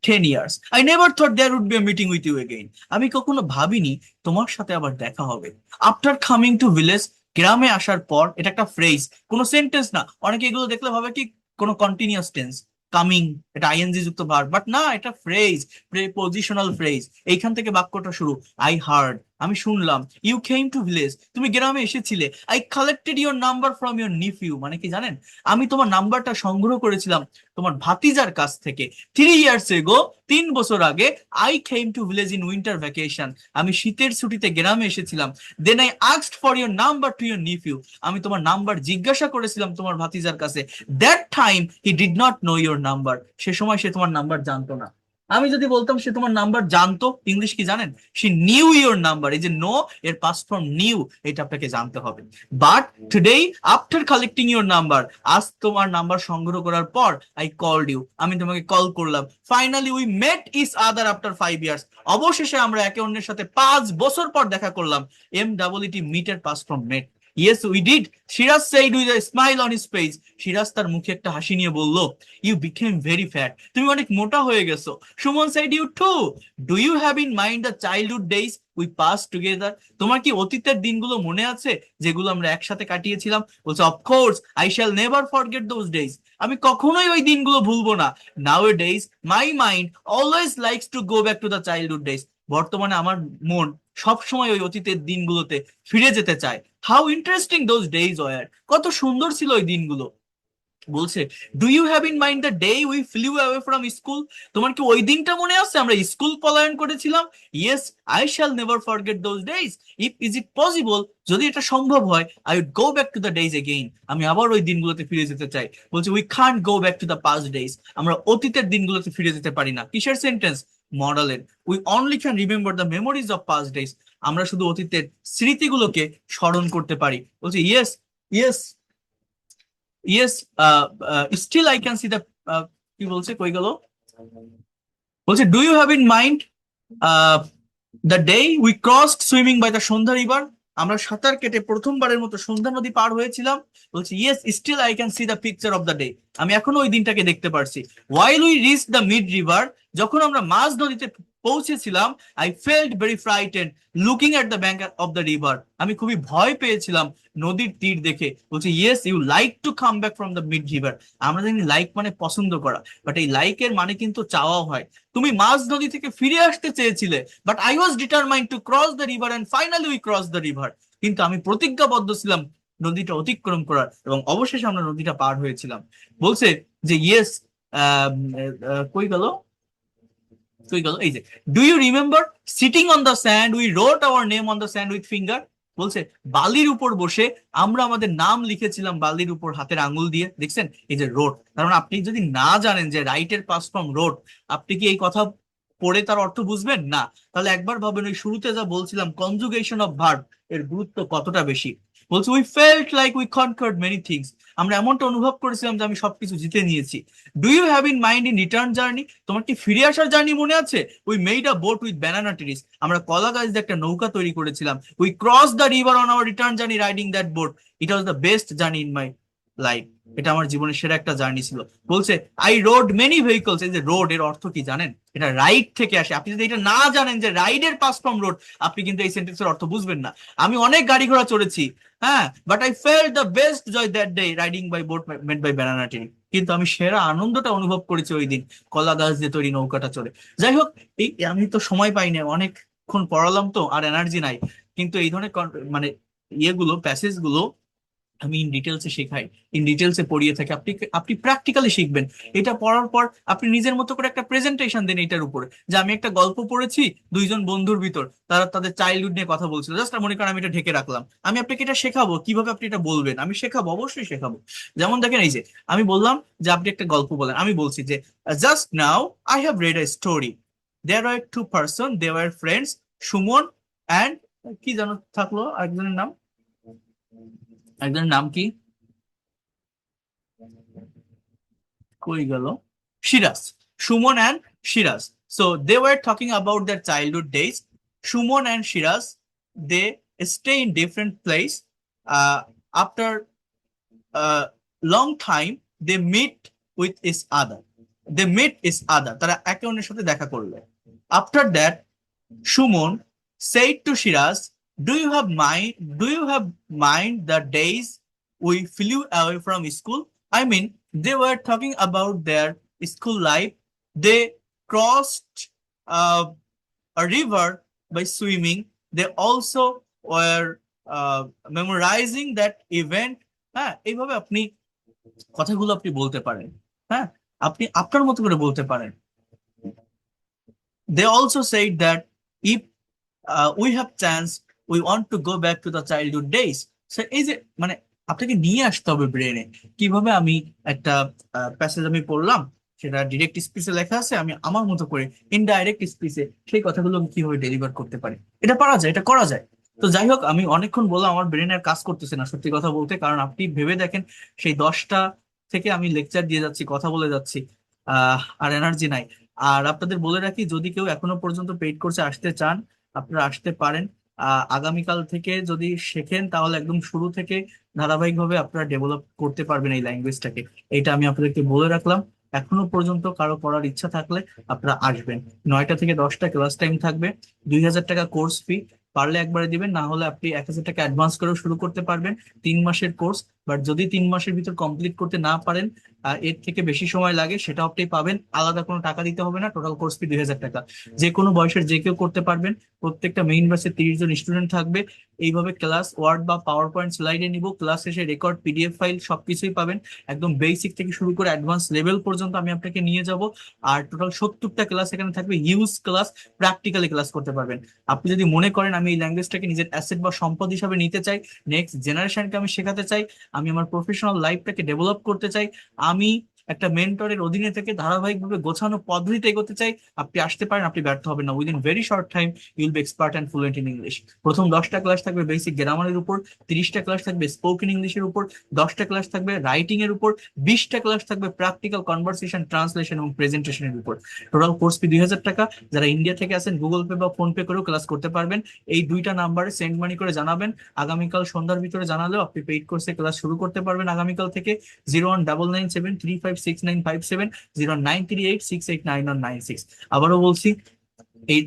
10 years. I never thought there would be a meeting with you again. আমি কখনো ভাবিনি তোমার সাথে আবার দেখা হবে। আফটার কামিং টু ভিলেজ, গ্রামে আসার পর, এটা একটা ফ্রেজ, কোনো সেন্টেন্স না। অনেকে এগুলো দেখলে ভাবে কি কোনো কন্টিনিউয়াস টেন্স, কামিং, এটা আইএনজি যুক্ত ভার্ব, বাট না, এটা ফ্রেজ, প্রেপোজিশনাল ফ্রেজ। এইখান থেকে বাক্যটা শুরু। আই হার্ড, আমি শুনলাম। ইউ কেম টু ভিলেজ, তুমি গ্রামে এসেছিলে। I collected your number from your nephew, মানে কি জানেন, আমি তোমার নাম্বারটা সংগ্রহ করেছিলাম তোমার ভাতিজার কাছ থেকে। 3 years ago, 3 বছর আগে, I came to village in winter vacation, আমি শীতের ছুটিতে গ্রামে এসেছিলাম। Then I asked for your number to your nephew, আমি তোমার নাম্বার জিজ্ঞাসা করেছিলাম তোমার ভাতিজার কাছে। That time he did not know your number, সে সময় সে তোমার নাম্বার জানতো না। আমি যদি বলতাম সে তোমার নাম্বার জানতো, ইংলিশ কি জানেন, সে নিউ ইউর নাম্বার। এই যে নো, এর পাস্ট ফর্ম নিউ, এটা আপনাকে জানতে হবে। But today, after collecting your number, আজ তোমার নাম্বার সংগ্রহ করার পর, আই কলড ইউ, আমি তোমাকে কল করলাম। Finally we met each other after 5 years, অবশেষে আমরা একে অন্যের সাথে 5 বছর পর দেখা করলাম। MWT, মিটের past form met. Yes we did, Siraj said with a smile on his face, Siraj তার মুখে একটা হাসি নিয়ে বলল, ইউ বিকেম ভেরি ফ্যাট, তুমি অনেক মোটা হয়ে গেছো। Suman said, you too, do you have in mind the childhood days we passed together, তোমার কি অতীতের দিনগুলো মনে আছে যেগুলো আমরা একসাথে কাটিয়েছিলাম? বলছে, of course, I shall never forget those days, আমি কখনোই ওই দিনগুলো ভুলবো না। Now a days my mind always likes to go back to the childhood days, বর্তমানে আমার মন সব সময় ওই অতীতের দিনগুলোতে ফিরে যেতে চায়। How interesting those days were, কত সুন্দর ছিল ওই দিনগুলো। বলছে, do you have in mind the day we flew away from school, তোমার কি ওই দিনটা মনে আছে আমরা স্কুল পলায়ন করেছিলাম? Yes, I shall never forget those days, if is it possible, যদি এটা সম্ভব হয়, I would go back to the days again, আমি আবার ওই দিনগুলোতে ফিরে যেতে চাই। বলছে, we can't go back to the past days, আমরা অতীতের দিনগুলোতে ফিরে যেতে পারি না। কিসের সেন্টেন্স? মডেলের। We only can remember the memories of past days, আমরা শুধু অতীতের স্মৃতিগুলোকে স্মরণ করতে পারি। বলছে, yes, yes, yes, still I can see the, কি বলছে, কই গেল, বলছে, do you have in mind the day we crossed swimming by the Sandhya river, আমরা সাঁতার কেটে প্রথমবারের মতো সন্ধ্যা নদী পার হয়েছিলাম। বলছে, yes, still I can see the picture of the day, আমি এখনো ওই দিনটাকে দেখতে পারছি। While we reach the mid river, যখন আমরা মাঝ নদীতে পৌঁছেছিলাম, I felt very frightened looking at the bank of the river, আমি খুবই ভয় পেয়েছিলাম নদীর তীর দেখে। বলছে, yes, you like to come back from the mid river, আমরা জানি লাইক মানে পছন্দ করা, বাট এই লাইকের মানে কিন্তু চাওয়াও হয়। তুমি মাঝ নদী থেকে ফিরে আসতে চেয়েছিলে, but I was determined to cross the river and finally we cross the river, কিন্তু আমি প্রতিজ্ঞাবদ্ধ ছিলাম নদীটা অতিক্রম করার, এবং অবশেষে আমরা নদীটা পার হয়েছিলাম। বলছে যে, ইয়েস, কই গেল, কই গেল, এই যে, do you remember sitting on the sand we wrote our name on the sand with finger, বলছে, বালির উপর বসে আমরা আমাদের নাম লিখেছিলাম বালির উপর হাতের আঙ্গুল দিয়ে, দেখছেন, এই যে রোট, কারণ আপনি যদি না জানেন যে রাইটের পাস্ট ফর্ম রোট, আপনি কি এই কথা পড়ে তার অর্থ বুঝবেন না? তাহলে একবার ভাবেন, ওই শুরুতে যা বলছিলাম কনজুগেশন অফ ভার্ব, এর গুরুত্ব কতটা বেশি। বলছে, we felt like we conquered many things, আমরা এমনটা অনুভব করেছিলাম যে আমি সবকিছু জিতে নিয়েছি। Do you have in mind in return journey, তোমার কি ফিরে আসার জার্নি মনে আছে? We made a boat with banana trees, আমরা কলা গাছ দিয়ে একটা নৌকা তৈরি করেছিলাম। We cross the river on our return journey riding that boat, it was the best journey in my life, এটা আমার জীবনের সেরা একটা জার্নি ছিল। বলছে, আই রোড মেনি ভেহিকলস, এই যে রোড, এর অর্থ কি জানেন, এটা রাইড থেকে আসে। আপনি যদি এটা না জানেন যে রাইডের পাস্ট ফর্ম রোড, আপনি কিন্তু এই সেন্টেন্সের অর্থ বুঝবেন না। আমি অনেক গাড়ি ঘোড়া চড়েছি, হ্যাঁ, but I felt the best joy that day riding by boat made by banana tree, কিন্তু আমি সেরা আনন্দটা অনুভব করেছি ওই দিন কলা গাছ দিয়ে তৈরি নৌকাটা চড়ে। যাই হোক, এই আমি তো সময় পাইনি, অনেকক্ষণ পড়ালাম তো, আর এনার্জি নাই, কিন্তু এই ধরনের মানে ইয়েগুলো, প্যাসেজ গুলো আমি ইন ডিটেলসে শেখাই, ইন ডিটেলসে পড়িয়ে থাকি, আপনি আপনি প্র্যাকটিক্যালি শিখবেন। এটা পড়ার পর আপনি নিজের মতো করে একটা প্রেজেন্টেশন দেন এটার উপরে, যে আমি একটা গল্প পড়েছি দুইজন বন্ধুর ভিতর, তারা তাদের চাইল্ডহুড নিয়ে কথা বলছিল, জাস্ট মনে করেন আমি এটা ঢেকে রাখলাম, আমি আপনাকে এটা শেখাবো কিভাবে আপনি এটা বলবেন, আমি শেখাবো, অবশ্যই শেখাবো। যেমন দেখেন, এই যে আমি বললাম যে আপনি একটা গল্প বলেন, আমি বলছি যে, just now I have read a story, there are two person, they were friends, Suman and, কি জানো থাকলো আরেকজনের নাম, একজনের নাম কি, কই গেল, Siraj, Suman and Siraj. So they were talking about their childhood days. Shumon and Shiraz, they stay in different place. After a long time, they meet with each other. They meet each other. তারা একে অন্যের সাথে দেখা করলো। After that, Shumon said to Shiraz, "Do you have mind? Do you have mind the days we flew away from school?" I mean, they were talking about their school life. They crossed uh, a river by swimming. They also were memorizing that event. হ্যাঁ, এইভাবে আপনি কথাগুলো আপনি বলতে পারেন। হ্যাঁ, আপনি আপনার মতো করে বলতে পারেন। They also said that if we have chance, we want to go back to the childhood days. So এই যে মানে আপনাকে নিয়ে আসতে হবে ব্রেনে, কিভাবে আমি একটা প্যাসেজ আমি পড়লাম, সেটা ডিরেক্ট স্পিচে লেখা আছে, আমি আমার মতো করে ইনডাইরেক্ট স্পিচে সেই কথাগুলো আমি কিভাবে ডেলিভার করতে পারি, এটা পারা যায়, এটা করা যায়। তো যাই হোক, আমি অনেকক্ষণ বললাম, আমার ব্রেন আর কাজ করতেছে না সত্যি কথা বলতে, কারণ আপনি ভেবে দেখেন সেই 10টা থেকে আমি লেকচার দিয়ে যাচ্ছি, কথা বলে যাচ্ছি, আর এনার্জি নাই। আর আপনাদের বলে রাখি, যদি কেউ এখনো পর্যন্ত পেইড কোর্সে আসতে চান, আপনারা আসতে পারেন। আগামীকাল থেকে যদি শেখেন, তাহলে একদম শুরু থেকে ধারাবাহিকভাবে আপনারা ডেভেলপ করতে পারবেন এই ল্যাঙ্গুয়েজটাকে। এটা আমি আপনাদেরকে বলে রাখলাম। এখনো পর্যন্ত কারো পড়ার ইচ্ছা থাকলে আপনারা আসবেন। 9টা থেকে 10টা ক্লাস টাইম থাকবে। 2,000 টাকা কোর্স ফি, পারলে একবারে দিবেন, না হলে আপনি 1,000 টাকা অ্যাডভান্স করেও শুরু করতে পারবেন। 3 মাসের কোর্স। বাট যদি 3 মাসের ভিতর কমপ্লিট করতে না পারেন, এর থেকে বেশি সময় লাগে, সেটা আপনি পাবেন, আলাদা কোনো টাকা দিতে হবে না। টোটাল কোর্স ফি 2,000 টাকা। যে কোনো বয়সের যে কেউ করতে পারবেন। প্রত্যেকটা মেইন ব্যাচে 30 জন স্টুডেন্ট থাকবে। এইভাবে ক্লাস ওয়ার্ড বা পাওয়ার পয়েন্ট স্লাইডে নিব, ক্লাস শেষে রেকর্ড, পিডিএফ ফাইল সবকিছুই পাবেন। একদম বেসিক থেকে শুরু করে অ্যাডভান্স লেভেল পর্যন্ত আমি আপনাকে নিয়ে যাব। আর টোটাল 70টা ক্লাস এখানে থাকবে, হিউজ ক্লাস, প্র্যাকটিক্যালি ক্লাস করতে পারবেন। আপনি যদি মনে করেন আমি এই ল্যাঙ্গুয়েজটাকে নিজের অ্যাসেট বা সম্পদ হিসাবে নিতে চাই, নেক্সট জেনারেশনকে আমি শেখাতে চাই, আমি আমার প্রফেশনাল লাইফটাকে ডেভেলপ করতে চাই, আমি একটা মেন্টরের অধীনে থেকে ধারাবাহিকভাবে গোছানো পদ্ধতিতে এগোতে চাই, আপনি আসতে পারেন, আপনি ব্যর্থ হবেন না। Within very short time you'll be expert and fluent in English. প্রথম 10টা ক্লাস থাকবে বেসিক গ্রামারের উপর, 30টা ক্লাস থাকবে স্পোকেন ইংলিশের উপর, 10টা ক্লাস থাকবে রাইটিং এর উপর, 20টা ক্লাস থাকবে প্র্যাকটিক্যাল কনভারসেশন, ট্রান্সলেশন এবং প্রেজেন্টেশনের উপর। টোটাল কোর্স ফি 2,000 টাকা। যারা ইন্ডিয়া থেকে আছেন, গুগল পে বা ফোন পে করেও ক্লাস করতে পারবেন। এই দুইটা নাম্বারে সেন্ড মানি করে জানাবেন। আগামীকাল সন্ধ্যার ভিতরে জানালেও আপনি পেইড কোর্সে ক্লাস শুরু করতে পারবেন আগামীকাল থেকে। 019973569570, 019386899196। আবারও বলছি,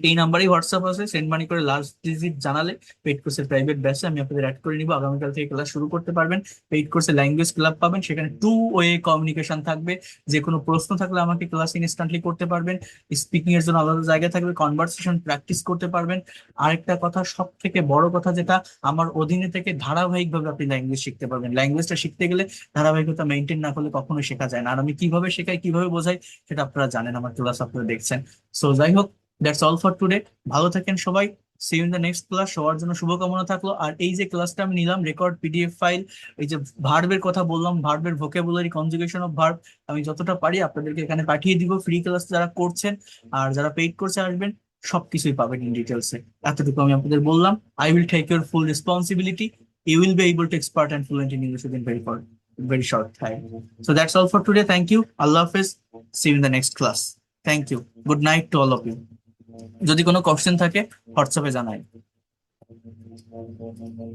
এই নাম্বারেই হোয়াটসঅ্যাপ আছে, সেন্ড মানি করে লাস্ট ডিজিট জানালে পেইড কোর্সের প্রাইভেট ব্যাচে আমি আপনাদের অ্যাড করে নিব। আগামীকাল থেকে ক্লাস শুরু করতে পারবেন। পেইড কোর্সে ল্যাঙ্গুয়েজ ক্লাব পাবেন, সেখানে 2 ওয়ে কমিউনিকেশন থাকবে। যে কোনো প্রশ্ন থাকলে আমাকে ক্লাস ইনস্ট্যান্টলি করতে পারবেন। স্পিকিং এর জন্য আলাদা জায়গা থাকবে, কনভারসেশন প্র্যাকটিস করতে পারবেন। আরেকটা কথা, সব থেকে বড় কথা যেটা, আমার অধীনে থেকে ধারাবাহিকভাবে আপনি ল্যাঙ্গুয়েজ শিখতে পারবেন। ল্যাঙ্গুয়েজটা শিখতে গেলে ধারাবাহিকতা মেনটেন না করলে কখনোই শেখা যায় না। আর আমি কিভাবে শেখাই, কিভাবে বোঝাই, সেটা আপনারা জানেন, আমার ক্লাস আপনারা দেখছেন। সো যাই হোক, দ্যাটস অল ফর টুডে। ভালো থাকেন সবাই। See you in the next class. সবার জন্য শুভকামনা থাকলো। আর এই যে ক্লাসটা আমি নিলাম, রেকর্ড, পিডিএফ ফাইল, এই যে ভার্বের কথা বললাম, ভার্বের ভোকাবুলারি, কনজুগেশন অফ ভার্ব, আমি যতটা পারি আপনাদেরকে এখানে পাঠিয়ে দিব। ফ্রি ক্লাস যারা করছেন আর যারা পেইড কোর্সে আসবেন, সবকিছুই পাবেন ইন ডিটেলসে। এতটুকু আমি আপনাদের বললাম। I will take your full responsibility. You will be able to expert and fluent in English within very short time. So that's all for today. Thank you. Allah Hafiz. See you in the next class. Thank you. Good night to all of you. যদি কোনো কোশ্চেন থাকে হোয়াটসঅ্যাপে জানাই।